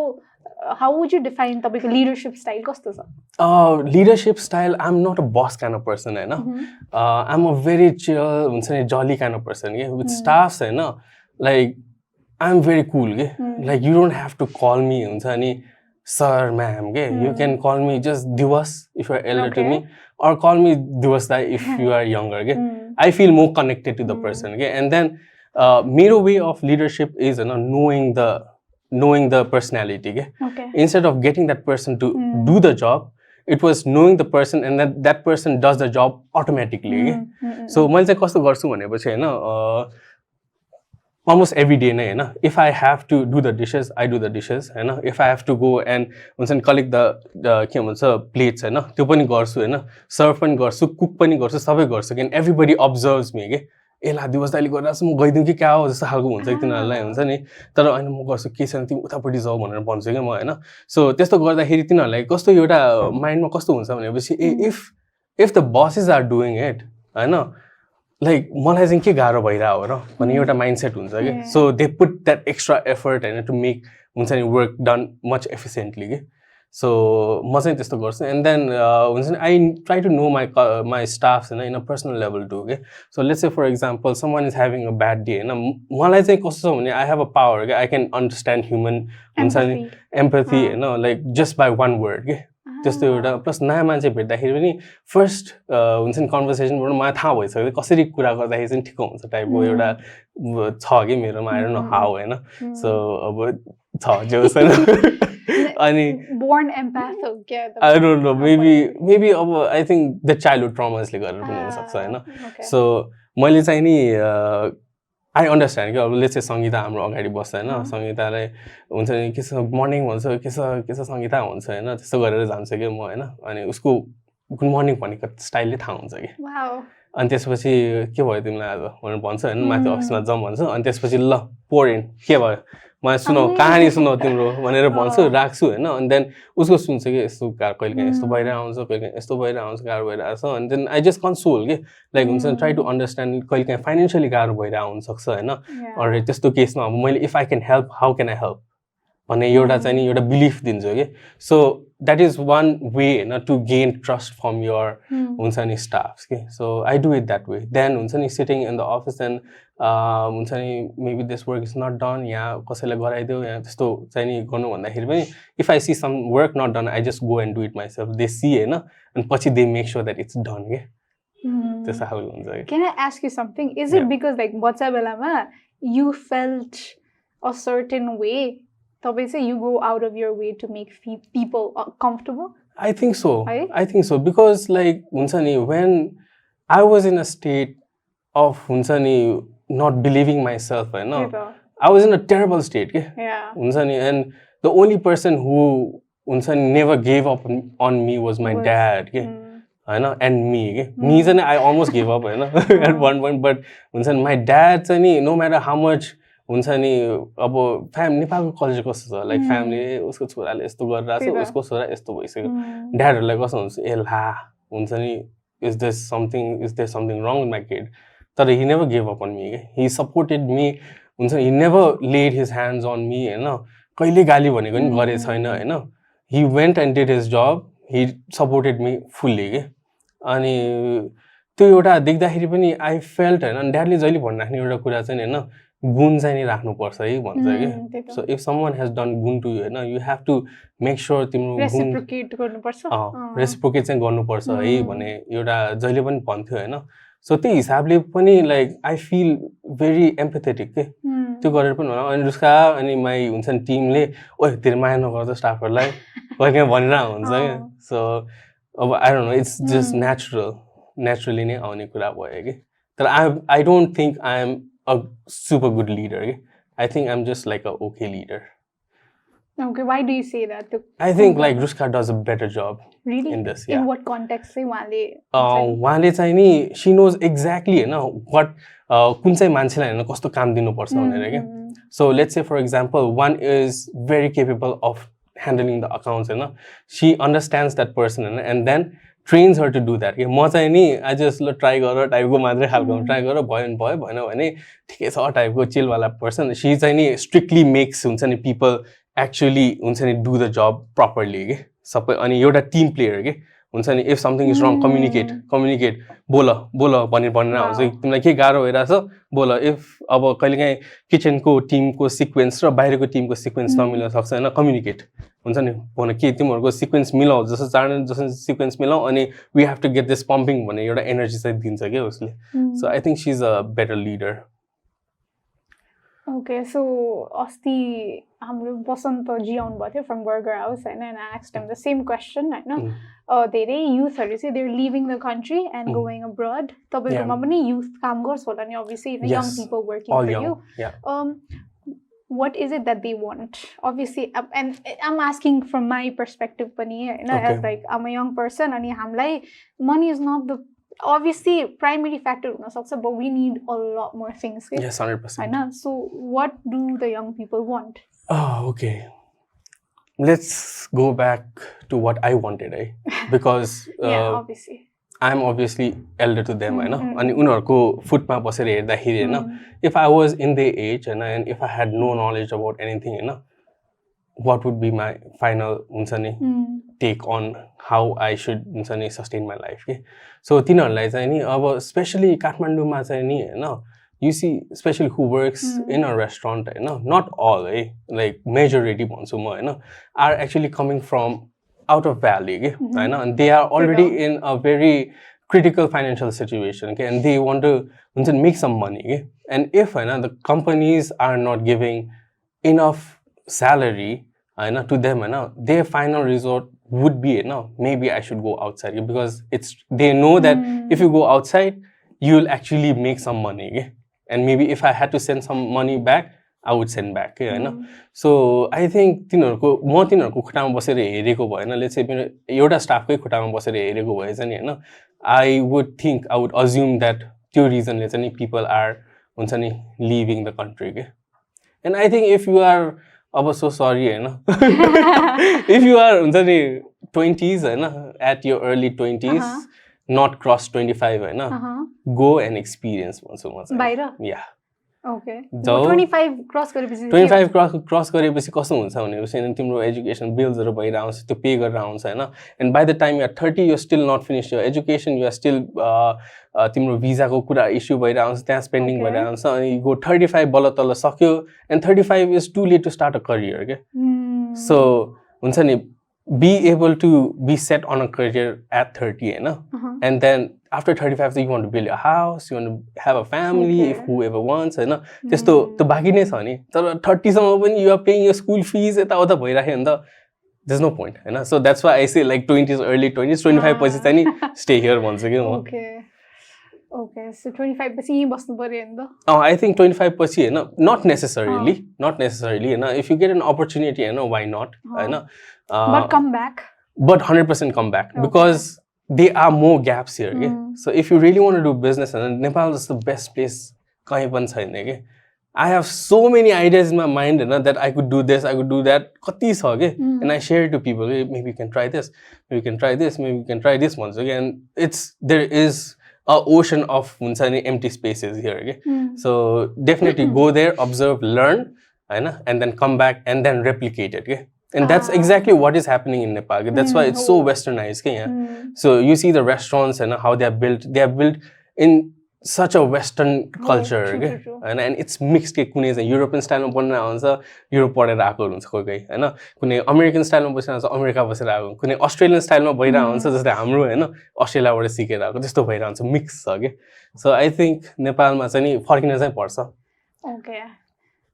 Speaker 2: how would you define तपाईको leadership style कस्तो छ
Speaker 1: leadership style I'm not a boss kind of person हैन I'm a very chill हुन्छ नि jolly kind of person के with staffs हैन like I'm very cool के like you don't have to call me हुन्छ नि sir ma'am के you can call me just Diwas if you are elder to me or call me Diwas dai if you are younger के I feel more connected to the person के and then मेरो way of leadership is knowing the personality okay? Instead of getting that person to do the job it was knowing the person and that person does the job automatically so मैले चाहिँ कस्तो गर्छु भनेपछि हैन almost every day नै हैन if I have to do the dishes I do the dishes हैन if I have to go and हुन्छ नि collect the के भन्छ plates हैन त्यो पनि गर्छु हैन सर्भ पनि गर्छु कुक पनि गर्छु सबै गर्छु and everybody observes me के एला दिवस दाइले गरिरहेछ म गइदिउँ कि क्या हो जस्तो खालको हुन्छ कि तिनीहरूलाई हुन्छ नि तर होइन म गर्छु के छैन तिमी उतापट्टि जाऊ भनेर भन्छु क्या म होइन सो त्यस्तो गर्दाखेरि तिनीहरूलाई कस्तो एउटा माइन्डमा कस्तो हुन्छ भनेपछि इफ द बसेस आर डुइङ इट होइन लाइक मलाई चाहिँ के गाह्रो भइरहेको हो र भन्ने एउटा माइन्डसेट हुन्छ कि so they put that extra effort होइन टु मेक हुन्छ नि वर्क डन मच एफिसियन्टली कि सो म चाहिँ त्यस्तो गर्छु एन्ड देन हुन्छ नि I try to know my staffs होइन in a personal level to के so let's say for example someone is having a bad day होइन मलाई चाहिँ कस्तो छ भने आई हेभ अ पावर के आई क्यान अन्डरस्ट्यान्ड ह्युमन हुन्छ नि एम्पथी होइन like just by one word के त्यस्तो एउटा प्लस नयाँ मान्छे भेट्दाखेरि पनि फर्स्ट हुन्छ नि कन्भर्सेसनबाट मलाई थाहा भइसक्यो कसरी कुरा गर्दाखेरि चाहिँ ठिक हुन्छ टाइपको एउटा छ कि मेरोमा आएर न हाउ होइन सो अब छ जो छैन अनि
Speaker 2: born empath हो क्या
Speaker 1: I don't know maybe अब I think the childhood traumasले गरेर पनि हुन सक्छ हैन सो मैले चाहिँ नि I understand कि अब लेट्स से संगीता हाम्रो अगाडि बस्छ हैन संगीतालाई हुन्छ नि के छ मर्निङ भन्छ के छ संगीता हुन्छ हैन त्यस्तो गरेर जान्छ के म हैन अनि उसको गुड मर्निङ भनेको स्टाइलले थाहा हुन्छ कि
Speaker 2: वाउ
Speaker 1: अनि त्यसपछि के भयो तिमीलाई आज भनेर भन्छ हैन माथि अफिसमा जाम भन्छ अनि त्यसपछि ल पोर इन के भयो मलाई सुनाऊ कहानी सुनाऊ तिम्रो भनेर भन्छु राख्छु हैन अनि देन उसको सुन्छ कि यस्तो कहिले यस्तो भइरहेको आउँछ कहिले यस्तो भइरहेको आउँछ गाह्रो भइरहेको छ अनि देन आई जस्ट कन्सोल के लाइक हुन्छ नि ट्राई टु अन्डरस्ट्यान्ड कहिले फाइनेन्सियली गाह्रो भइरहेको हुनसक्छ होइन अरू त्यस्तो केसमा अब मैले if I can help how can I help भन्ने एउटा चाहिँ नि एउटा बिलिफ दिन्छु कि so that is one way होइन to gain trust from your हुन्छ नि स्टाफ्स के so I do it that way then हुन्छ नि sitting in the office and हुन्छ नि maybe this work is not done यहाँ कसैलाई गराइदियो यहाँ त्यस्तो चाहिँ नि गर्नु भन्दाखेरि पनि if I see some work not done I just go and do it myself they see होइन अनि पछि they make sure that it's done के त्यस्तो खालको हुन्छ कि
Speaker 2: can I ask you something is it because like बच्चा बेलामा you felt a certain way तपाईँ चाहिँ you go out of your way to make people comfortable?
Speaker 1: I think so. I think so because like हुन्छ नि when I was in a state of हुन्छ नि not believing myself होइन I was in a terrible state के हुन्छ नि and the only person who हुन्छ नि never gave up on me was my dad के होइन and me के me चाहिँ I almost gave up होइन at one point but हुन्छ नि my dad चाहिँ नि no matter how much हुन्छ नि अब नेपालको कल्चर कस्तो छ लाइक फ्यामिली उसको छोराले यस्तो गरिरहेछ उसको छोरा यस्तो भइसक्यो ड्याडहरूलाई कस्तो हुन्छ ए ला हुन्छ नि is there something wrong with my kid तर he never give up on me के ही सपोर्टेड मी हुन्छ he never laid his hands on me होइन कहिले गाली भनेको पनि गरेको छैन होइन he went and did his job he supported me fully के अनि त्यो एउटा देख्दाखेरि पनि आई फेल्ट होइन ड्याडले जहिले भनिराख्ने एउटा कुरा चाहिँ होइन गुण चाहिँ नि राख्नुपर्छ है भन्छ कि so if someone has done गुण टु यु होइन you have to make sure तिम्रो रेसिप्रोकेट चाहिँ गर्नुपर्छ है भने एउटा जहिले पनि भन्थ्यो होइन सो त्यही हिसाबले पनि like I feel very empathetic के त्यो गरेर पनि भनौँ अनि उसका अनि माई हुन्छ नि टिमले ओइ धेरै माया नगर्छ स्टाफहरूलाई कहिले भनेर हुन्छ क्या सो अब I don't know it's just naturally नै आउने कुरा भयो कि तर I don't think I am a super good leader. Okay? I think I'm just like a okay leader.
Speaker 2: Okay, why do you say that?
Speaker 1: I think like Ruska does a better job.
Speaker 2: Really?
Speaker 1: In this, yeah.
Speaker 2: In what context? Say
Speaker 1: Wale चाहिँ नि she knows exactly you know what कुन चाहिँ मान्छेलाई हैन कस्तो काम दिनुपर्छ भनेर के. So let's say for example one is very capable of handling the accounts you know. She understands that person and then trains her to do that. के म चाहिँ नि I just ट्राई गरेर टाइपको मात्रै खालको ट्राई गरेर भयो भएन भने ठिकै छ टाइपको चिल वाला पर्सन शी चाहिँ नि स्ट्रिक्टली मेक्स हुन्छ नि पिपल एक्चुअली हुन्छ नि डु द जब प्रपरली के सबै अनि एउटा टिम प्लेयर के हुन्छ नि if something is wrong communicate बोल भनेर आउँछ तिमीलाई के गाह्रो भइरहेछ बोल इफ अब कहिलेकाहीँ किचनको टिमको सिक्वेन्स र बाहिरको टिमको सिक्वेन्स नमिल्न सक्छ होइन कम्युनिकेट हुन्छ नि भन के तिमीहरूको सिक्वेन्स मिलाऊ जस्तो चाँडो जस्तो सिक्वेन्स मिलाऊ अनि we have to get this pumping भन्ने एउटा एनर्जी चाहिँ दिन्छ क्या उसले so I think she is a better leader
Speaker 2: Okay, so अस्ति हाम्रो बसन्त जी आउनु भएको थियो फ्रम बर्गर हाउस होइन and I asked them the same question होइन धेरै युथहरू चाहिँ they're leaving the country and going abroad तपाईँकोमा पनि युथ काम गर्छ होला नि obviously young people working for you what is it that they want obviously and I'm asking from my perspective pani as like I'm a young person and hamlai money is not the obviously primary factor huna sakcha but we need a lot more things
Speaker 1: yes 100%
Speaker 2: so what do the young people want
Speaker 1: okay let's go back to what I wanted because
Speaker 2: yeah obviously
Speaker 1: I'm obviously elder to them होइन अनि उनीहरूको फुटमा बसेर हेर्दाखेरि होइन if I was in their age and if I had no knowledge about anything होइन what would be my final हुन्छ नि take on how I should हुन्छ नि sustain my life के so तिनीहरूलाई चाहिँ नि अब स्पेसली काठमाडौँमा चाहिँ नि होइन you see especially who works in a restaurant होइन not all like majority भन्छु म होइन are actually coming from out of valley okay? And they are already in a very critical financial situation okay? And they want to make some money okay? And if the companies are not giving enough salary to them their final resort would be maybe I should go outside okay? Because they know that if you go outside you'll actually make some money okay? And maybe if I had to send some money back I would send back होइन so I think तिनीहरूको खुट्टामा बसेर हेरेको भएन let's say एउटा स्टाफकै खुट्टामा बसेर हेरेको भए चाहिँ होइन I would think I would assume that त्यो रिजनले चाहिँ नि पिपल आर हुन्छ नि लिभिङ द कन्ट्री के and I think if you are अब सो सरी होइन इफ यु आर हुन्छ नि 20s होइन at your early 20s not cross 25 होइन गो एन्ड एक्सपिरियन्स भन्छु म चाहिँ या
Speaker 2: Okay. 25 क्रस
Speaker 1: गरेपछि कस्तो हुन्छ भनेपछि तिम्रो एजुकेसन बिल्सहरू भइरहेको हुन्छ त्यो पे गरेर आउँछ होइन and by the time you are 30 you still not finish your education you are still तिम्रो भिजाको कुरा इस्यु भइरहेको हुन्छ त्यहाँ स्पेन्डिङ भइरहेको हुन्छ अनि गो 35 बल्ल तल्ल सक्यो and 35 is too late to start a career के सो हुन्छ नि be able to be set on a career at 30 and then after 35 you want to build a house you want to have a family if whoever wants त्यस्तो त बाँकी नै छ नि तर 30 सम्म पनि you are paying your school fees यता उता भइराख्यो भने त there's no point so that's why I say like 20s early 20s 25 पछि चाहिँ नि stay here भन्छु के म
Speaker 2: Okay, so 25 पछि यही बस्नु पर्यो नि त
Speaker 1: I think 25 पछि हैन not necessarily if you get an opportunity why not
Speaker 2: but come back
Speaker 1: but 100% come back because there are more gaps here so if you really want to do business Nepal is the best place kahi pani chaina ke I have so many ideas in my mind that I could do this, I could do that. And I share it to people. Maybe you can try this, maybe you can try this, maybe you can try this once again. There is an ocean of empty spaces here. So definitely go there, observe, learn, and then come back and then replicate it. And that's exactly what is happening in Nepal. That's why it's so westernized. So you see the restaurants and how they are built. They are built in such a Western culture,
Speaker 2: true.
Speaker 1: And it's mixed. European style ma banna huncha, Europe पढेर आएको हुन्छ कोही कोही हैन, कुनै American style ma बसेर आउँछ, America बसेर आएको, कुनै Australian style ma भइरा हुन्छ जस्तै हाम्रो हैन अस्ट्रेलियाबाट सिकेर आएको त्यस्तो भइरा हुन्छ, मिक्स छ के. So I think नेपालमा चाहिँ नि फर्किन चाहिँ पर्छ.
Speaker 2: Okay.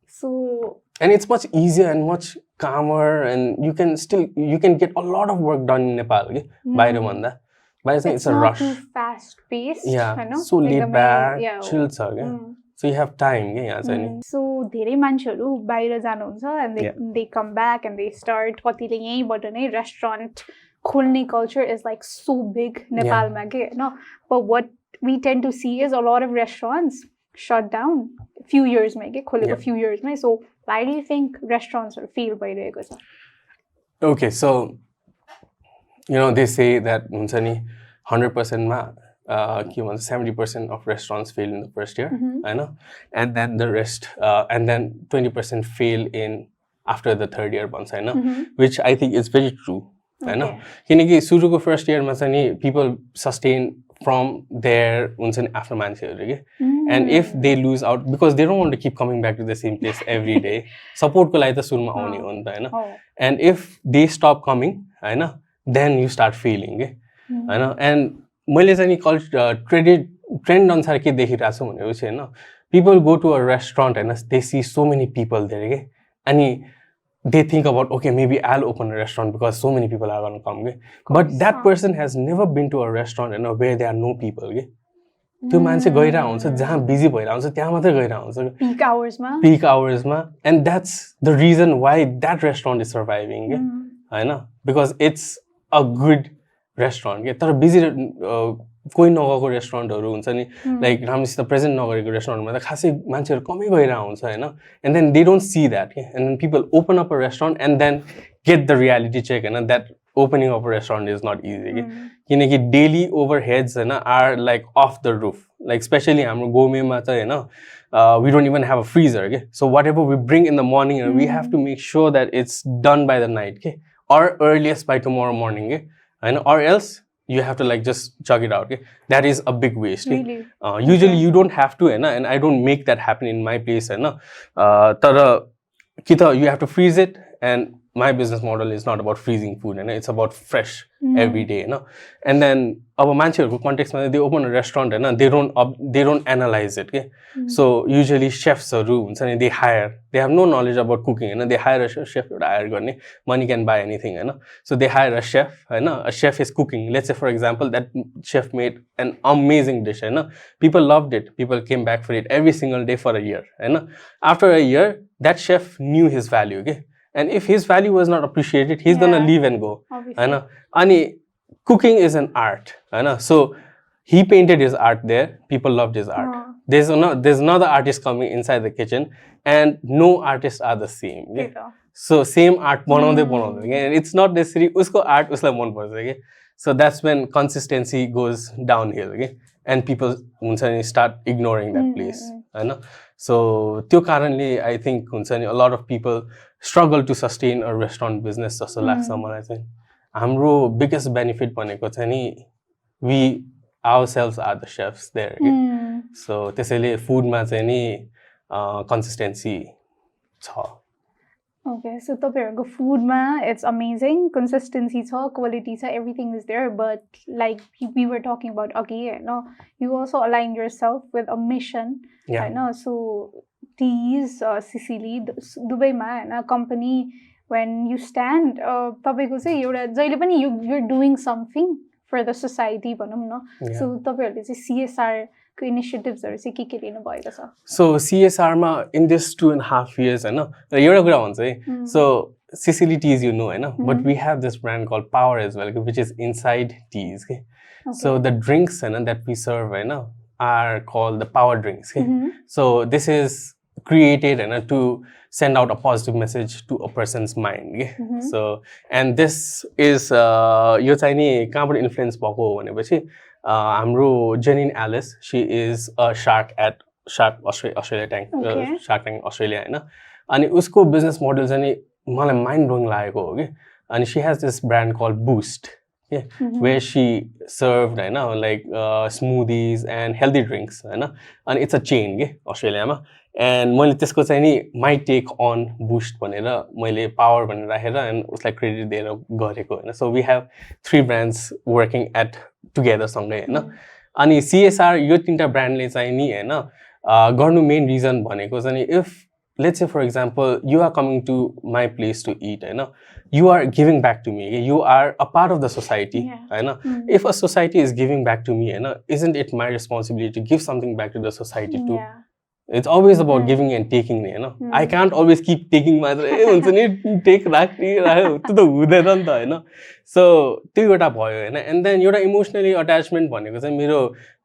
Speaker 2: So
Speaker 1: and it's much easier and much calmer, and you can get a lot of work done in Nepal के बाहिर भन्दा. But I think it's a rush.
Speaker 2: Too fast paced.
Speaker 1: Yeah,
Speaker 2: I know?
Speaker 1: so laid back,
Speaker 2: yeah,
Speaker 1: chill छ के. So you have time के यहाँ चाहिँ नि.
Speaker 2: So धेरै मान्छेहरू बाहिर जानुहुन्छ and they come back and they start कतिले यहीँबाट नै restaurant खोल्ने culture is like so big नेपालमा के हैन. But what we tend to see is a lot of restaurants shut down few years मै के खोलेको few years मै. So why do you think restaurants are fail भइरहेको छ?
Speaker 1: Okay, so they say that 100% ma 70% of restaurants fail in the first year, I know, and then the rest, and then 20% fail in after the third year once, I know, which I think is very true, I know. Kineki suruko first year ma people sustain from their after manchester, and if they lose out because they don't want to keep coming back to the same place every day, support ko lai ta suruma aउने हो नि त हैन, and if they stop coming, हैन, then you start feeling and मैले चाहिँ नि trend अनुसार के देखिरहेको छु भनेपछि हैन, people go to a restaurant and they see so many people there के, अनि they think about, okay, maybe I'll open a restaurant because so many people are going to come के, but that person has never been to a restaurant where there are no people के. त्यो मान्छे गइरहेको हुन्छ जहाँ busy भइरहेको हुन्छ त्यहाँ मात्रै गइरहेको हुन्छ peak hours मा, and that's the reason why that restaurant is surviving के हैन, because it's a good restaurant के. तर बिजी कोही नगएको रेस्टुरेन्टहरु हुन्छ नि, लाइक राम्रोसित प्रेजेन्ट नगरेको रेस्टुरेन्टमा त खासै मान्छेहरु कमै गइरहेको हुन्छ हैन, and then they don't see that के, and then people open up a restaurant and then get the reality check हैन, that opening of a restaurant is not easy के, किनकि daily overheads हैन are like off the roof, like especially हाम्रो gourmet मा चाहिँ हैन, we don't even have a freezer के, so whatever we bring in the morning we have to make sure that it's done by the night के, or earliest by tomorrow morning के, and or else you have to like just chug it out. Okay? That is a big waste.
Speaker 2: Really?
Speaker 1: Usually you don't have to, and I don't make that happen in my place. You have to freeze it, and my business model is not about freezing food, and it's about fresh every day. And then our manchester context, they open a restaurant and they don't analyze it. Okay? So usually chefs or rooms and they have no knowledge about cooking, and they hire a chef to hire money can buy anything, so they hire a chef, a chef is cooking. Let's say for example that chef made an amazing dish, people loved it, people came back for it every single day for a year, after a year that chef knew his value, okay? And if his value was not appreciated, he's gonna leave and go. And cooking is an art, so he painted his art there, people loved his art. There's another artist coming inside the kitchen, and no artists are the same. Okay? So same art banaउँदै and it's not necessarily usko art usलाई मन पर्छ के. So that's when consistency goes downhill, okay? And people start ignoring that place. So त्यो कारणले I think a lot of people struggle to sustain a restaurant business जस्तो लाग्छ मलाई चाहिँ. हाम्रो biggest benefit भनेको चाहिँ नि we ourselves are the chefs there. Okay? So त्यसैले food मा चाहिँ नि consistency छ.
Speaker 2: Okay, so तपाईँहरुको food ma, it's amazing, consistency छ, quality छ, everything is there, but like we were talking about you also align yourself with a mission. So these Sicily, Dubai ma, company, when you stand, तपाईको चाहिँ एउटा जहिले पनि you're doing something for the society भनौं न. So तपाईहरुले चाहिँ CSR initiatives are के लिनु भएको छ?
Speaker 1: So CSR ma in this 2.5 years एउटा कुरा भन्छ है. So Sicily teas but we have this brand called Power as well, which is inside teas. Okay? So the drinks that we serve are called the power drinks. Okay? So this is created and to send out a positive message to a person's mind. So, and this is यो चाहिँ नि कहाँबाट influence भएको हो भनेपछि हाम्रो Janine Ellis, she is a shark at Shark Australia Tank, Shark Tank Australia हैन. अनि उसको बिजनेस मोडल चाहिँ नि मलाई माइन्ड ब्लोइङ लागेको हो कि. अनि she has this brand called Boost, where she served like smoothies and healthy drinks हैन. अनि it's a chain के अस्ट्रेलियामा. And मैले त्यसको चाहिँ नि my take on Boost भनेर मैले power भनेर राखेर and उसलाई क्रेडिट दिएर गरेको हैन. So we have 3 brands working at together सँगै हैन. अनि CSR यो तीनटा ब्रान्डले चाहिँ नि हैन गर्नु मेन रिजन भनेको चाहिँ नि if let's say for example you are coming to my place to eat हैन, you are giving back to me, you are a part of the society हैन. If a society is giving back to me हैन, isn't it my responsibility to give something back to the society too? It's always about giving and taking, you know. I can't always keep taking my take राख्ने त्यो त हुँदैन नि त हैन. So त्यो एउटा भयो हैन. And then एउटा emotionally attachment भनेको चाहिँ मेरो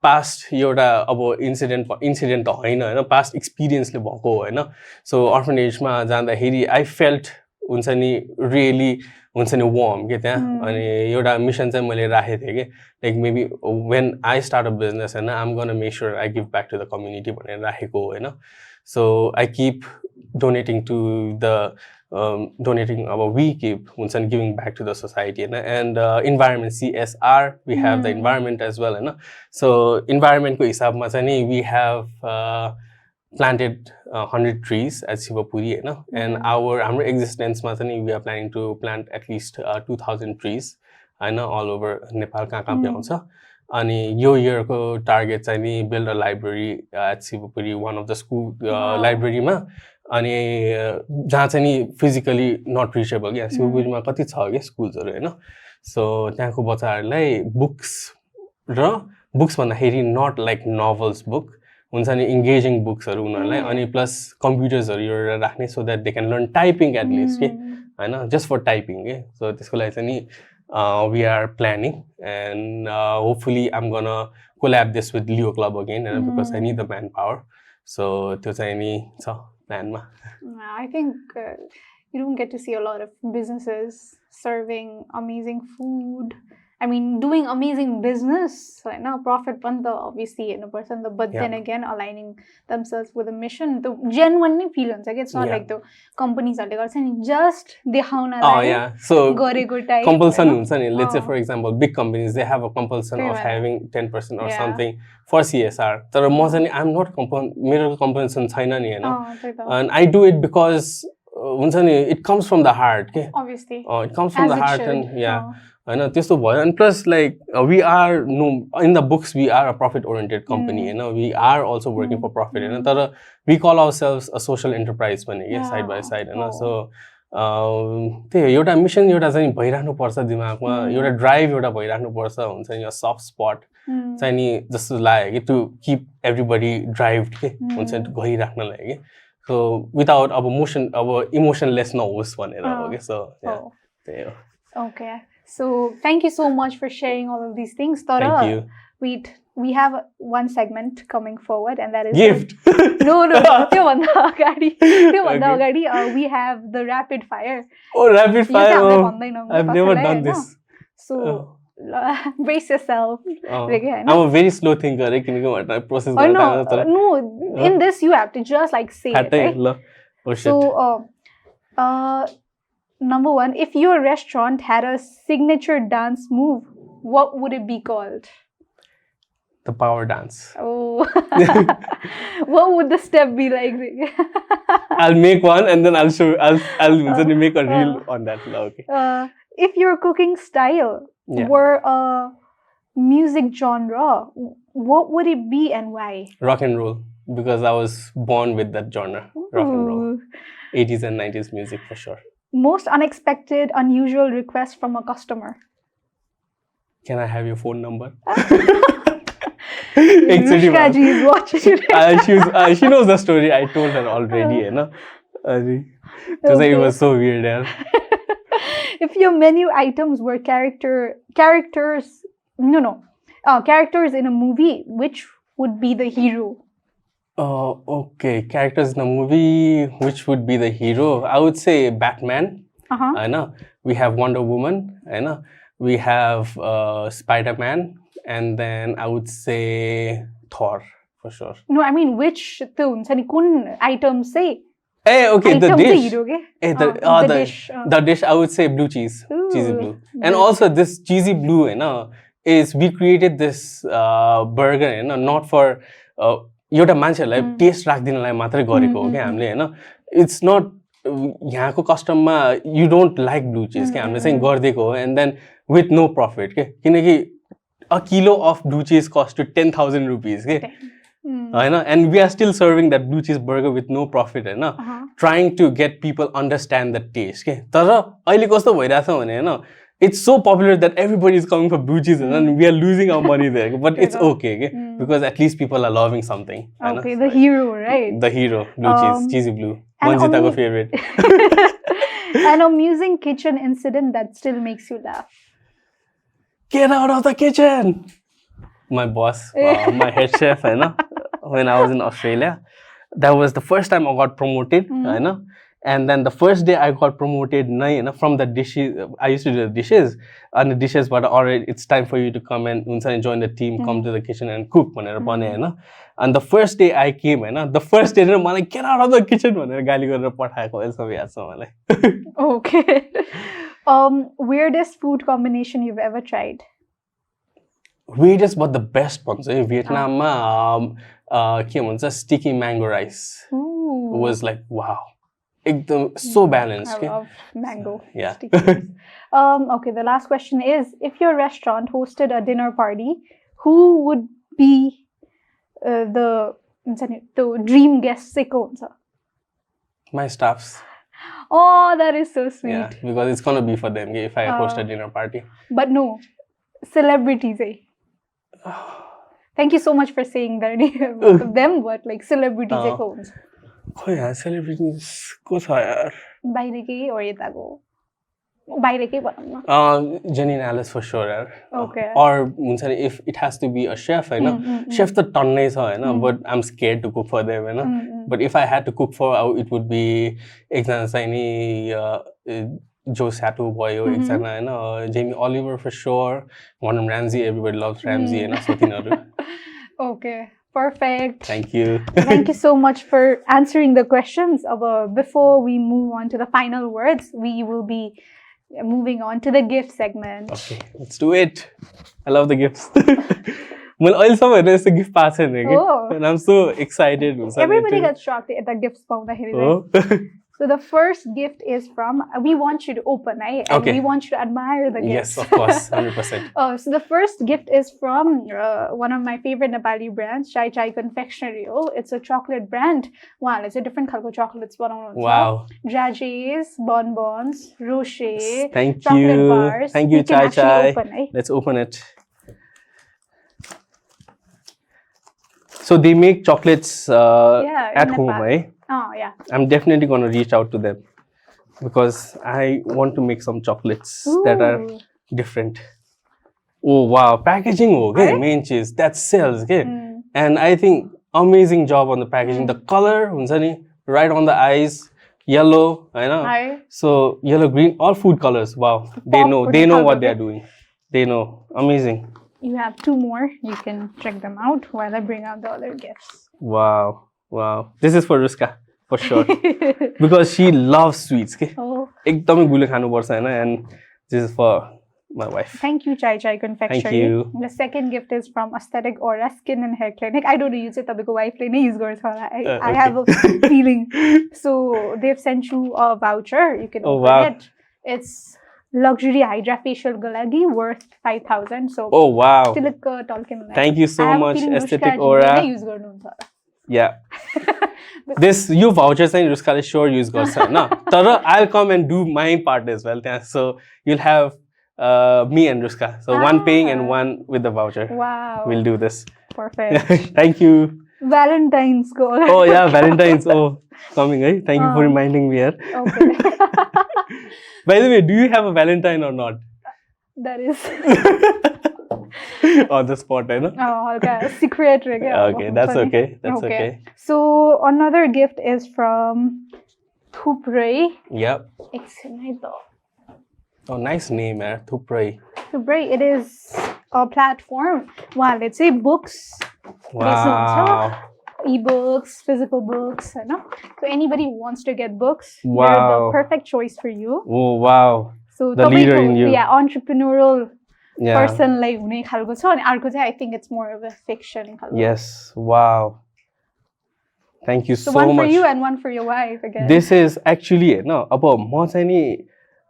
Speaker 1: past एउटा अब incident त हैन हैन, past experience ले भएको हो हैन. So orphanage मा जाँदाखेरि I felt हुन्छ नि really हुन्छ नि warm के त्यहाँ. अनि एउटा मिशन चाहिँ मैले राखेको थिएँ के, like maybe when I start a business and I'm gonna make sure I give back to the community भनेर राखेको हो हैन. So I keep donating to the donating we keep हुन्छ नि giving back to the society and environment CSR, we have the environment as well हैन. So environment को हिसाबमा चाहिँ नि we have planted 100 trees at Sivapuri, you know, and our existence we are planning to plant at least 2,000 trees, I know, all over Nepal. And your year targets build a library at Sivapuri, one of the school library ma. And physically not reachable. Yeah, Sivapuri ma kati cha schools you know. So त्यहाँको बच्चाहरुलाई books भन्दाखेरि not like novels book. हुन्छ नि engaging books उनीहरुलाई अनि plus computers एउटा राख्ने so that they can learn typing at least के हैन, just for typing के. So त्यसको लागि चाहिँ नि we are planning and hopefully I'm gonna collab this with Leo Club again because I need the manpower. So त्यो चाहिँ नि छ plan मा.
Speaker 2: I think you don't get to see a lot of businesses serving amazing food. I mean, doing amazing business, right now, profit panda obviously in a person, but then again, aligning themselves with a mission. The genuinely feelings like it's not like the companies are just they
Speaker 1: so compulsion. Let's say for example, big companies they have a compulsion of having 10% or something for CSR. I'm not compulsion and I do it because it comes from the heart.
Speaker 2: Obviously,
Speaker 1: it comes from the heart and and plus like we are in the books we are a profit oriented company, you know, we are also working for profit, you know, we call ourselves a social enterprise side by side, you know. So एउटा mission एउटा चाहिँ भइराख्नु पर्छ दिमागमा, एउटा drive एउटा भइराख्नु पर्छ हुन्छ नि, सफ्ट स्पट चाहिँ नि जस्तो लाग्यो कि टु कीप एभ्रीबडी ड्राइभड के हुन्छ गइराख्न लागि के. सो विदाउट अब मोसन अब इमोसनलेस नहोस् भनेर हो के. सो त्यही हो.
Speaker 2: Okay. So thank you so much for sharing all of these things.
Speaker 1: Thank you.
Speaker 2: We have one segment coming forward, and that is
Speaker 1: gift.
Speaker 2: No. We have the rapid fire.
Speaker 1: Oh, rapid fire! I've never done this.
Speaker 2: So brace yourself.
Speaker 1: I'm a very slow thinker. Process.
Speaker 2: No, in this you have to just like say it. Right?
Speaker 1: Oh shit.
Speaker 2: So, number one, if your restaurant had a signature dance move, what would it be called?
Speaker 1: The power dance.
Speaker 2: Oh. What would the step be like?
Speaker 1: I'll make one and then I'll show. I'll make a reel on that. Okay.
Speaker 2: If your cooking style were a music genre, what would it be and why?
Speaker 1: Rock and roll, because I was born with that genre. Rock and roll. 80s and 90s music for sure.
Speaker 2: Most unexpected, unusual request from a customer.
Speaker 1: Can I have your phone number?
Speaker 2: Nushka ji is watching.
Speaker 1: She knows the story. I told her already. You know? It was so weird.
Speaker 2: If your menu items were characters in a movie, which would be the hero?
Speaker 1: Okay, characters in the movie, which would be the hero? I would say Batman. I know. We have Wonder Woman. I know. We have Spider-Man, and then I would say Thor for sure.
Speaker 2: No, I mean which items say?
Speaker 1: Hey, okay, the dish. Hey,
Speaker 2: the dish.
Speaker 1: The dish, I would say blue cheese.
Speaker 2: Ooh,
Speaker 1: cheesy blue. And also this cheesy blue, is we created this burger, not for एउटा मान्छेहरुलाई test राख्दिनलाई मात्रै गरेको हो के हामीले हैन it's not यहाँको कस्टममा you don't like blue cheese के हामीले चाहिँ गर्दिएको हो and then with no profit के किनकि a kilo of blue cheese cost to 10,000 rupees के हैन and we are still serving that blue cheese burger with no profit हैन trying to get people understand the taste के तर अहिले कस्तो भइराछ भने हैन it's so popular that everybody is coming for blue cheese and we are losing our money there. But it's okay, because at least people are loving something.
Speaker 2: Okay, the hero, right?
Speaker 1: The hero, blue cheese, cheesy blue. Manjita's favorite.
Speaker 2: An amusing kitchen incident that still makes you laugh.
Speaker 1: Get out of the kitchen! My boss, my head chef, when I was in Australia, that was the first time I got promoted, and then the first day I got promoted from the dishes, I used to do the dishes, and the dishes, but already it's time for you to come and join the team, come to the kitchen and cook. And the first day I came, the first day I'm like, get out of the kitchen.
Speaker 2: Okay. Weirdest food combination you've ever tried?
Speaker 1: Weirdest but the best ones. Vietnam, sticky mango rice.
Speaker 2: Ooh.
Speaker 1: It was like, wow. So balanced.
Speaker 2: I love mango.
Speaker 1: Yeah.
Speaker 2: Okay, the last question is, if your restaurant hosted a dinner party, who would be the dream guest?
Speaker 1: My staffs.
Speaker 2: Oh, that is so sweet.
Speaker 1: Yeah, because it's gonna be for them if I host a dinner party.
Speaker 2: But no, celebrities. Thank you so much for saying that them, but like celebrities.
Speaker 1: Oh yeah, celebrities. Ko cha yaar.
Speaker 2: Bairiki or yatago? Bairiki bhanau
Speaker 1: na. Jenny and Alice for sure yaar.
Speaker 2: Okay.
Speaker 1: Or if it has to be a chef, chef the tonnai cha but I'm scared to cook for them, But if I had to cook for, it would be ekjana chaini Joe Sato bhayo ekjana Jamie Oliver for sure. Gordon Ramsay, everybody loves Ramsay, so tinaharu.
Speaker 2: Okay. Perfect.
Speaker 1: Thank you.
Speaker 2: Thank you so much for answering the questions. Before we move on to the final words, we will be moving on to the gift segment.
Speaker 1: Okay, let's do it. I love the gifts. It's a gift pass and I'm so excited.
Speaker 2: Everybody gets shocked at the gifts. So the first gift is from, we want you to open, and
Speaker 1: okay.
Speaker 2: we want you to admire the gifts.
Speaker 1: Yes, of course, 100%.
Speaker 2: So the first gift is from one of my favorite Nepali brands, Chai Confectionery. It's a chocolate brand. Wow, it's a different color chocolates.
Speaker 1: Wow.
Speaker 2: Dragees, bonbons, rocher,
Speaker 1: Thank
Speaker 2: chocolate
Speaker 1: you.
Speaker 2: bars.
Speaker 1: Thank you, Chai. Let's open it. So they make chocolates at home, right?
Speaker 2: Oh, yeah.
Speaker 1: I'm definitely going to reach out to them because I want to make some chocolates that are different. Oh, wow. Packaging, okay, main cheese. That sells, okay? And I think amazing job on the packaging. The color, right on the eyes, yellow, I know. So yellow, green, all food colors. Wow. They know what they're doing. They know. Amazing.
Speaker 2: You have two more. You can check them out while I bring out the other gifts.
Speaker 1: Wow. Wow. This is for Ruska, for sure. Because she loves sweets. Okay? Ekdamai gule khanu parcha haina, and this is for my wife.
Speaker 2: Thank you, Chai Confectionery.
Speaker 1: Thank you.
Speaker 2: The second gift is from Aesthetic Aura Skin and Hair Clinic. I don't use it, tapeko wife le use garcha. I have a feeling. So they've sent you a voucher. You can open it. It's luxury Hydra facial galagi worth 5,000. So
Speaker 1: wow.
Speaker 2: Thank
Speaker 1: you so much, Aesthetic Aura. Yeah. This you vouchers and Ruska sure use garcha na. Tara I'll come and do my part as well. So you'll have me and Ruska. So one paying and one with the voucher.
Speaker 2: Wow.
Speaker 1: We'll do this.
Speaker 2: Perfect.
Speaker 1: Thank you.
Speaker 2: Valentine's go.
Speaker 1: Oh yeah, Valentine's. Coming, eh? Thank you for reminding me here.
Speaker 2: Okay.
Speaker 1: By the way, do you have a Valentine or not?
Speaker 2: That is.
Speaker 1: on the spot, I know.
Speaker 2: Oh, okay. Secret.
Speaker 1: Okay, that's okay. That's okay.
Speaker 2: So another gift is from Thuprai.
Speaker 1: Yep.
Speaker 2: Excellent.
Speaker 1: Oh, nice name, man. Thuprai.
Speaker 2: Thuprai. It is a platform. Wow, let's say books.
Speaker 1: Wow.
Speaker 2: E-books, physical books, you know. So anybody who wants to get books,
Speaker 1: Wow.
Speaker 2: they're the perfect choice for you.
Speaker 1: Oh, wow.
Speaker 2: So
Speaker 1: the leader in you.
Speaker 2: Yeah, entrepreneurial
Speaker 1: Yeah.
Speaker 2: person like हुने खालको छ अनि अर्को चाहिँ I think it's more of a fiction खालको.
Speaker 1: Yes. Wow. Thank you so
Speaker 2: one
Speaker 1: much.
Speaker 2: For you and one for your wife again.
Speaker 1: This is actually no.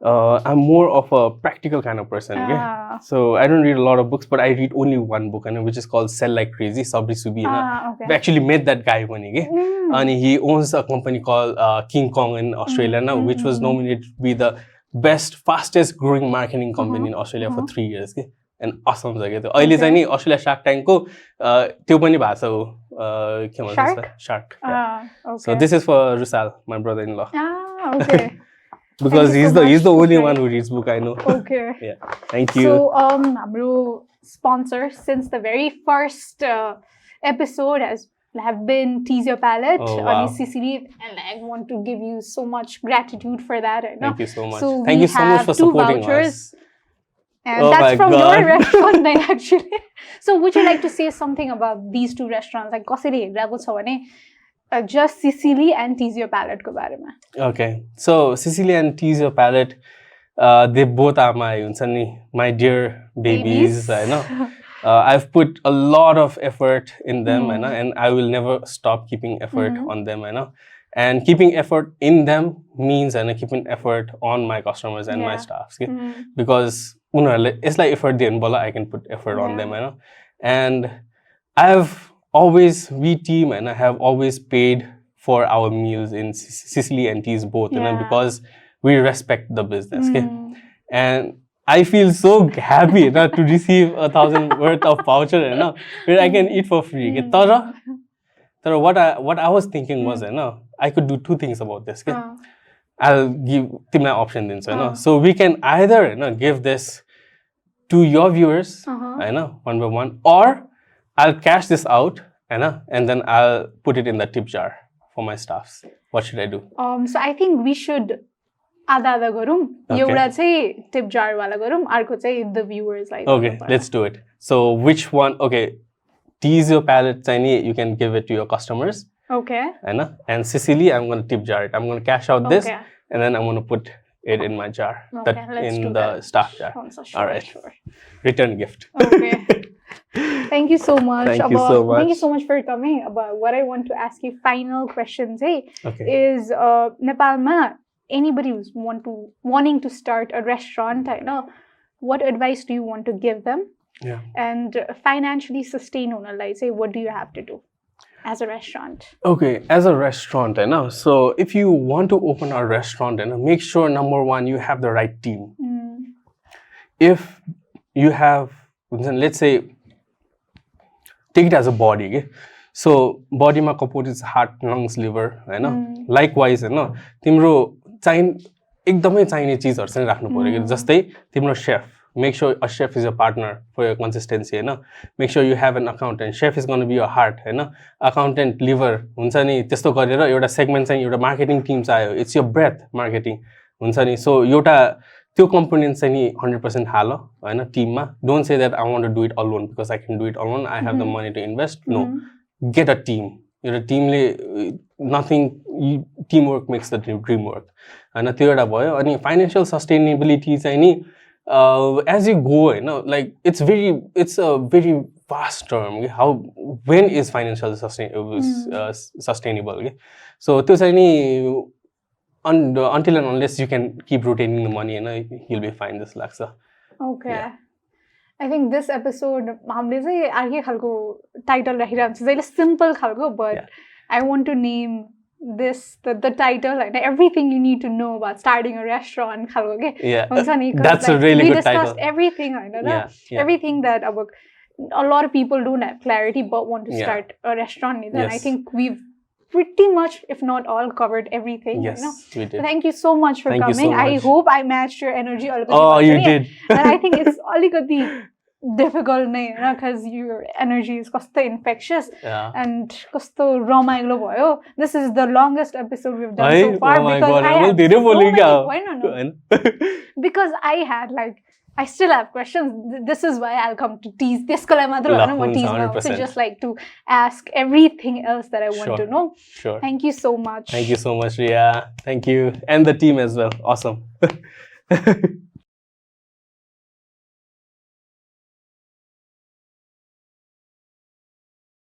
Speaker 1: I'm more of a practical kind of person. Okay? So I don't read a lot of books, but I read only one book, which is called Sell Like Crazy. Sabri Subi.
Speaker 2: Okay.
Speaker 1: We actually met that guy one. And he owns a company called King Kong in Australia now, which was nominated to be the best, fastest growing marketing company in Australia for 3 years. Okay? And awesome. अहिले चाहिँ नि Australia shark ट्याङ्कको त्यो पनि भएको छ के भन्छ shark. So this is for Rusal, my brother-in-law.
Speaker 2: Okay.
Speaker 1: Because he's the only one who reads book I know.
Speaker 2: Okay.
Speaker 1: Yeah. Thank you.
Speaker 2: So हाम्रो sponsor since the very first episode have been Tease Your Palate on Sicily, and I want to give you so much gratitude for that.
Speaker 1: Thank you so much.
Speaker 2: So
Speaker 1: Thank you so much for supporting us.
Speaker 2: And that's from your restaurant actually. So would you like to say something about these two restaurants? Like कसरी हेरिरहेको छ भने just Sicily and Tease Your Palate को बारेमा.
Speaker 1: Okay. So Sicily and Tease Your Palate, they both are my dear babies. I know. I've put a lot of effort in them, and I will never stop keeping effort on them. I know. And keeping effort in them means keeping effort on my customers and my staff. Because it's like effort I can put effort on them. I know. And we team and I have always paid for our meals in Sicily and Tease both, because we respect the business. And I feel so happy to receive 1,000 worth of voucher, where I can eat for free. But what I was thinking was, I could do two things about this. I'll give my option. So we can either give this to your viewers, one by one, or I'll cash this out, and then I'll put it in the tip jar for my staffs. What should I do?
Speaker 2: So I think we should आधा गरौँ एउटा चाहिँ tip jar वाला गरौँ अर्को चाहिँ the viewers like.
Speaker 1: Okay, let's do it. So which one? Okay, Tease Your Palate चाहिँ you can give it to your customers.
Speaker 2: Okay.
Speaker 1: And Sicily, I'm going to tip jar it. I'm going to cash out this, and then I'm going to put it in my jar, in the staff jar. All right. Sure. Return gift.
Speaker 2: Okay. Thank you so much.
Speaker 1: Thank you so much.
Speaker 2: Thank you so much for coming. About what I want to ask you, final questions, is Nepal anybody who's wanting to start a restaurant, I know, what advice do you want to give them?
Speaker 1: Yeah.
Speaker 2: And financially sustain say what do you have to do as a restaurant?
Speaker 1: Okay, as a restaurant, so if you want to open a restaurant, make sure number one, you have the right team. If you have, let's say, take it as a body. So body ma components heart, lungs, liver, likewise, timro एकदमै चाहिने चीजहरु चाहिँ राख्नु पर्यो जस्तै तिम्रो chef, make sure a chef is your partner for your consistency, make sure you have an accountant, chef is going to be your heart, accountant liver हुन्छ नि त्यस्तो गरेर एउटा सेगमेन्ट चाहिँ एउटा मार्केटिङ टिम चाहियो, it's your breath marketing हुन्छ नि so एउटा त्यो कम्पोनेन्ट चाहिँ नि 100% हाल हैन टिममा. Don't say that I want to do it alone because I can do it alone, I have the money to invest. No, get a team. Your teamले nothing, teamwork makes the dream work. And त्यो एउटा भयो. अनि financial sustainability चाहिँ नि as you go, like it's a very vast term. When is financial sustainable? So त्यो चाहिँ नि until and unless you can keep rotating the money, you'll be fine. This laksa.
Speaker 2: Okay.
Speaker 1: Yeah.
Speaker 2: I think this episode, हामीले चाहिँ अर्कै खालको title राखिरहेको छ जहिले simple खालको, but I want to name this the title and everything you need to know about starting a restaurant खालको के.
Speaker 1: Yeah. That's a really good title.
Speaker 2: We discussed everything, everything that a lot of people don't have clarity but want to start a restaurant. And I think we've pretty much, if not all, covered everything.
Speaker 1: Yes, we did.
Speaker 2: So thank you so much for coming. I hope I matched your energy.
Speaker 1: Oh, you did.
Speaker 2: And I think it's difficult because your energy is kasto infectious and kasto ramailo bhayo. This is the longest episode we've done so far because I had so many because I still have questions. This is why I'll come to tease this so just like to ask everything else that I want to know.
Speaker 1: Sure.
Speaker 2: Thank you so much.
Speaker 1: Thank you so much, Ria. Thank you. And the team as well. Awesome.